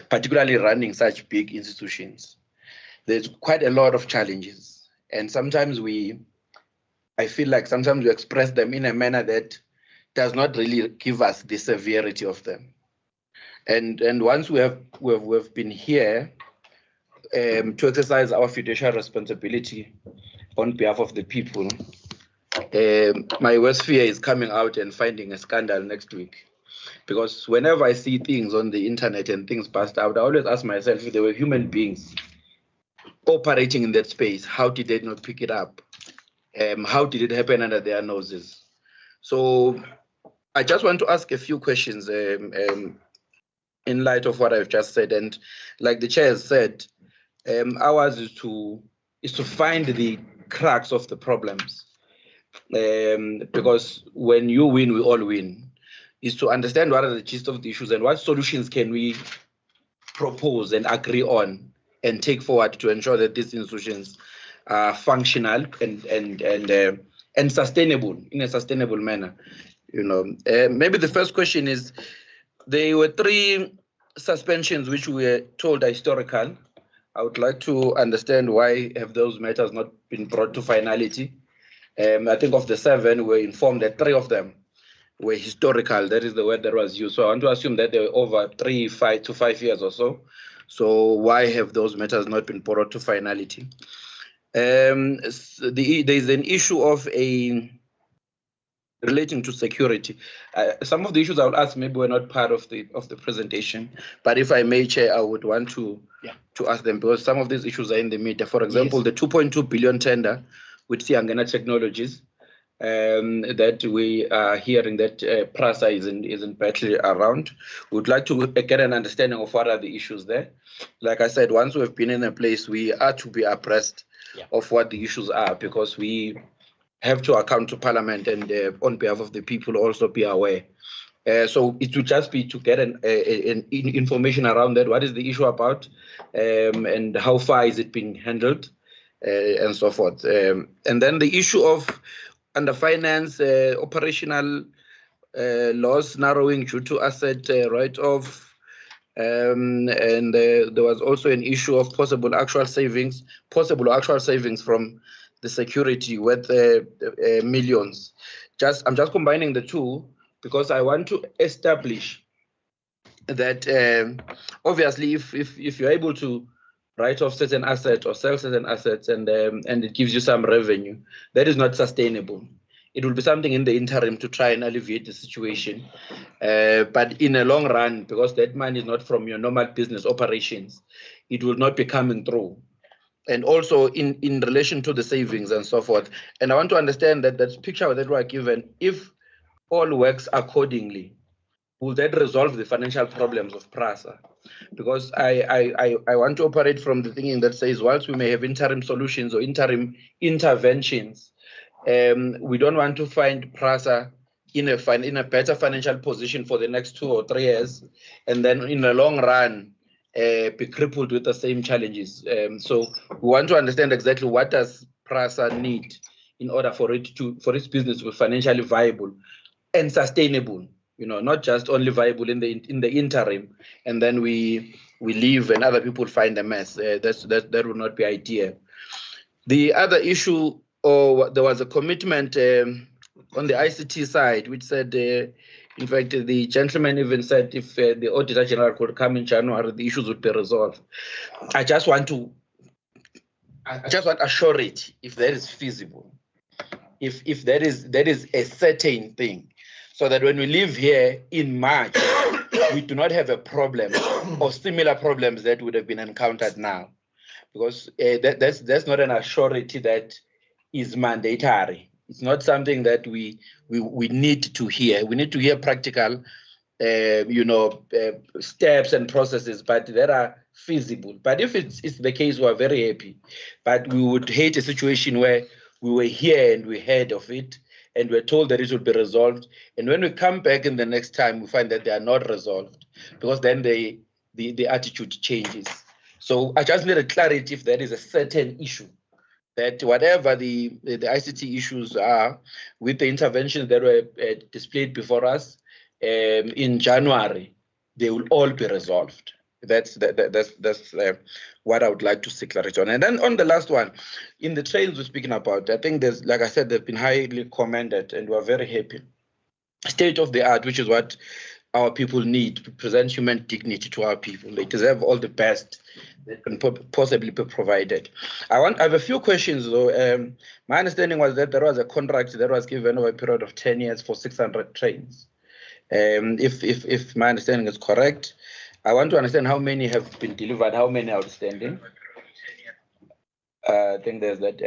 particularly running such big institutions, there's quite a lot of challenges, and sometimes I feel like sometimes we express them in a manner that does not really give us the severity of them. And once we've been here to exercise our fiduciary responsibility on behalf of the people, my worst fear is coming out and finding a scandal next week. Because whenever I see things on the internet and things passed out, I always ask myself, if there were human beings operating in that space, how did they not pick it up? How did it happen under their noses? So I just want to ask a few questions in light of what I've just said. And like the chair has said, ours is to find the cracks of the problems. Because when you win, we all win. Is to understand what are the gist of the issues and what solutions can we propose and agree on and take forward to ensure that these institutions are functional and sustainable in a sustainable manner. You know, maybe the first question is, there were 3 suspensions which we were told are historical. I would like to understand why have those matters not been brought to finality. I think of the 7, we were informed that 3 of them were historical. That is the word that was used. So I want to assume that they were over 5 to 5 years or so. So why have those matters not been brought to finality? There is an issue of a relating to security. Some of the issues I'll ask maybe were not part of the presentation, but if I may, Chair, I would want to ask them because some of these issues are in the media. For example, the 2.2 billion tender with Siangana Technologies that we are hearing that PRASA isn't battle around. We would like to get an understanding of what are the issues there. Like I said, once we've been in a place, we are to be abreast of what the issues are because we have to account to Parliament and on behalf of the people also be aware. So it would just be to get an information around that. What is the issue about and how far is it being handled and so forth. And then the issue of under finance, operational loss narrowing due to asset write-off. And there was also an issue of possible actual savings from the security worth millions. I'm just combining the two because I want to establish that obviously if you're able to write off certain assets or sell certain assets and it gives you some revenue, that is not sustainable. It will be something in the interim to try and alleviate the situation. But in a long run, because that money is not from your normal business operations, it will not be coming through. And also in relation to the savings and so forth. And I want to understand that that picture that we are given, if all works accordingly, will that resolve the financial problems of PRASA? Because I want to operate from the thinking that says, whilst we may have interim solutions or interim interventions, we don't want to find PRASA in a better financial position for the next 2 or 3 years, and then in the long run, be crippled with the same challenges. So we want to understand exactly what does PRASA need in order for its business to be financially viable and sustainable. You know, not just only viable in the interim, and then we leave and other people find a mess. That would not be ideal. The other issue, there was a commitment on the ICT side, which said, in fact, the gentleman even said if the Auditor General could come in January, the issues would be resolved. I just want assurity if that is feasible, if that is a certain thing, so that when we leave here in March, we do not have a problem or similar problems that would have been encountered now, because that's not an assurity that is mandatory. It's not something that we need to hear. We need to hear practical, steps and processes, but that are feasible. But if it's the case, we are very happy. But we would hate a situation where we were here and we heard of it, and we're told that it will be resolved. And when we come back in the next time, we find that they are not resolved, because then the attitude changes. So I just need a clarity if there is a certain issue, that whatever the ICT issues are with the interventions that were displayed before us in January, they will all be resolved. That's what I would like to see clarity on. And then on the last one, in the trains we're speaking about, I think there's, like I said, they've been highly commended and we're very happy. State of the art, which is what our people need to present human dignity to our people. They deserve all the best that can possibly be provided. I have a few questions though. My understanding was that there was a contract that was given over a period of 10 years for 600 trains. If my understanding is correct, I want to understand how many have been delivered, how many are outstanding. I think there's that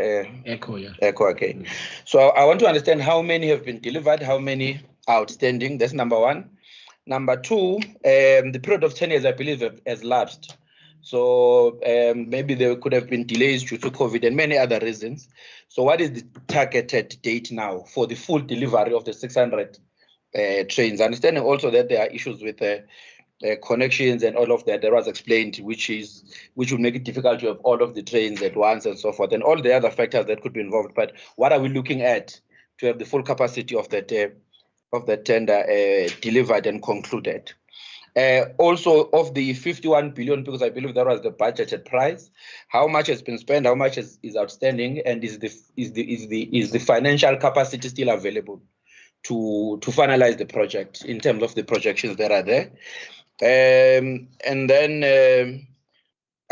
echo, yeah. Echo, okay. So I want to understand how many have been delivered, how many are outstanding. That's number one. Number two, the period of 10 years, I believe, has lapsed. So maybe there could have been delays due to COVID and many other reasons. So what is the targeted date now for the full delivery of the 600 trains? Understanding also that there are issues with connections and all of that was explained, which would make it difficult to have all of the trains at once and so forth, and all the other factors that could be involved. But what are we looking at to have the full capacity of that tender delivered and concluded? Also, of the 51 billion, because I believe that was the budgeted price, how much has been spent, how much is outstanding, and is the financial capacity still available to finalize the project in terms of the projections that are there? And then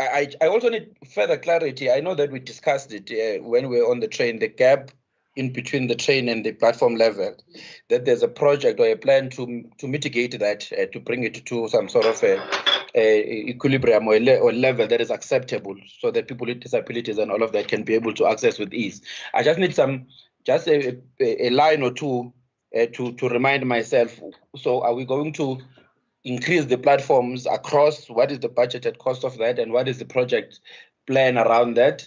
I also need further clarity. I know that we discussed it when we were on the train, the gap in between the train and the platform level, that there's a project or a plan to mitigate that, to bring it to some sort of a equilibrium or level that is acceptable, so that people with disabilities and all of that can be able to access with ease. I just need a line or two to remind myself. So are we going to increase the platforms across? What is the budgeted cost of that, and what is the project plan around that?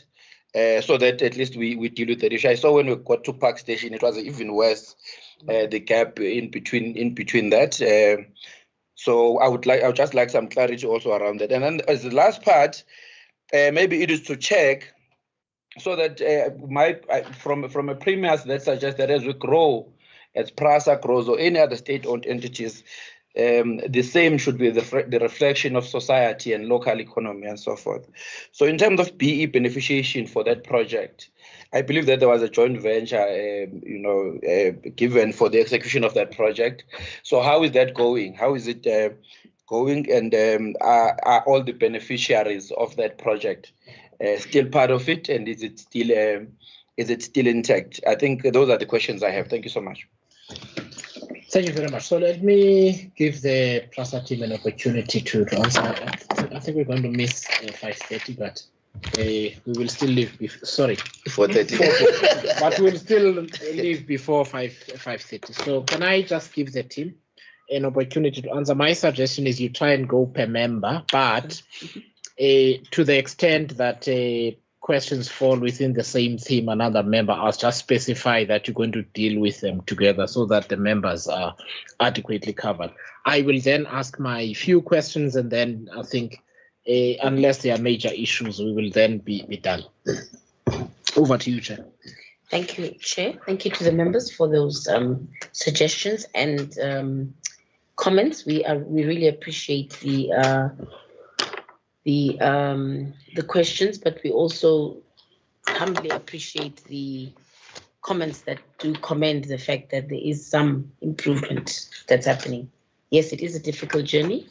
So that at least we deal with the issue. I saw when we got to Park Station, it was even worse, the gap in between that. So I would just like some clarity also around that. And then as the last part, maybe it is to check so that from a premise that suggests that as we grow, as PRASA grows or any other state-owned entities, the same should be the reflection of society and local economy and so forth. So in terms of BE beneficiation for that project, I believe that there was a joint venture, given for the execution of that project. So how is that going? How is it going? And are all the beneficiaries of that project still part of it? And is it still intact? I think those are the questions I have. Thank you so much. Thank you very much. So let me give the PRASA team an opportunity to answer. I think we're going to miss 5:30, but we will still leave before, sorry, 4:30. But we'll still leave before 5:30. So can I just give the team an opportunity to answer? My suggestion is you try and go per member, but to the extent that questions fall within the same theme, another member asks, just specify that you're going to deal with them together so that the members are adequately covered. I will then ask my few questions, and then I think unless there are major issues, we will then be done. Over to you, Chair. Thank you, Chair. Thank you to the members for those suggestions and comments. We really appreciate the questions, but we also humbly appreciate the comments that do commend the fact that there is some improvement that's happening. Yes, it is a difficult journey.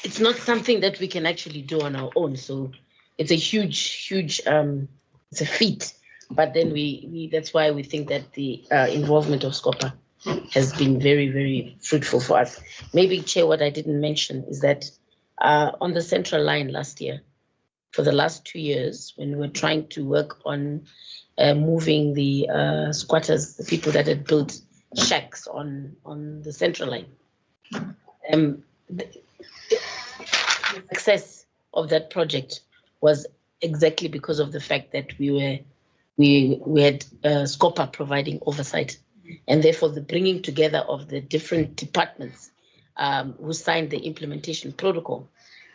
It's not something that we can actually do on our own. So it's a huge, it's a feat. But then that's why we think that the involvement of SCOPA has been very, very fruitful for us. Maybe, Chair, what I didn't mention is that on the central line last year, for the last 2 years, when we were trying to work on moving the squatters, the people that had built shacks on the central line, the success of that project was exactly because of the fact that we had SCOPA providing oversight, and therefore the bringing together of the different departments who signed the implementation protocol.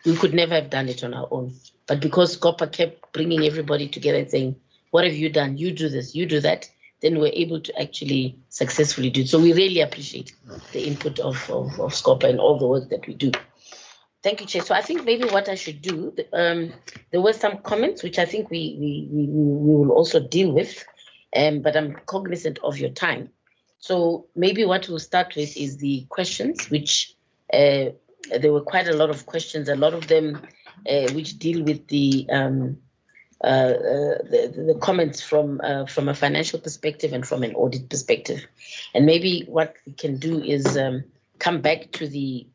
We could never have done it on our own. But because SCOPA kept bringing everybody together and saying, what have you done? You do this, you do that, then we're able to actually successfully do it. So we really appreciate the input of SCOPA and all the work that we do. Thank you, Chair. So I think maybe what I should do, there were some comments which I think we will also deal with, but I'm cognizant of your time. So maybe what we'll start with is the questions, which there were quite a lot of questions, a lot of them which deal with the comments from a financial perspective and from an audit perspective. And maybe what we can do is come back to the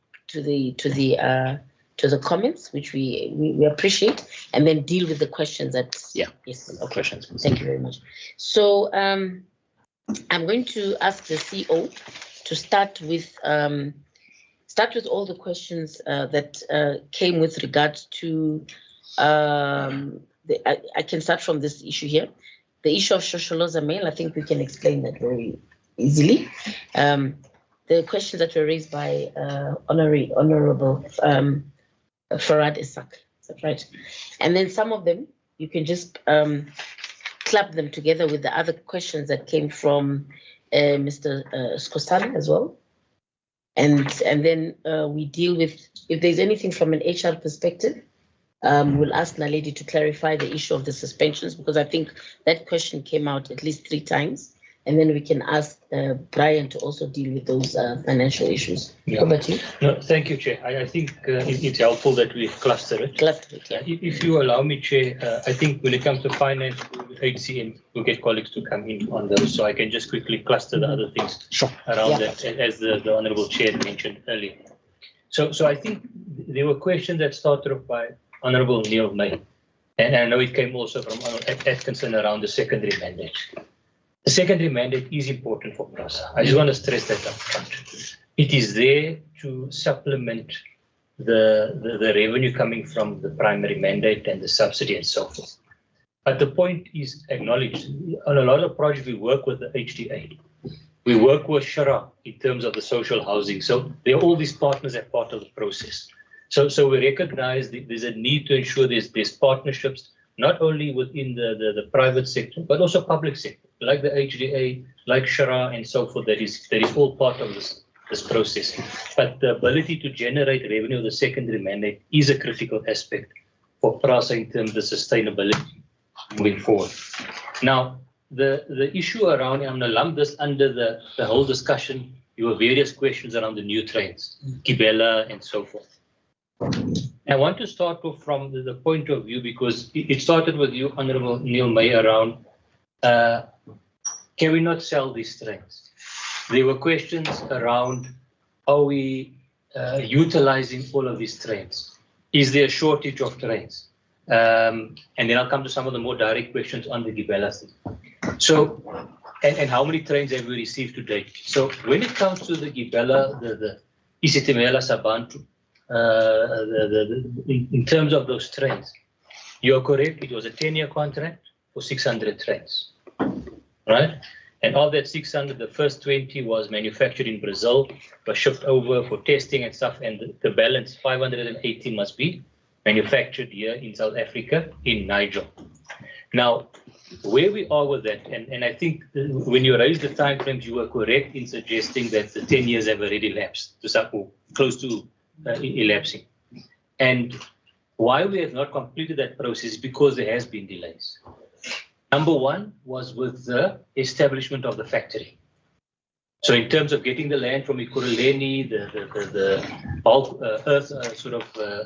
comments, which we appreciate, and then deal with the questions that yes, okay. Questions. Thank you very much. So I'm going to ask the CO to start with all the questions that came with regards to I can start from this issue here. The issue of Shosholoza mail, I think we can explain that very easily. The questions that were raised by Honorable Farad Isak, is that right? And then some of them, you can just club them together with the other questions that came from Mr. Skosana as well. And then we deal with, if there's anything from an HR perspective, we'll ask Naledi to clarify the issue of the suspensions, because I think that question came out at least 3 times. And then we can ask Brian to also deal with those financial issues. Yeah. Over to you. No, thank you, Chair. I think it's helpful that we cluster it. Cluster it, yeah. If you allow me, Chair, I think when it comes to finance, we HCM, we'll get colleagues to come in on those, so I can just quickly cluster the other things around that, as the Honourable Chair mentioned earlier. So I think there were questions that started off by Honourable Neil May, and I know it came also from Honourable Atkinson around the secondary mandate. The secondary mandate is important for PRASA. I just want to stress that up front. It is there to supplement the revenue coming from the primary mandate and the subsidy and so forth. But the point is acknowledged. On a lot of projects, we work with the HDA. We work with Shara in terms of the social housing. So there are all these partners as part of the process. So we recognize that there's a need to ensure there's partnerships, not only within the private sector, but also public sector, like the HDA, like Shara and so forth. That is all part of this process. But the ability to generate revenue of the secondary mandate is a critical aspect for PRASA in terms of the sustainability moving forward. Now, the issue around, I'm going to lump this under the whole discussion. There were various questions around the new trains, Gibela and so forth. I want to start off from the point of view, because it started with you, Honourable Neil May, around can we not sell these trains? There were questions around, are we utilizing all of these trains? Is there a shortage of trains? And then I'll come to some of the more direct questions on the Gibela thing. So, and how many trains have we received to date? So when it comes to the Gibela, the Isitimela Sabantu, in terms of those trains, you're correct, it was a 10-year contract for 600 trains, right? And of that 600, the first 20 was manufactured in Brazil, was shipped over for testing and stuff, and the balance, 580, must be manufactured here in South Africa, in Niger. Now, where we are with that, and I think when you raised the timeframes, you were correct in suggesting that the 10 years have already elapsed, to some, close to elapsing. And why we have not completed that process is because there has been delays. Number one was with the establishment of the factory. So in terms of getting the land from Ekurhuleni, the bulk earth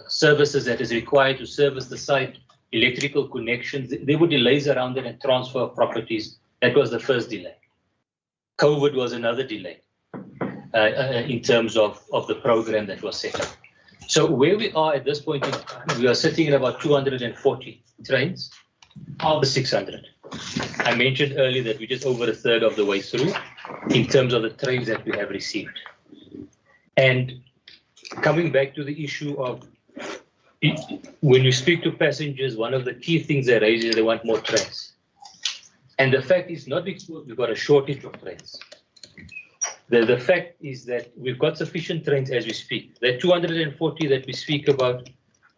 services that is required to service the site, electrical connections, there were delays around it, and transfer of properties. That was the first delay. COVID was another delay in terms of the program that was set up. So where we are at this point in time, we are sitting at about 240 trains of the 600. I mentioned earlier that we're just over a third of the way through in terms of the trains that we have received. And coming back to the issue of when you speak to passengers, one of the key things they raise is they want more trains. And the fact is not because we've got a shortage of trains. The fact is that we've got sufficient trains as we speak. The 240 that we speak about,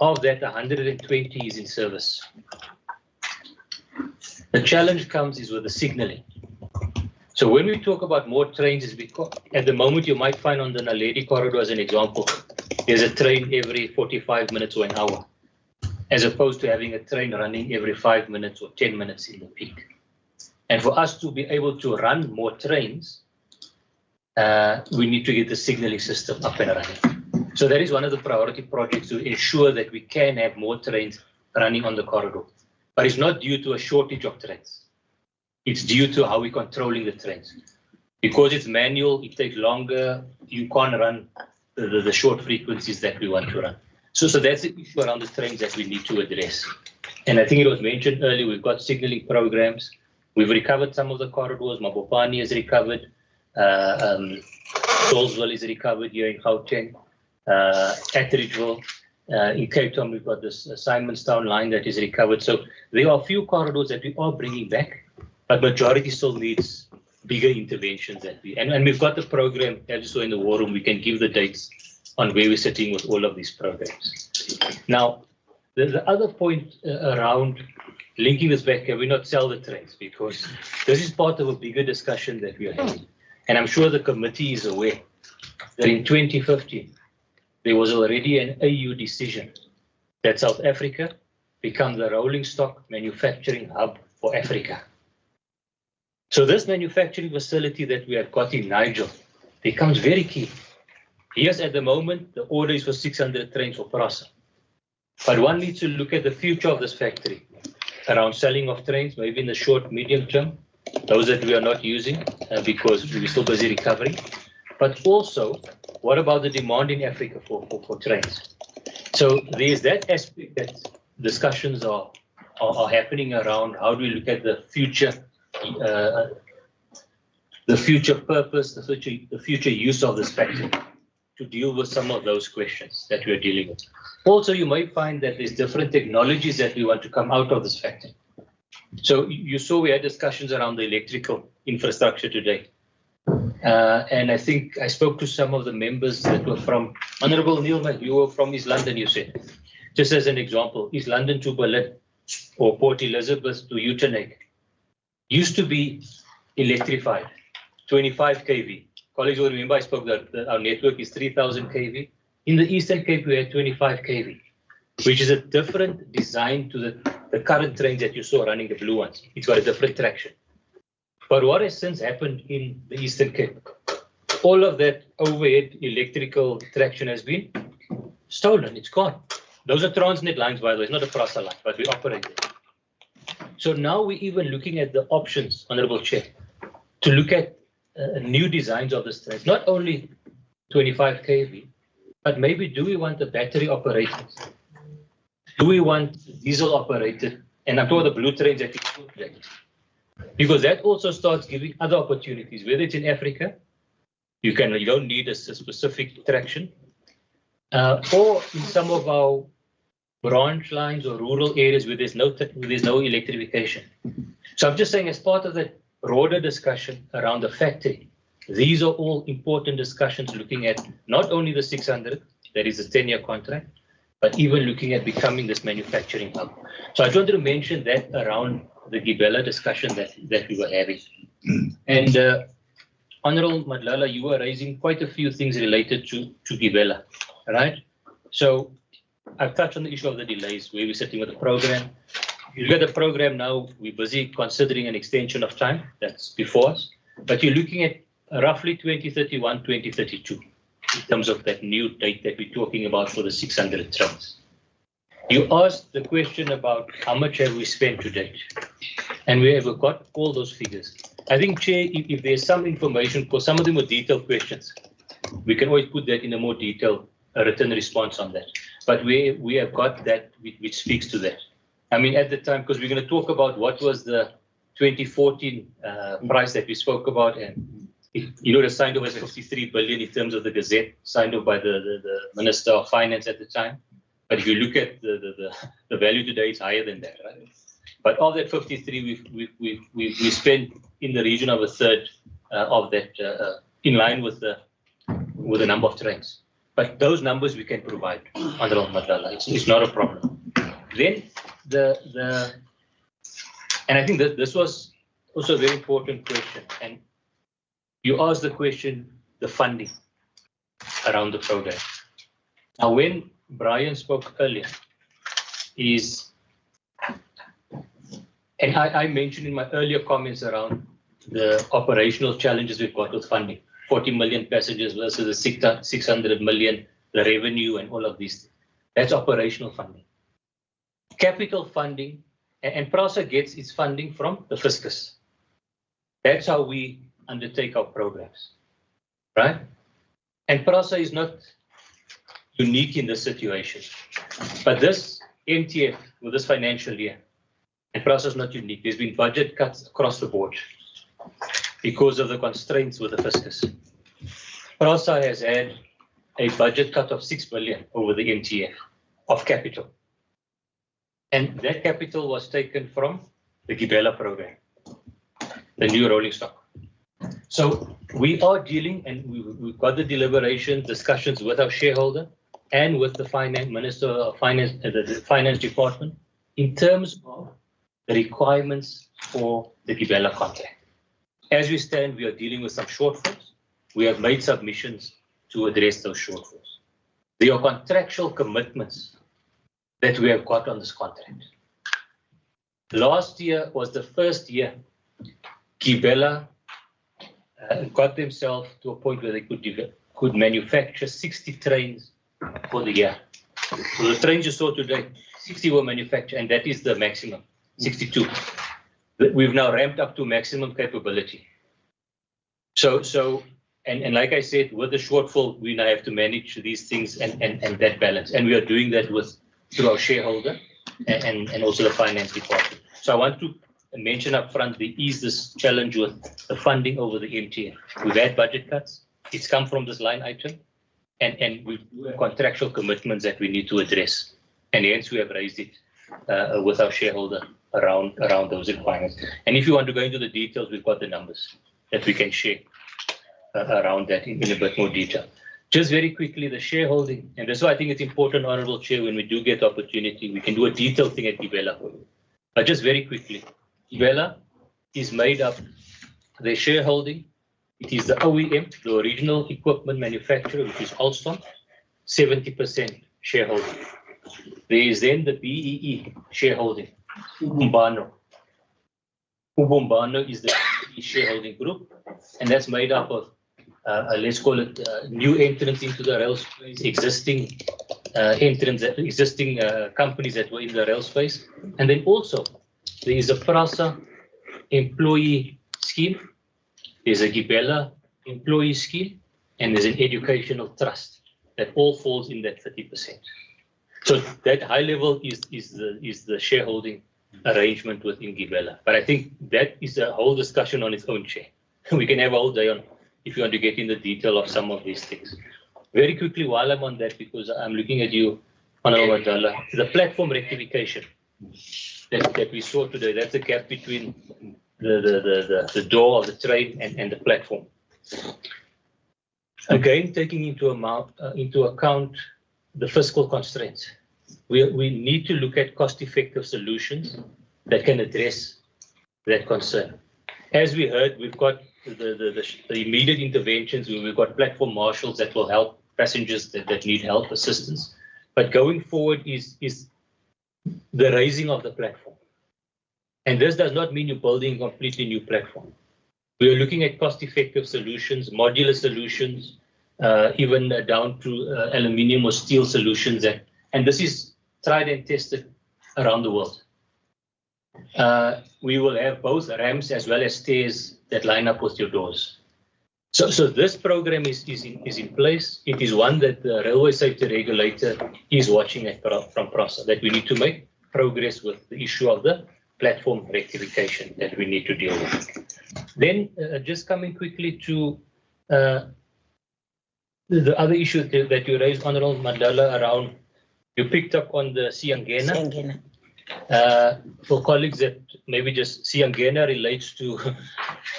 of that 120 is in service. The challenge comes is with the signaling. So when we talk about more trains, is because at the moment you might find on the Naledi corridor as an example, there's a train every 45 minutes or an hour, as opposed to having a train running every 5 minutes or 10 minutes in the peak. And for us to be able to run more trains, we need to get the signaling system up and running. So that is one of the priority projects, to ensure that we can have more trains running on the corridor. But it's not due to a shortage of trains. It's due to how we're controlling the trains. Because it's manual, it takes longer, you can't run the short frequencies that we want to run. So that's the issue around the trains that we need to address. And I think it was mentioned earlier, we've got signaling programs. We've recovered some of the corridors. Mabopane is recovered. Dolesville is recovered here in Gauteng. Atteridgeville. In Cape Town, we've got this Simonstown line that is recovered. So there are a few corridors that we are bringing back, but majority still needs bigger interventions that and we've got the program, as you saw in the war room, we can give the dates on where we're sitting with all of these programs. Now, the other point around linking this back, can we not sell the trains? Because this is part of a bigger discussion that we are having. And I'm sure the committee is aware that in 2015, there was already an AU decision that South Africa become the rolling stock manufacturing hub for Africa. So this manufacturing facility that we have got in Niger becomes very key. Yes, at the moment, the order is for 600 trains for PRASA. But one needs to look at the future of this factory. around selling of trains, maybe in the short, medium term, those that we are not using because we're still busy recovering. But also, what about the demand in Africa for trains? So there's that aspect that discussions are happening around how do we look at the future purpose, the future use of this factory to deal with some of those questions that we are dealing with. Also, you might find that there's different technologies that we want to come out of this factory. So you saw we had discussions around the electrical infrastructure today. And I think I spoke to some of the members that were from, Honorable Neil, you were from East London, you said. Just as an example, East London to Berlin or Port Elizabeth to Uitenhage used to be electrified, 25 kV. Colleagues will remember I spoke that our network is 3000 kV. In the Eastern Cape, we had 25 kV, which is a different design to the current trains that you saw running, the blue ones. It's got a different traction. But what has since happened in the Eastern Cape? All of that overhead electrical traction has been stolen. It's gone. Those are Transnet lines, by the way. It's not a PRASA line, but we operate it. So now we're even looking at the options, Honorable Chair, to look at new designs of this train. Not only 25 kV, but maybe do we want the battery operated? Do we want diesel operated? And I'm talking about the blue trains that you saw today. Because that also starts giving other opportunities, whether it's in Africa, you don't need a specific traction, or in some of our branch lines or rural areas where there's no electrification. So I'm just saying, as part of that broader discussion around the factory, these are all important discussions looking at not only the 600, that is a 10-year contract, but even looking at becoming this manufacturing hub. So I just wanted to mention that around the Gibela discussion that we were having. And Honorable Madlala, you were raising quite a few things related to Gibela, right? So I've touched on the issue of the delays, where we're sitting with the program. You look at the program now, we're busy considering an extension of time that's before us, but you're looking at roughly 2031, 2032 in terms of that new date that we're talking about for the 600 trains. You asked the question about how much have we spent to date, and we have got all those figures. I think, Chair, if there's some information, because some of them were detailed questions, we can always put that in a more detailed written response on that. But we have got that which speaks to that. I mean, at the time, because we're going to talk about what was the 2014 price that we spoke about, and it was signed off as 53 billion in terms of the Gazette, signed off by the Minister of Finance at the time. But if you look at the value today, it's higher than that, right? But of that 53, we spent in the region of a third of that, in line with the number of trains. But those numbers we can provide, Honorable Madlala. It's not a problem. Then and I think that this was also a very important question. And you asked the question, the funding around the program. Now, when Brian spoke earlier, and I mentioned in my earlier comments around the operational challenges we've got with funding, 40 million passengers versus the 600 million, the revenue and all of these things. That's operational funding. Capital funding, and PRASA gets its funding from the fiscus. That's how we undertake our programs, right? And PRASA is not unique in this situation. But this MTF, with this financial year, and PRASA is not unique. There's been budget cuts across the board because of the constraints with the fiscus. PRASA has had a budget cut of 6 billion over the MTF of capital. And that capital was taken from the Gibela program, the new rolling stock. So we are dealing, and we've got the deliberation discussions with our shareholder and with the finance minister of finance, the finance department, in terms of the requirements for the Gibela contract. As we stand, we are dealing with some shortfalls. We have made submissions to address those shortfalls. There are contractual commitments that we have got on this contract. Last year was the first year Gibela got themselves to a point where they could manufacture 60 trains for the year. So the trains you saw today, 60 were manufactured, and that is the maximum. 62. We've now ramped up to maximum capability. And like I said, with the shortfall, we now have to manage these things and that balance. And we are doing that through our shareholder and also the finance department. So I want to mention up front, there is this challenge with the funding over the MTN. We've had budget cuts. It's come from this line item. And we have contractual commitments that we need to address. And hence we have raised it with our shareholder around those requirements. And if you want to go into the details, we've got the numbers that we can share around that in a bit more detail. Just very quickly, the shareholding, and that's why I think it's important, Honorable Chair, when we do get the opportunity, we can do a detailed thing at Gibela for you. But just very quickly, Gibela is made up, the shareholding, it is the OEM, the original equipment manufacturer, which is Alstom, 70% shareholding. There is then the BEE shareholding, Ubumbano. Ubumbano is the BEE shareholding group, and that's made up of, let's call it new entrants into the rail space, existing companies that were in the rail space. And then also, there is a PRASA employee scheme, there's a Gibela employee scheme, and there's an educational trust that all falls in that 30%. So that high level is the shareholding arrangement within Gibela. But I think that is a whole discussion on its own, Chair. We can have a whole day on if you want to get in the detail of some of these things. Very quickly, while I'm on that, because I'm looking at you, Honorable Madala, the platform rectification that we saw today, that's the gap between the door of the train and the platform. Again, taking into account the fiscal constraints, we need to look at cost-effective solutions that can address that concern. As we heard, we've got the immediate interventions. We've got platform marshals that will help passengers that need help, assistance. But going forward is the raising of the platform. And this does not mean you're building a completely new platform. We are looking at cost-effective solutions, modular solutions, even down to aluminium or steel solutions. And this is tried and tested around the world. We will have both ramps as well as stairs that line up with your doors. So this program is in place. It is one that the Railway Safety Regulator is watching from PRASA, that we need to make progress with the issue of the platform rectification that we need to deal with. Then just coming quickly to the other issue that you raised, Honorable Mandela, around, you picked up on the Siangena. For colleagues that maybe just Siangena relates to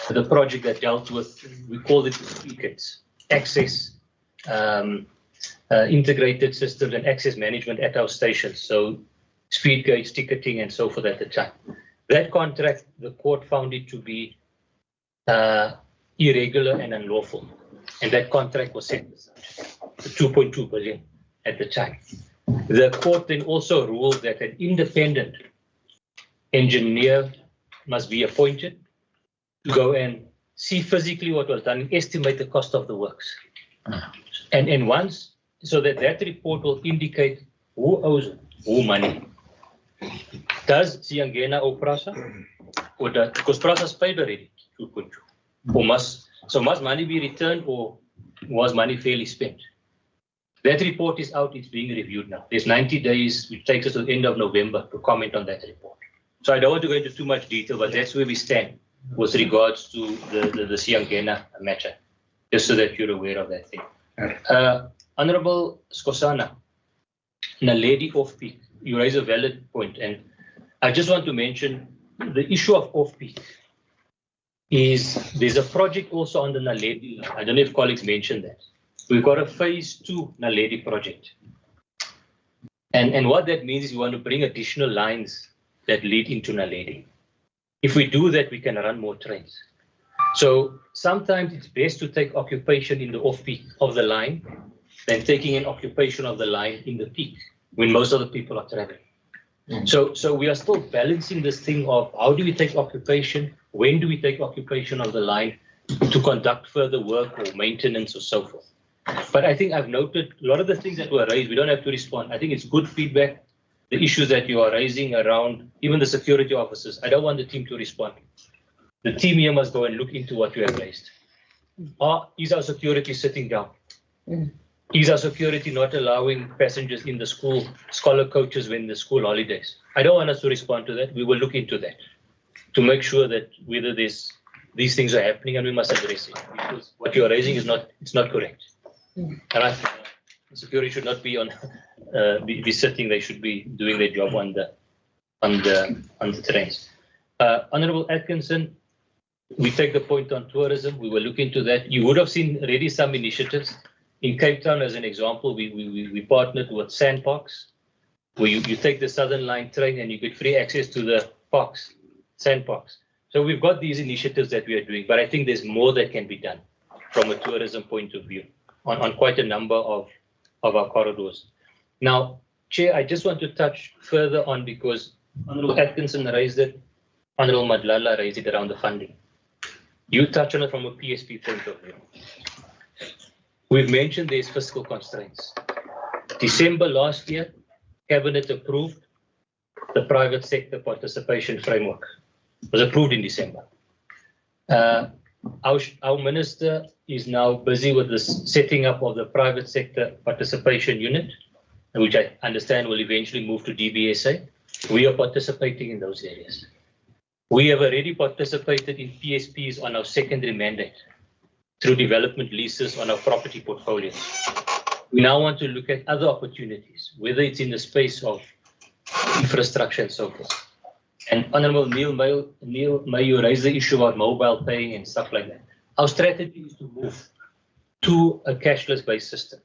the project that dealt with, we call it beacons, access, integrated systems and access management at our stations. So speed gauge, ticketing and so forth at the time. That contract, the court found it to be irregular and unlawful. And that contract was set to 2.2 billion at the time. The court then also ruled that an independent engineer must be appointed to go and see physically what was done and estimate the cost of the works. And once, so that report will indicate who owes who money. Does Siangena owe PRASA? Or because PRASA's paid already 2.2. Or must money be returned, or was money fairly spent? That report is out, it's being reviewed now. There's 90 days, which takes us to the end of November to comment on that report. So I don't want to go into too much detail, but that's where we stand with regards to the Siangena matter, just so that you're aware of that thing. Honorable Skosana, Naledi off-peak, you raise a valid point, and I just want to mention the issue of off-peak is there's a project also on the Naledi. I don't know if colleagues mentioned that. We've got a phase 2 Naledi project. And what that means is we want to bring additional lines that lead into Naledi. If we do that, we can run more trains. So sometimes it's best to take occupation in the off-peak of the line than taking an occupation of the line in the peak when most of the people are traveling. So we are still balancing this thing of how do we take occupation, when do we take occupation of the line to conduct further work or maintenance or so forth. But I think I've noted a lot of the things that were raised, we don't have to respond. I think it's good feedback. the issues that you are raising around even the security officers, I don't want the team to respond. The team here must go and look into what you have raised. Is our security sitting down? Is our security not allowing passengers in the school, scholar coaches when the school holidays? I don't want us to respond to that. We will look into that to make sure that whether these things are happening, and we must address it, because what you are raising is not correct. Right? Security should not be on be sitting. They should be doing their job on the trains. Honourable Atkinson, we take the point on tourism. We will look into that. You would have seen already some initiatives in Cape Town, as an example. We partnered with Sandparks, where you take the Southern Line train and you get free access to the parks, Sandparks. So we've got these initiatives that we are doing, but I think there's more that can be done from a tourism point of view on quite a number of our corridors. Now, Chair, I just want to touch further on, because Honourable Atkinson raised it, Honourable Madlala raised it around the funding. You touch on it from a PSP point of view. We've mentioned there's fiscal constraints. December last year, Cabinet approved the private sector participation framework. It was approved in December. Our minister is now busy with the setting up of the private sector participation unit, which I understand will eventually move to DBSA. We are participating in those areas. We have already participated in PSPs on our secondary mandate through development leases on our property portfolios. We now want to look at other opportunities, whether it's in the space of infrastructure and so forth. And Honourable Neil May, you raise the issue about mobile paying and stuff like that. Our strategy is to move to a cashless-based system,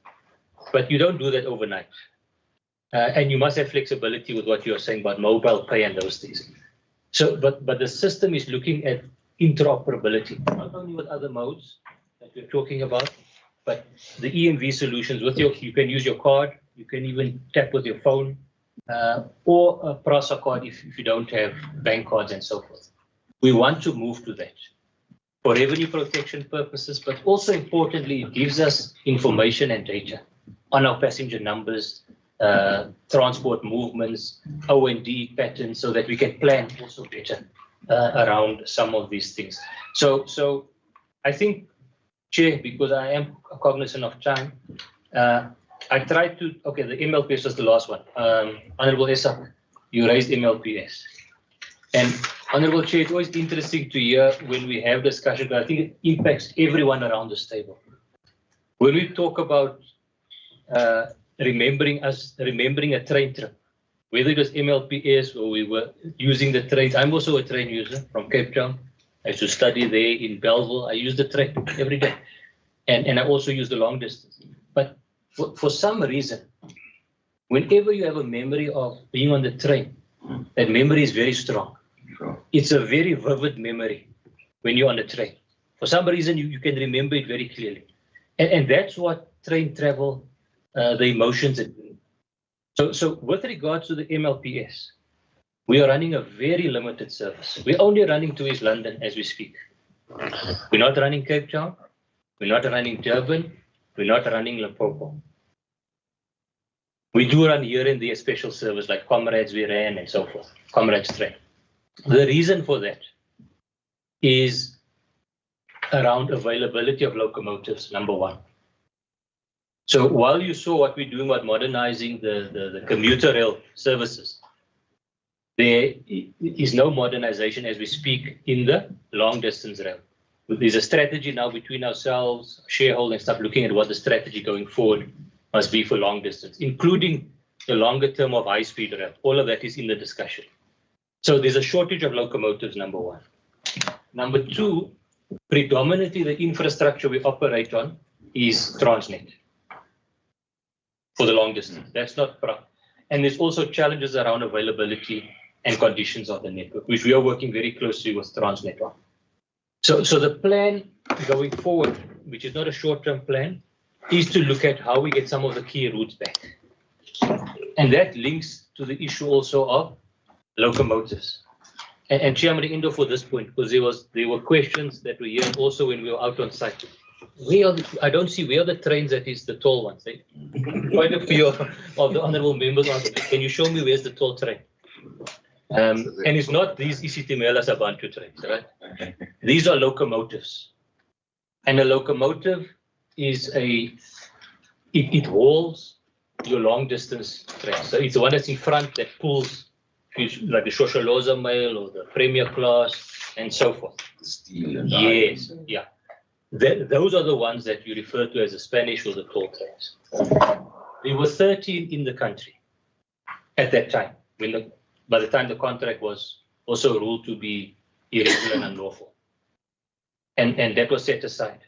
but you don't do that overnight. And you must have flexibility with what you're saying about mobile pay and those things. So, but the system is looking at interoperability, not only with other modes that we're talking about, but the EMV solutions with you can use your card, you can even tap with your phone, or a PRASA card if you don't have bank cards and so forth. We want to move to that for revenue protection purposes, but also importantly, it gives us information and data on our passenger numbers, transport movements, O&D patterns, so that we can plan also better around some of these things. So I think, Chair, because I am cognizant of time, I tried to, okay, the MLPS was the last one. Honourable Isak, you raised MLPS. And Honourable Chair, it's always interesting to hear when we have discussion, but I think it impacts everyone around this table. When we talk about remembering a train trip, whether it was MLPS or we were using the trains. I'm also a train user from Cape Town. I used to study there in Belleville. I use the train every day. And I also use the long distance. But for some reason, whenever you have a memory of being on the train, that memory is very strong. It's a very vivid memory when you're on the train. For some reason, you can remember it very clearly. And that's what train travel, the emotions are doing. So with regards to the MLPS, we are running a very limited service. We're only running to East London as we speak. We're not running Cape Town. We're not running Durban. We're not running Limpopo. We do run here and there special service like Comrades we ran and so forth, Comrades train. The reason for that is around availability of locomotives, number one. So while you saw what we're doing about modernizing the commuter rail services, there is no modernization as we speak in the long distance rail. There's a strategy now between ourselves, shareholders and stuff, looking at what the strategy going forward must be for long distance, including the longer term of high speed rail. All of that is in the discussion. So there's a shortage of locomotives, number one. Number two, predominantly the infrastructure we operate on is Transnet for the long distance. That's not proper. And there's also challenges around availability and conditions of the network, which we are working very closely with Transnet on. So the plan going forward, which is not a short-term plan, is to look at how we get some of the key routes back. And that links to the issue also of locomotives. And Chairman Indo for this point, because there were questions that we heard also when we were out on site. I don't see where the trains that is the tall ones. Eh? Quite a few of the honourable members asked, can you show me where's the tall train? And it's not these isitimela Sabantu trains, right? These are locomotives. And a locomotive is it hauls your long distance trains. So it's the one that's in front that pulls like the Shosholoza mail or the Premier class and so forth. Yes, yeah. Those are the ones that you refer to as the Spanish or the tall trains. There were 13 in the country at that time, by the time the contract was also ruled to be irregular and unlawful. And that was set aside.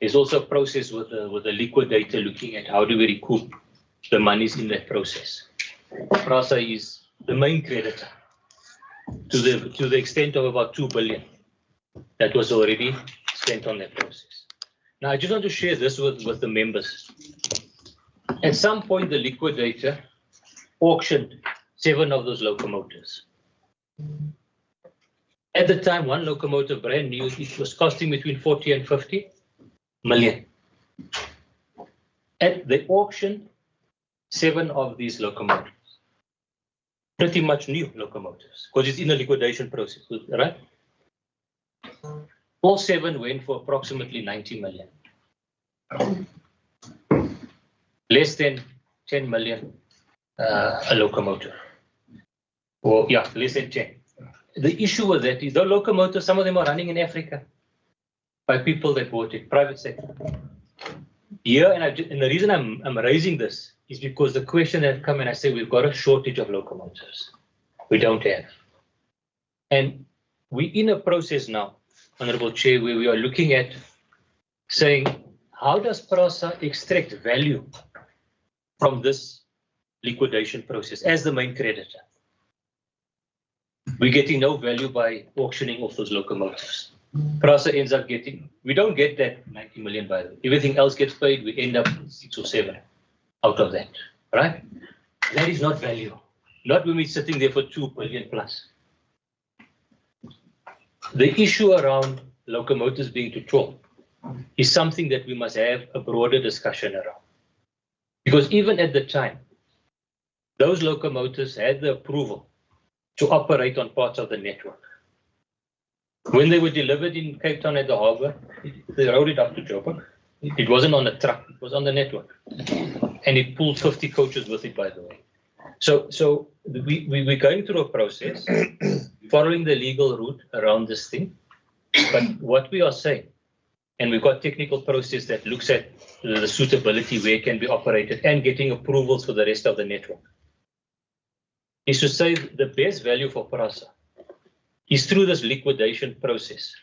There's also a process with the liquidator looking at how do we recoup the monies in that process. PRASA is the main creditor to the extent of about 2 billion that was already spent on that process. Now, I just want to share this with the members. At some point, the liquidator auctioned 7 of those locomotives. At the time, one locomotive, brand new, it was costing between 40 and 50 million. At the auction, 7 of these locomotives, pretty much new locomotives, because it's in a liquidation process, right? All 7 went for approximately 90 million. Less than 10 million a locomotive. Or yeah, less than 10. The issue with that is the locomotives, some of them are running in Africa by people that bought it, private sector. Here, and the reason I'm raising this is because the question had come and I say we've got a shortage of locomotives. We don't have. And we're in a process now, Honourable Chair, where we are looking at saying, how does PRASA extract value from this liquidation process as the main creditor? We're getting no value by auctioning off those locomotives. PRASA ends up getting, we don't get that 90 million by the way. Everything else gets paid, we end up with 6 or 7 out of that, right? That is not value. Not when we're sitting there for 2 billion plus. The issue around locomotives being too tall is something that we must have a broader discussion around. Because even at the time, those locomotives had the approval to operate on parts of the network. When they were delivered in Cape Town at the harbour, they rode it up to Joburg. It wasn't on a truck, it was on the network. And it pulled 50 coaches with it, by the way. So we're going through a process, following the legal route around this thing. But what we are saying, and we've got technical process that looks at the suitability, where it can be operated, and getting approvals for the rest of the network, is to say the best value for PRASA is through this liquidation process,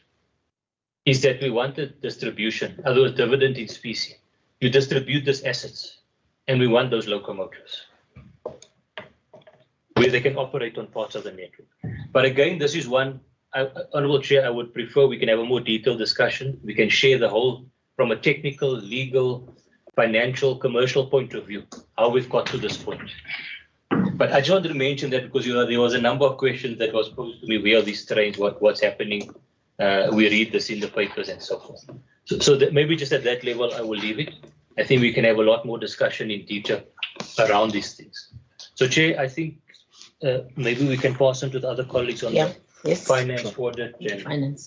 is that we want a distribution, otherwise dividend in specie. You distribute these assets, and we want those locomotives where they can operate on parts of the network. But again, this is one, Honourable Chair, I would prefer we can have a more detailed discussion. We can share the whole, from a technical, legal, financial, commercial point of view, how we've got to this point. But I just wanted to mention that because there was a number of questions that was posed to me, where are these trains, what's happening? We read this in the papers and so forth. So that maybe just at that level, I will leave it. I think we can have a lot more discussion in detail around these things. So Chair, I think maybe we can pass on to the other colleagues on the finance, audit, and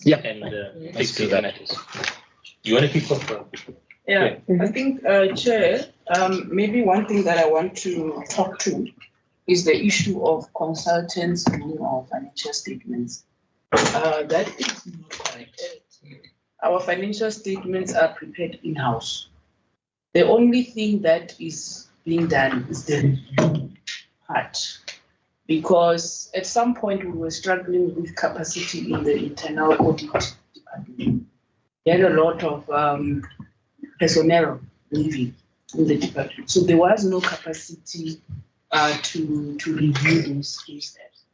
fixed matters. You want to kick off? Yeah, I think, Chair, maybe one thing that I want to talk to is the issue of consultants doing our financial statements. That is not correct. Our financial statements are prepared in-house. The only thing that is being done is the review part, because at some point we were struggling with capacity in the internal audit department. We had a lot of personnel leaving in the department, so there was no capacity to review those steps.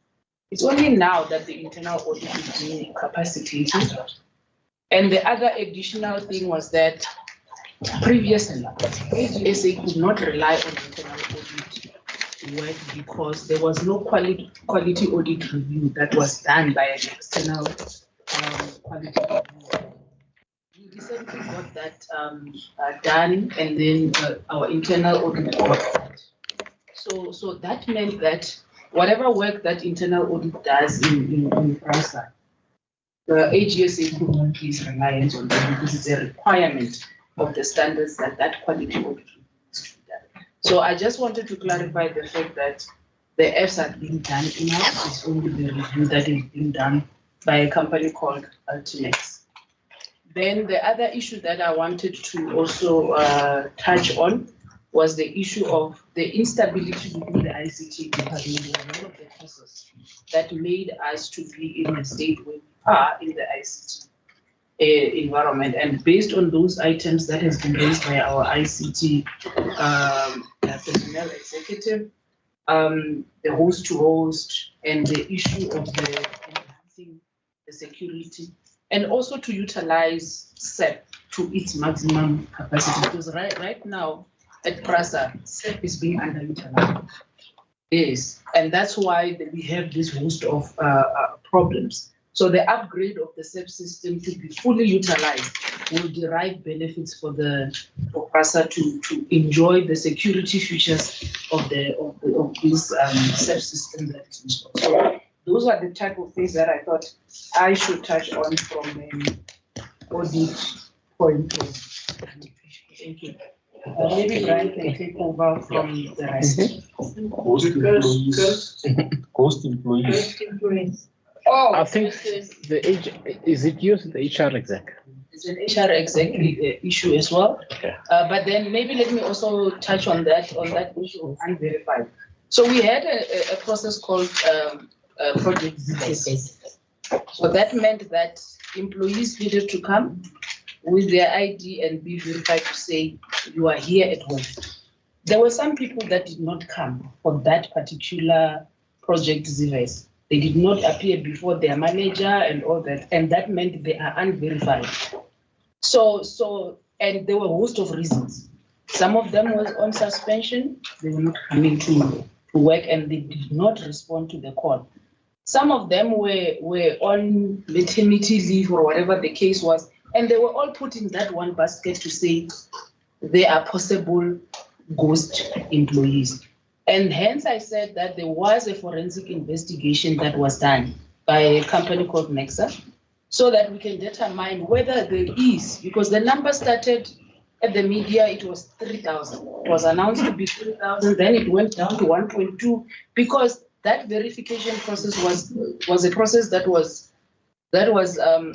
It's only now that the internal audit is being capacitated. And the other additional thing was that previously, AGSA could not rely on internal audit work because there was no quality audit review that was done by an external quality review. we recently got that done, and then our internal audit got that. So that meant that whatever work that internal audit does in PRASA, the AGSA improvement is reliant on that because it's a requirement of the standards that quality audit needs to be done. So I just wanted to clarify the fact that the Fs are being done enough. It's only the review that is being done by a company called Ultimax. Then the other issue that I wanted to also touch on was the issue of the instability within the ICT department and one of the causes that made us to be in the state where we are in the ICT environment. And based on those items that has been raised by our ICT personnel executive, the host to host, and the issue of the enhancing the security, and also to utilize SEP to its maximum capacity. Because right now at PRASA, SEP is being underutilized. Yes, and that's why we have this host of problems. So the upgrade of the SEP system to be fully utilized will derive benefits for PRASA to enjoy the security features of this SEP system that is installed. So those are the type of things that I thought I should touch on from an audit point of view. Thank you. Maybe Brian can take over from the rest. Cost employees. Oh, I think is it used the HR exec? It's an HR exec issue as well. Okay. But then maybe let me also touch on that issue of unverified. So we had a process called project ZS. So that meant that employees needed to come with their ID and be verified to say you are here at work. There were some people that did not come for that particular project ZS. They did not appear before their manager and all that, and that meant they are unverified. And there were a host of reasons. Some of them was on suspension, they were not coming to work, and they did not respond to the call. Some of them were on maternity leave or whatever the case was, and they were all put in that one basket to say they are possible ghost employees. And hence I said that there was a forensic investigation that was done by a company called Nexa, so that we can determine whether there is, because the number started at the media, it was 3,000. It was announced to be 3,000, then it went down to 1.2, because that verification process was a process that was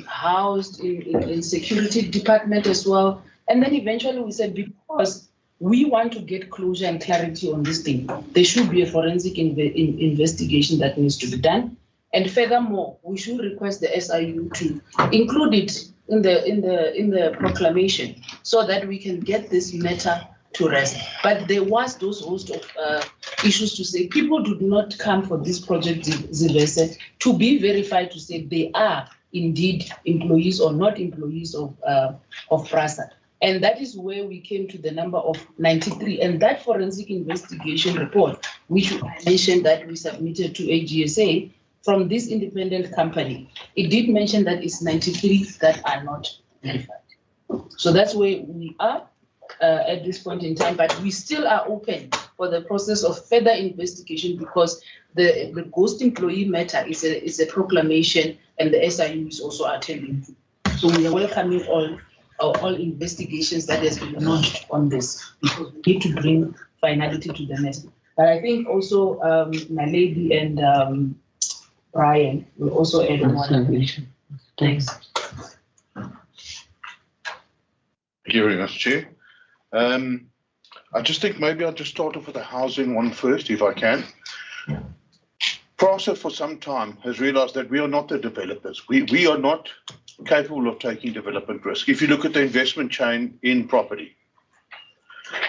housed in security department as well. And then eventually we said, because we want to get closure and clarity on this thing, there should be a forensic investigation that needs to be done. And furthermore, we should request the SIU to include it in the proclamation so that we can get this matter to rest. But there was those host of issues to say people do not come for this project Zivese to be verified to say they are indeed employees or not employees of PRASA. And that is where we came to the number of 93. And that forensic investigation report, which I mentioned that we submitted to AGSA from this independent company, it did mention that it's 93 that are not verified. So that's where we are at this point in time, but we still are open for the process of further investigation, because the ghost employee matter is a proclamation, and the SIU is also attending to. So we are welcoming all investigations that has been launched on this, because we need to bring finality to the matter. But I think also my lady and Brian will also add one. Thanks. Thank you very much, Chair. I just think maybe I'll just start off with the housing one first, if I can. PRASA for some time has realized that we are not the developers. We are not capable of taking development risk. If you look at the investment chain in property.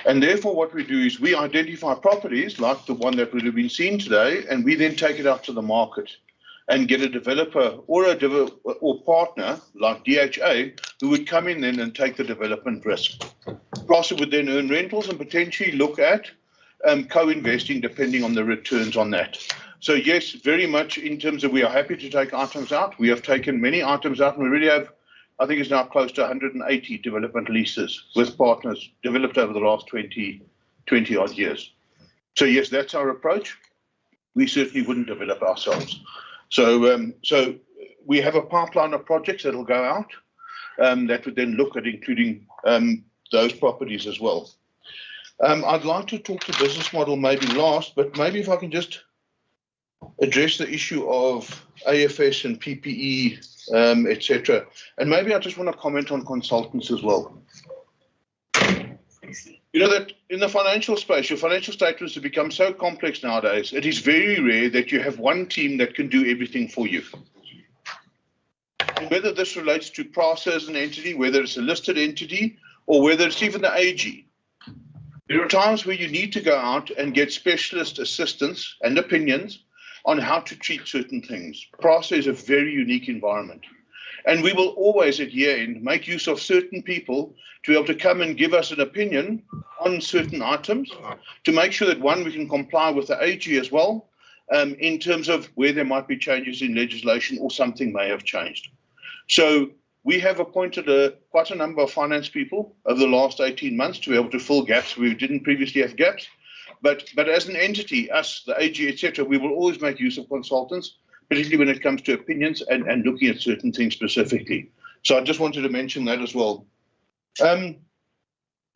And therefore what we do is we identify properties like the one that would have been seen today, and we then take it out to the market and get a developer or partner like DHA who would come in then and take the development risk. PRASA would then earn rentals and potentially look at co-investing depending on the returns on that. So yes, very much in terms of we are happy to take items out. We have taken many items out, and we really have I think it's now close to 180 development leases with partners developed over the last 20 odd years. So yes, that's our approach. We certainly wouldn't develop ourselves. So we have a pipeline of projects that will go out that would then look at including those properties as well. I'd like to talk to business model maybe last, but maybe if I can just address the issue of AFS and PPE, etc. And maybe I just want to comment on consultants as well. You know that in the financial space, your financial statements have become so complex nowadays, it is very rare that you have one team that can do everything for you. And whether this relates to PRASA as an entity, whether it's a listed entity, or whether it's even the AG, there are times where you need to go out and get specialist assistance and opinions on how to treat certain things. PRASA is a very unique environment. And we will always at year end make use of certain people to be able to come and give us an opinion on certain items to make sure that, one, we can comply with the AG as well, in terms of where there might be changes in legislation or something may have changed. So we have appointed quite a number of finance people over the last 18 months to be able to fill gaps where we didn't previously have gaps. But as an entity, us, the AG, etc., we will always make use of consultants, particularly when it comes to opinions and looking at certain things specifically. So I just wanted to mention that as well.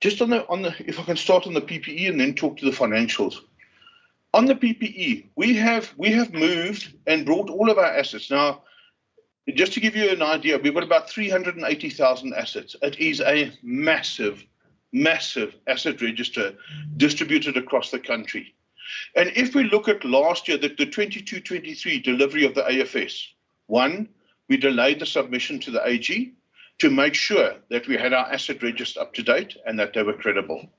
Just on the, if I can start on the PPE and then talk to the financials. On the PPE, we have moved and brought all of our assets. Now, just to give you an idea, we've got about 380,000 assets. It is a massive asset register distributed across the country. And if we look at last year, the 22-23 delivery of the AFS, one, we delayed the submission to the AG to make sure that we had our asset register up to date and that they were credible.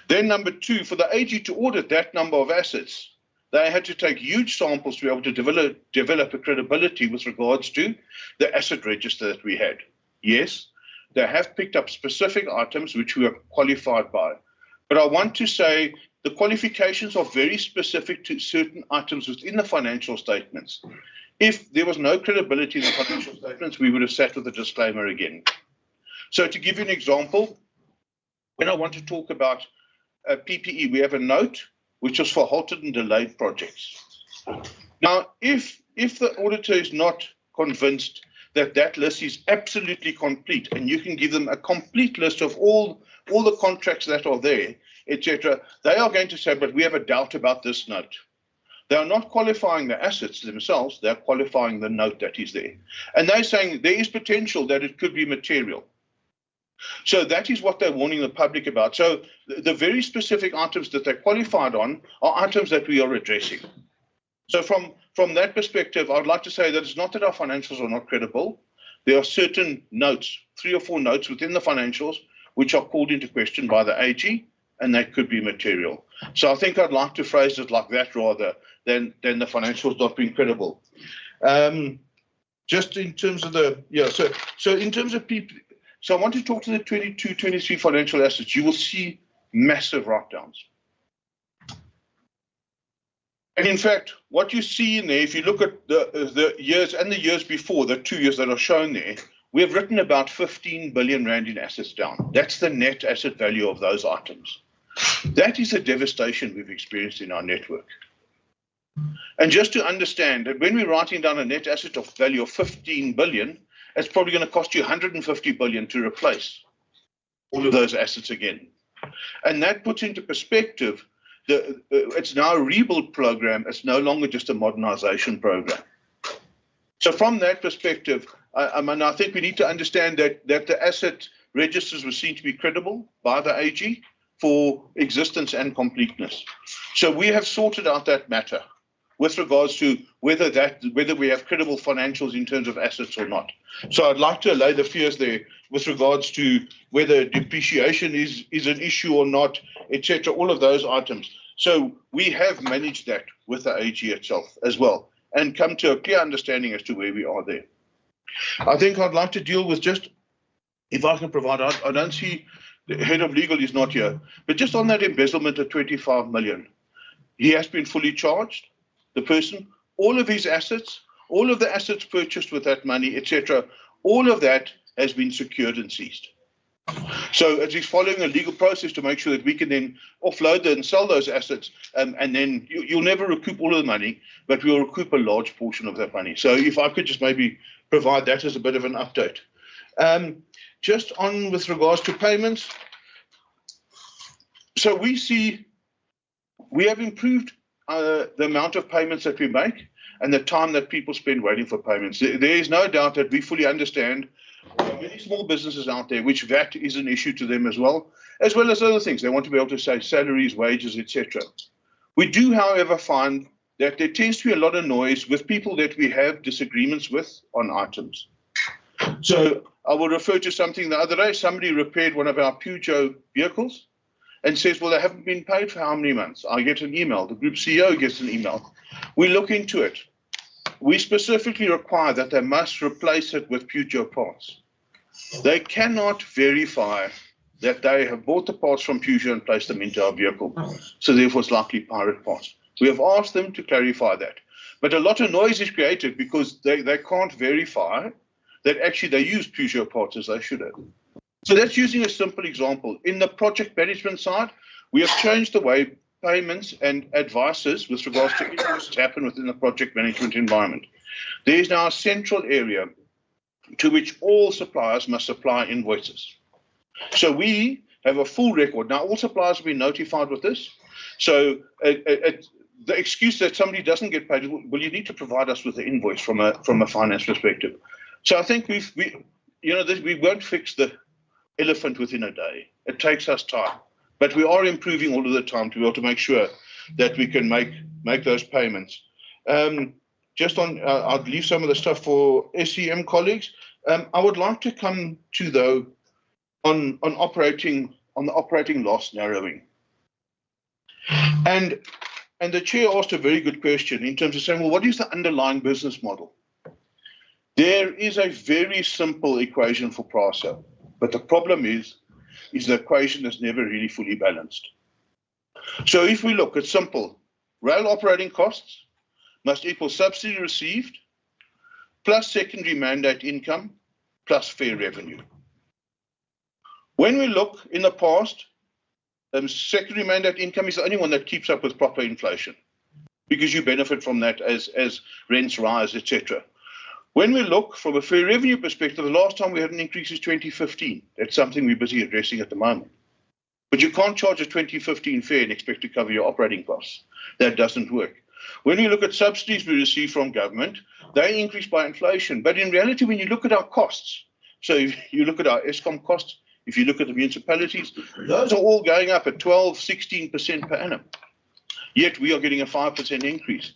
Then number two, for the AG to audit that number of assets, they had to take huge samples to be able to develop a credibility with regards to the asset register that we had. Yes, they have picked up specific items which we are qualified by. But I want to say the qualifications are very specific to certain items within the financial statements. If there was no credibility in the financial statements, we would have sat with a disclaimer again. So to give you an example, when I want to talk about PPE, we have a note which is for halted and delayed projects. Now, if the auditor is not convinced that that list is absolutely complete, and you can give them a complete list of all the contracts that are there, etc., they are going to say, but we have a doubt about this note. They are not qualifying the assets themselves, they're qualifying the note that is there. And they're saying there is potential that it could be material. So that is what they're warning the public about. So the very specific items that they're qualified on are items that we are addressing. So from that perspective, I would like to say that it's not that our financials are not credible. There are certain notes, 3 or 4 notes within the financials, which are called into question by the AG, and they could be material. So I think I'd like to phrase it like that rather than the financials not being credible. Just in terms of the, so in terms of people, so I want to talk to the 22-23 financial assets. You will see massive write-downs. And in fact, what you see in there, if you look at the years and the years before, the 2 years that are shown there, we have written about 15 billion rand in assets down. That's the net asset value of those items. That is the devastation we've experienced in our network. And just to understand that when we're writing down a net asset of value of 15 billion, it's probably going to cost you 150 billion to replace all of those assets again. And that puts into perspective, it's now a rebuild program. It's no longer just a modernization program. So from that perspective, I think we need to understand that the asset registers were seen to be credible by the AG for existence and completeness. So we have sorted out that matter with regards to whether we have credible financials in terms of assets or not. So I'd like to allay the fears there with regards to whether depreciation is an issue or not, etc., all of those items. So we have managed that with the AG itself as well and come to a clear understanding as to where we are there. I think I'd like to deal with just, if I can provide, I don't see the head of legal is not here, but just on that embezzlement of 25 million, he has been fully charged. The person, all of his assets, all of the assets purchased with that money, etc., all of that has been secured and seized. So it is following a legal process to make sure that we can then offload and sell those assets, and then you'll never recoup all of the money, but we'll recoup a large portion of that money. So if I could just maybe provide that as a bit of an update. Just on with regards to payments, so we have improved the amount of payments that we make and the time that people spend waiting for payments. There is no doubt that we fully understand there are many small businesses out there which VAT is an issue to them as well as other things. They want to be able to say salaries, wages, etc. We do, however, find that there tends to be a lot of noise with people that we have disagreements with on items. So I will refer to something the other day. Somebody repaired one of our Peugeot vehicles and says, well, they haven't been paid for how many months? I get an email. The group CEO gets an email. We look into it. We specifically require that they must replace it with Peugeot parts. They cannot verify that they have bought the parts from Peugeot and placed them into our vehicle. So therefore, it's likely pirate parts. We have asked them to clarify that. But a lot of noise is created because they can't verify that actually they use Peugeot parts as they should have. So that's using a simple example. In the project management side, we have changed the way payments and advices with regards to invoices happen within the project management environment. There is now a central area to which all suppliers must supply invoices. So we have a full record. Now, all suppliers have been notified with this. So the excuse that somebody doesn't get paid is, well, you need to provide us with the invoice from a finance perspective. So I think we won't fix the elephant within a day. It takes us time. But we are improving all of the time to be able to make sure that we can make those payments. Just on, I'll leave some of the stuff for SCM colleagues. I would like to come to though on the operating loss narrowing. And the chair asked a very good question in terms of saying, well, what is the underlying business model? There is a very simple equation for PRASA, but the problem is the equation is never really fully balanced. So if we look at simple, rail operating costs must equal subsidy received plus secondary mandate income plus fair revenue. When we look in the past, secondary mandate income is the only one that keeps up with proper inflation because you benefit from that as rents rise, etc. When we look from a fair revenue perspective, the last time we had an increase is 2015. That's something we're busy addressing at the moment. But you can't charge a 2015 fare and expect to cover your operating costs. That doesn't work. When we look at subsidies we receive from government, they increase by inflation. But in reality, when you look at our costs, so if you look at our ESCOM costs, if you look at the municipalities, those are all going up at 12, 16% per annum. Yet we are getting a 5% increase.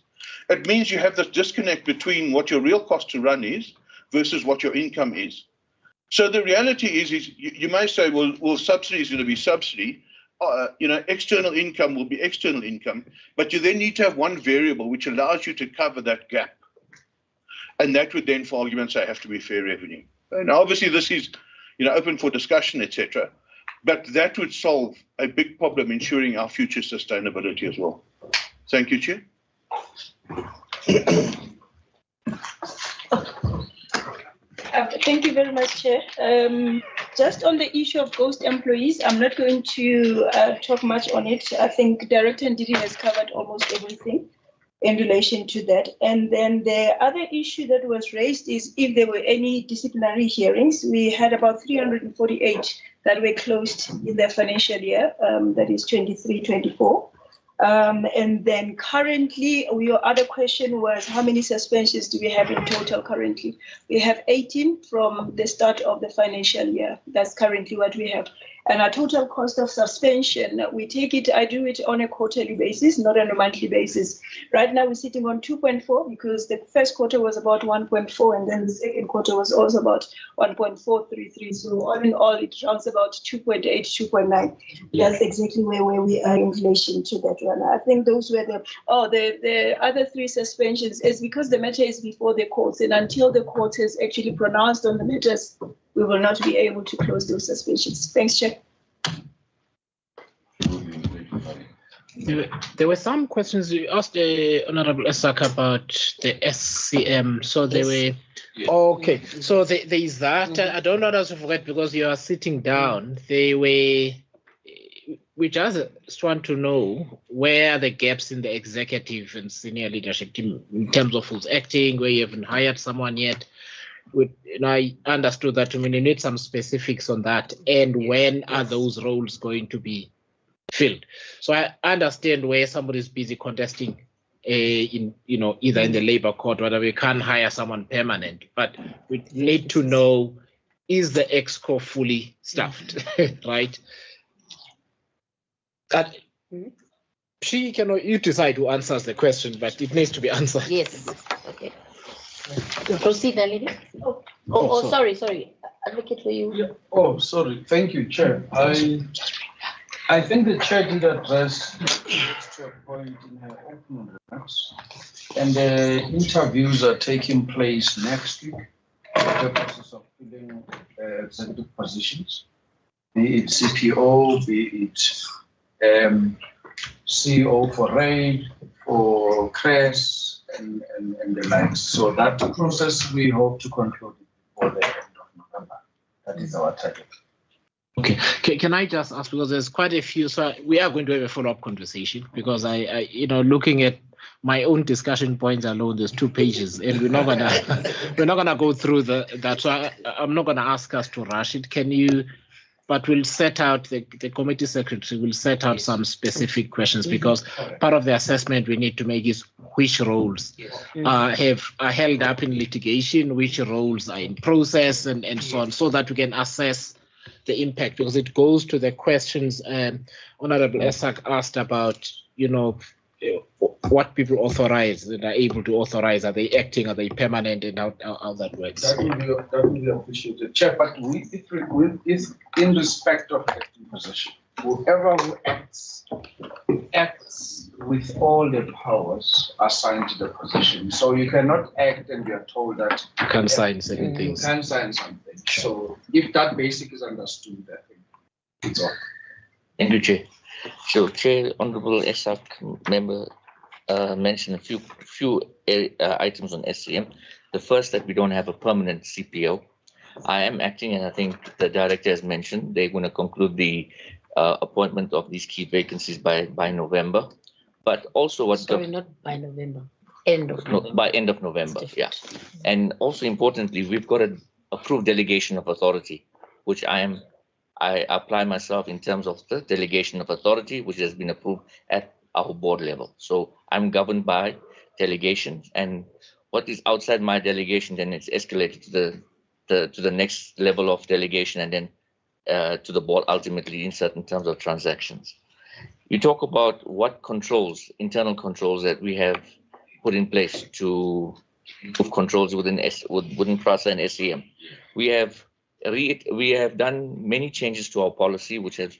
It means you have this disconnect between what your real cost to run is versus what your income is. So the reality is you may say, well, subsidy is going to be subsidy. External income will be external income, but you then need to have one variable which allows you to cover that gap. And that would then, for argument's sake, have to be fair revenue. And obviously this is open for discussion, etc. But that would solve a big problem ensuring our future sustainability as well. Thank you, Chair. Thank you very much, Chair. Just on the issue of ghost employees, I'm not going to talk much on it. I think Director Ndidi has covered almost everything in relation to that. And then the other issue that was raised is if there were any disciplinary hearings. We had about 348 that were closed in the financial year, that is 23-24. And then currently, your other question was how many suspensions do we have in total currently? We have 18 from the start of the financial year. That's currently what we have. And our total cost of suspension, I do it on a quarterly basis, not on a monthly basis. Right now we're sitting on 2.4 because the first quarter was about 1.4 and then the second quarter was also about 1.433. So all in all, it runs about 2.8, 2.9. That's exactly where we are in relation to that one. I think those were the other three suspensions is because the matter is before the courts, and until the court has actually pronounced on the matters, we will not be able to close those suspensions. Thanks, Chair. There were some questions you asked Honorable Esak about the SCM. So they were okay. So there is that. I don't want us to forget because you are sitting down. They were. We just want to know where are the gaps in the executive and senior leadership team in terms of who's acting, where you haven't hired someone yet. I understood that. I mean, you need some specifics on that, and when are those roles going to be filled? So I understand where somebody's busy contesting, in either in the labor court, whether we can't hire someone permanent, but we need to know, is the EXCO fully staffed, right? That she cannot. You decide who answers the question, but it needs to be answered. Yes. Okay. Proceed, lady. Sorry. Advocate for you. Yeah. Oh, sorry. Thank you, Chair. I think the Chair did address the point in her opening remarks, and the interviews are taking place next week for the purposes of filling executive positions, be it CPO, be it CEO for RAID, for CRES, and the likes. So that process we hope to conclude before the end of November. That is our target. Okay. Can I just ask, because there's quite a few, so we are going to have a follow-up conversation, because I looking at my own discussion points alone, there's 2 pages, and we're not gonna go through that. So I'm not gonna ask us to rush it. But we'll set out, the committee secretary will set out some specific questions, because part of the assessment we need to make is which roles are held up in litigation, which roles are in process, and so on, so that we can assess the impact, because it goes to the questions Honorable Esak asked about, what people authorize and are able to authorize. Are they acting? Are they permanent? And how that works. That will be appreciated, Chair. But if in respect of acting position, whoever who acts with all the powers assigned to the position. So you cannot act and you are told that you can't sign certain things. You can sign something. So if that basic is understood, I think it's all. Thank you, Chair. So, Chair, Honorable Esak member mentioned a few items on SCM. The first, that we don't have a permanent CPO. I am acting, and I think the director has mentioned they're going to conclude the appointment of these key vacancies by November. But also, not by November, end of November. By end of November, yeah. And also importantly, we've got an approved delegation of authority, which I apply myself in terms of the delegation of authority, which has been approved at our board level. So I'm governed by delegations, and what is outside my delegation, then it's escalated to the next level of delegation, and then to the board ultimately in certain terms of transactions. You talk about what controls, internal controls that we have put in place to improve controls within PRASA and SCM. We have done many changes to our policy, which has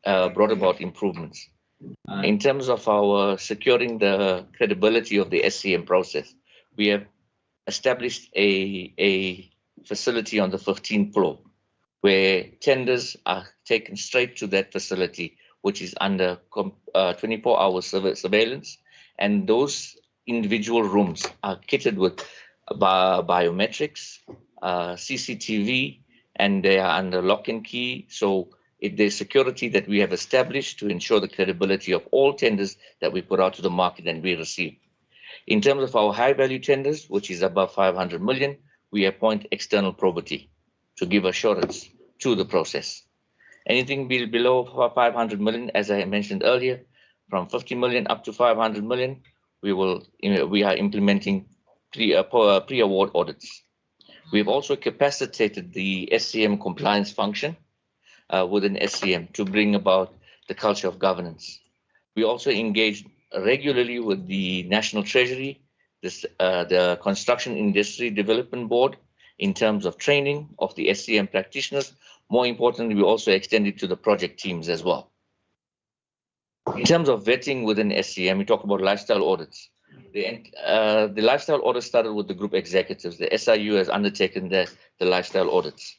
brought about improvements. In terms of our securing the credibility of the SCM process, we have established a facility on the 15th floor where tenders are taken straight to that facility, which is under 24-hour surveillance. And those individual rooms are kitted with biometrics, CCTV, and they are under lock and key. So there's security that we have established to ensure the credibility of all tenders that we put out to the market and we receive. In terms of our high value tenders, which is above 500 million, we appoint external probity to give assurance to the process. Anything below 500 million, as I mentioned earlier, from 50 million up to 500 million, we are implementing pre-award audits. We've also capacitated the SCM compliance function within SCM to bring about the culture of governance. We also engage regularly with the National Treasury, the Construction Industry Development Board, in terms of training of the SCM practitioners. More importantly, we also extend it to the project teams as well. In terms of vetting within SCM, we talk about lifestyle audits. The lifestyle audit started with the group executives. The SIU has undertaken the lifestyle audits.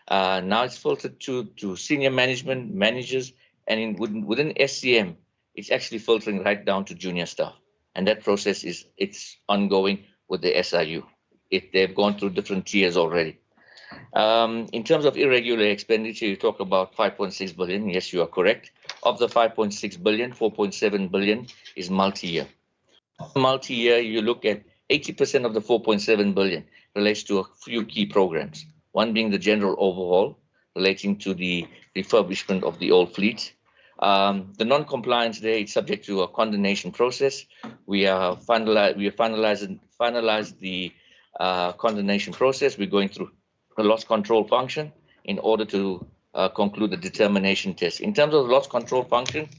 Now it's filtered to senior management, managers, and within SCM, it's actually filtering right down to junior staff. And that process it's ongoing with the SIU. They've gone through different tiers already. In terms of irregular expenditure, you talk about 5.6 billion. Yes, you are correct. Of the 5.6 billion, 4.7 billion is multi-year. Multi-year, you look at 80% of the 4.7 billion relates to a few key programs. One being the general overhaul relating to the refurbishment of the old fleet. The non-compliance there is subject to a condemnation process. We are finalized the condemnation process. We're going through the loss control function in order to conclude the determination test. In terms of loss control function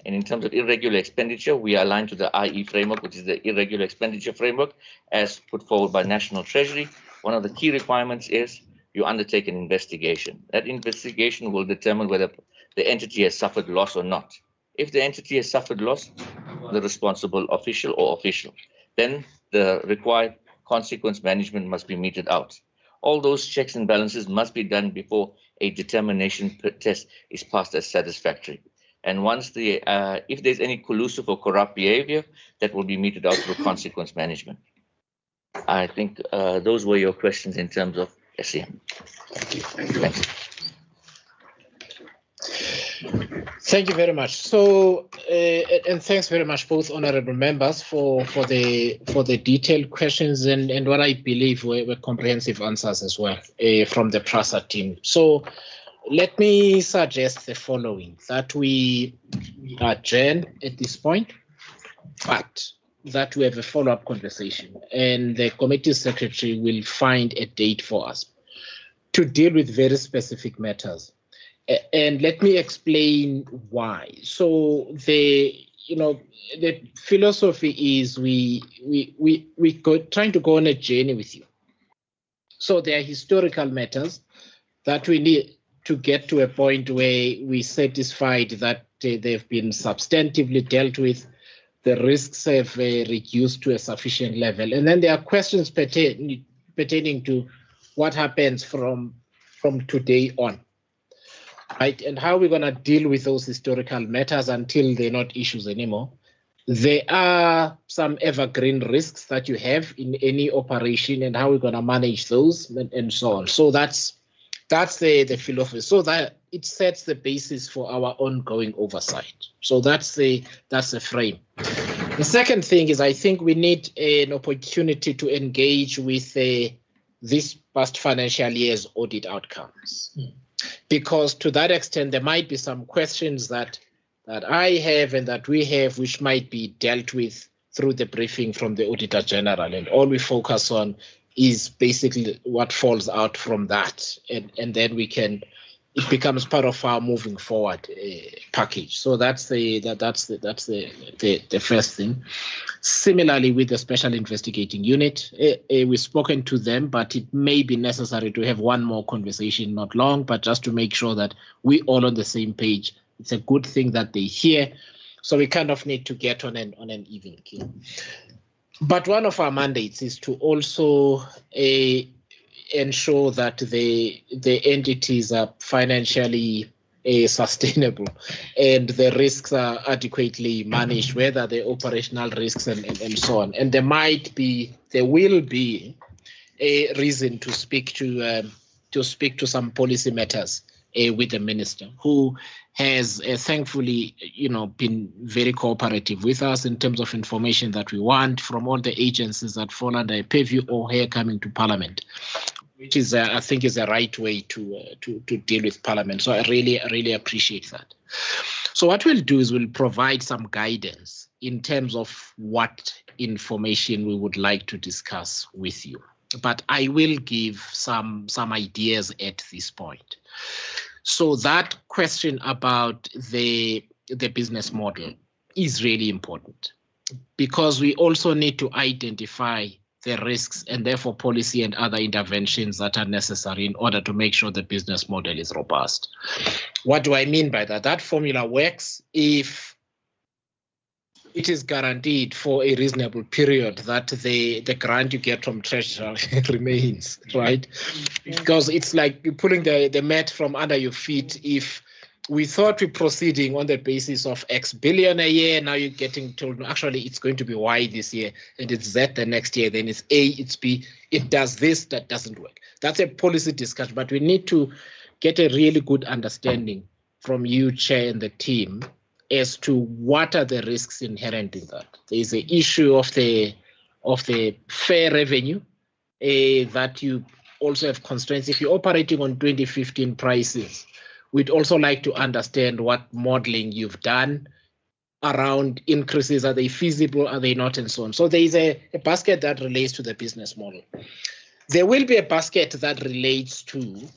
and in terms of irregular expenditure, we are aligned to the IE framework, which is the irregular expenditure framework as put forward by National Treasury. One of the key requirements is you undertake an investigation. That investigation will determine whether the entity has suffered loss or not. If the entity has suffered loss, the responsible official or official, then the required consequence management must be meted out. All those checks and balances must be done before a determination test is passed as satisfactory. And once if there's any collusive or corrupt behavior, that will be meted out through consequence management. I think those were your questions in terms of SCM. Thanks. Thank you very much. So, and thanks very much, both honourable members, for the detailed questions and what I believe were comprehensive answers as well from the PRASA team. So, let me suggest the following: that we adjourn at this point, but that we have a follow-up conversation, and the committee secretary will find a date for us to deal with very specific matters. And let me explain why. So the philosophy is we trying to go on a journey with you. So there are historical matters that we need to get to a point where we satisfied that they've been substantively dealt with, the risks have reduced to a sufficient level, and then there are questions pertaining to what happens from today on. Right, and how we're going to deal with those historical matters until they're not issues anymore. There are some evergreen risks that you have in any operation, and how we're going to manage those, and so on. So that's the philosophy. So that it sets the basis for our ongoing oversight. So that's the frame. The second thing is, I think we need an opportunity to engage with this past financial year's audit outcomes. Because to that extent, there might be some questions that I have and that we have, which might be dealt with through the briefing from the Auditor General. And all we focus on is basically what falls out from that. And then it becomes part of our moving forward package. So that's the first thing. Similarly, with the Special Investigating Unit, we've spoken to them, but it may be necessary to have one more conversation, not long, but just to make sure that we all on the same page. It's a good thing that they hear. So we kind of need to get on an even keel. But one of our mandates is to also ensure that the entities are financially sustainable and the risks are adequately managed, whether the operational risks and so on. And there will be a reason to speak to some policy matters with the minister, who has thankfully, been very cooperative with us in terms of information that we want from all the agencies that fall under a purview or here coming to Parliament, which is, I think, is the right way to deal with Parliament. So I really appreciate that. So what we'll do is we'll provide some guidance in terms of what information we would like to discuss with you. But I will give some ideas at this point. So that question about the business model is really important, because we also need to identify the risks and therefore policy and other interventions that are necessary in order to make sure the business model is robust. What do I mean by that? That formula works if it is guaranteed for a reasonable period that the grant you get from Treasury remains, right? Because it's like you're pulling the mat from under your feet if we thought we're proceeding on the basis of X billion a year. Now you're getting told, no, actually, it's going to be Y this year, and it's Z the next year, then it's A, it's B. It does this, that doesn't work. That's a policy discussion, but we need to get a really good understanding from you, Chair, and the team as to what are the risks inherent in that. There is the issue of the fair revenue that you also have constraints. If you're operating on 2015 prices, we'd also like to understand what modeling you've done around increases. Are they feasible? Are they not? And so on. So there is a basket that relates to the business model. There will be a basket that relates to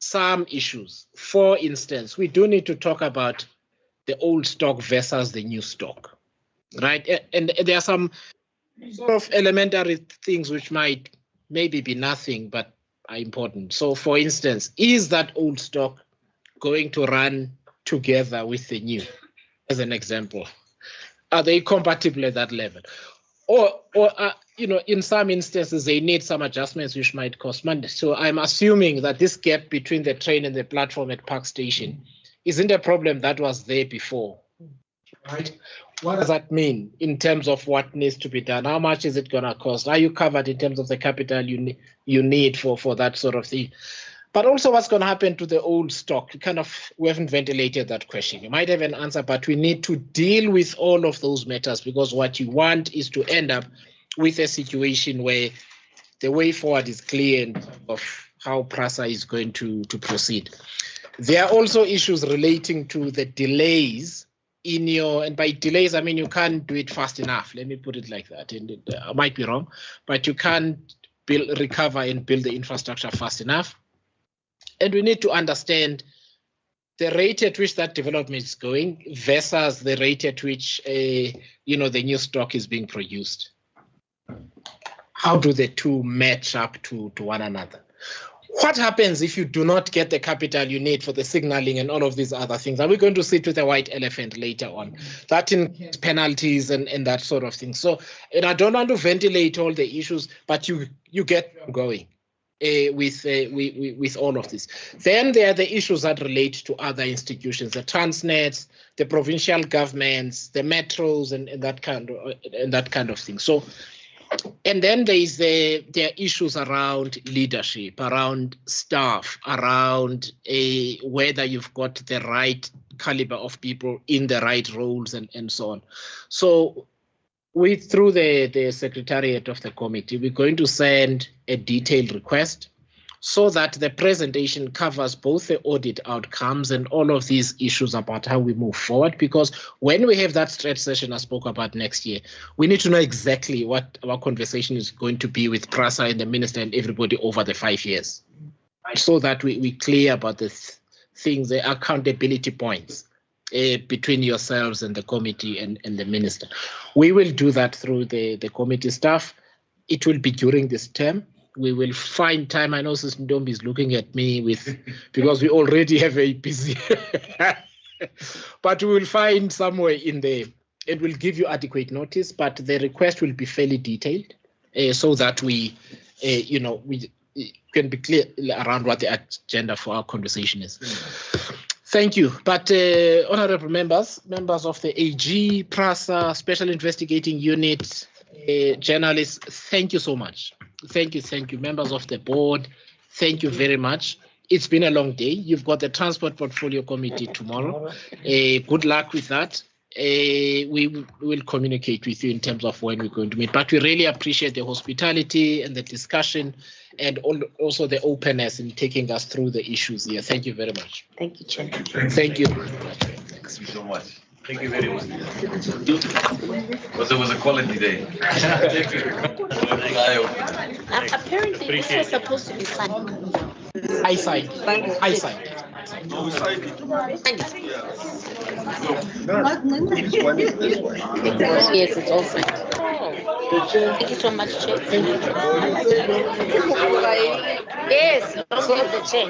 some issues. For instance, we do need to talk about the old stock versus the new stock, right? And there are some sort of elementary things which might maybe be nothing, but are important. So for instance, is that old stock going to run together with the new, as an example? Are they compatible at that level? Or you know, in some instances, they need some adjustments which might cost money. So I'm assuming that this gap between the train and the platform at Park Station isn't a problem that was there before, right? What does that mean in terms of what needs to be done? How much is it going to cost? Are you covered in terms of the capital you need for that sort of thing? But also what's going to happen to the old stock? We haven't ventilated that question. You might have an answer, but we need to deal with all of those matters, because what you want is to end up with a situation where the way forward is clear in terms of how PRASA is going to proceed. There are also issues relating to the delays in your, and by delays, I mean you can't do it fast enough. Let me put it like that. And I might be wrong, but you can't recover and build the infrastructure fast enough. And we need to understand the rate at which that development is going versus the rate at which the new stock is being produced. How do the two match up to one another? What happens if you do not get the capital you need for the signaling and all of these other things? Are we going to sit with a white elephant later on? That includes penalties and that sort of thing. So, and I don't want to ventilate all the issues, but you get going with all of this. Then there are the issues that relate to other institutions, the Transnets, the provincial governments, the metros, and that kind of thing. So. And then there are issues around leadership, around staff, around whether you've got the right caliber of people in the right roles and so on. So through the secretariat of the committee, we're going to send a detailed request so that the presentation covers both the audit outcomes and all of these issues about how we move forward. Because when we have that stretch session I spoke about next year, we need to know exactly what our conversation is going to be with PRASA and the minister and everybody over the 5 years, so that we're clear about the things, the accountability points between yourselves and the committee and the minister. We will do that through the committee staff. It will be during this term. We will find time. I know Sis Ndombi is looking at me because we already have a busy, but we will find somewhere in there. It will give you adequate notice, but the request will be fairly detailed, so that we can be clear around what the agenda for our conversation is. Thank you. But honorable members of the AG, PRASA, Special Investigating Unit, journalists, thank you so much. Thank you. Members of the board, thank you very much. It's been a long day. You've got the Transport Portfolio Committee tomorrow. Good luck with that. We will communicate with you in terms of when we're going to meet. But we really appreciate the hospitality and the discussion, and also the openness in taking us through the issues here. Thank you very much. Thank you, Chair. Thank you. Thank you so much. Thank you very much. It was a quality day. Apparently, this was supposed to be fun. Eyesight. Yes, it's all fine. Thank you so much, Chair. Yes, don't give the chair.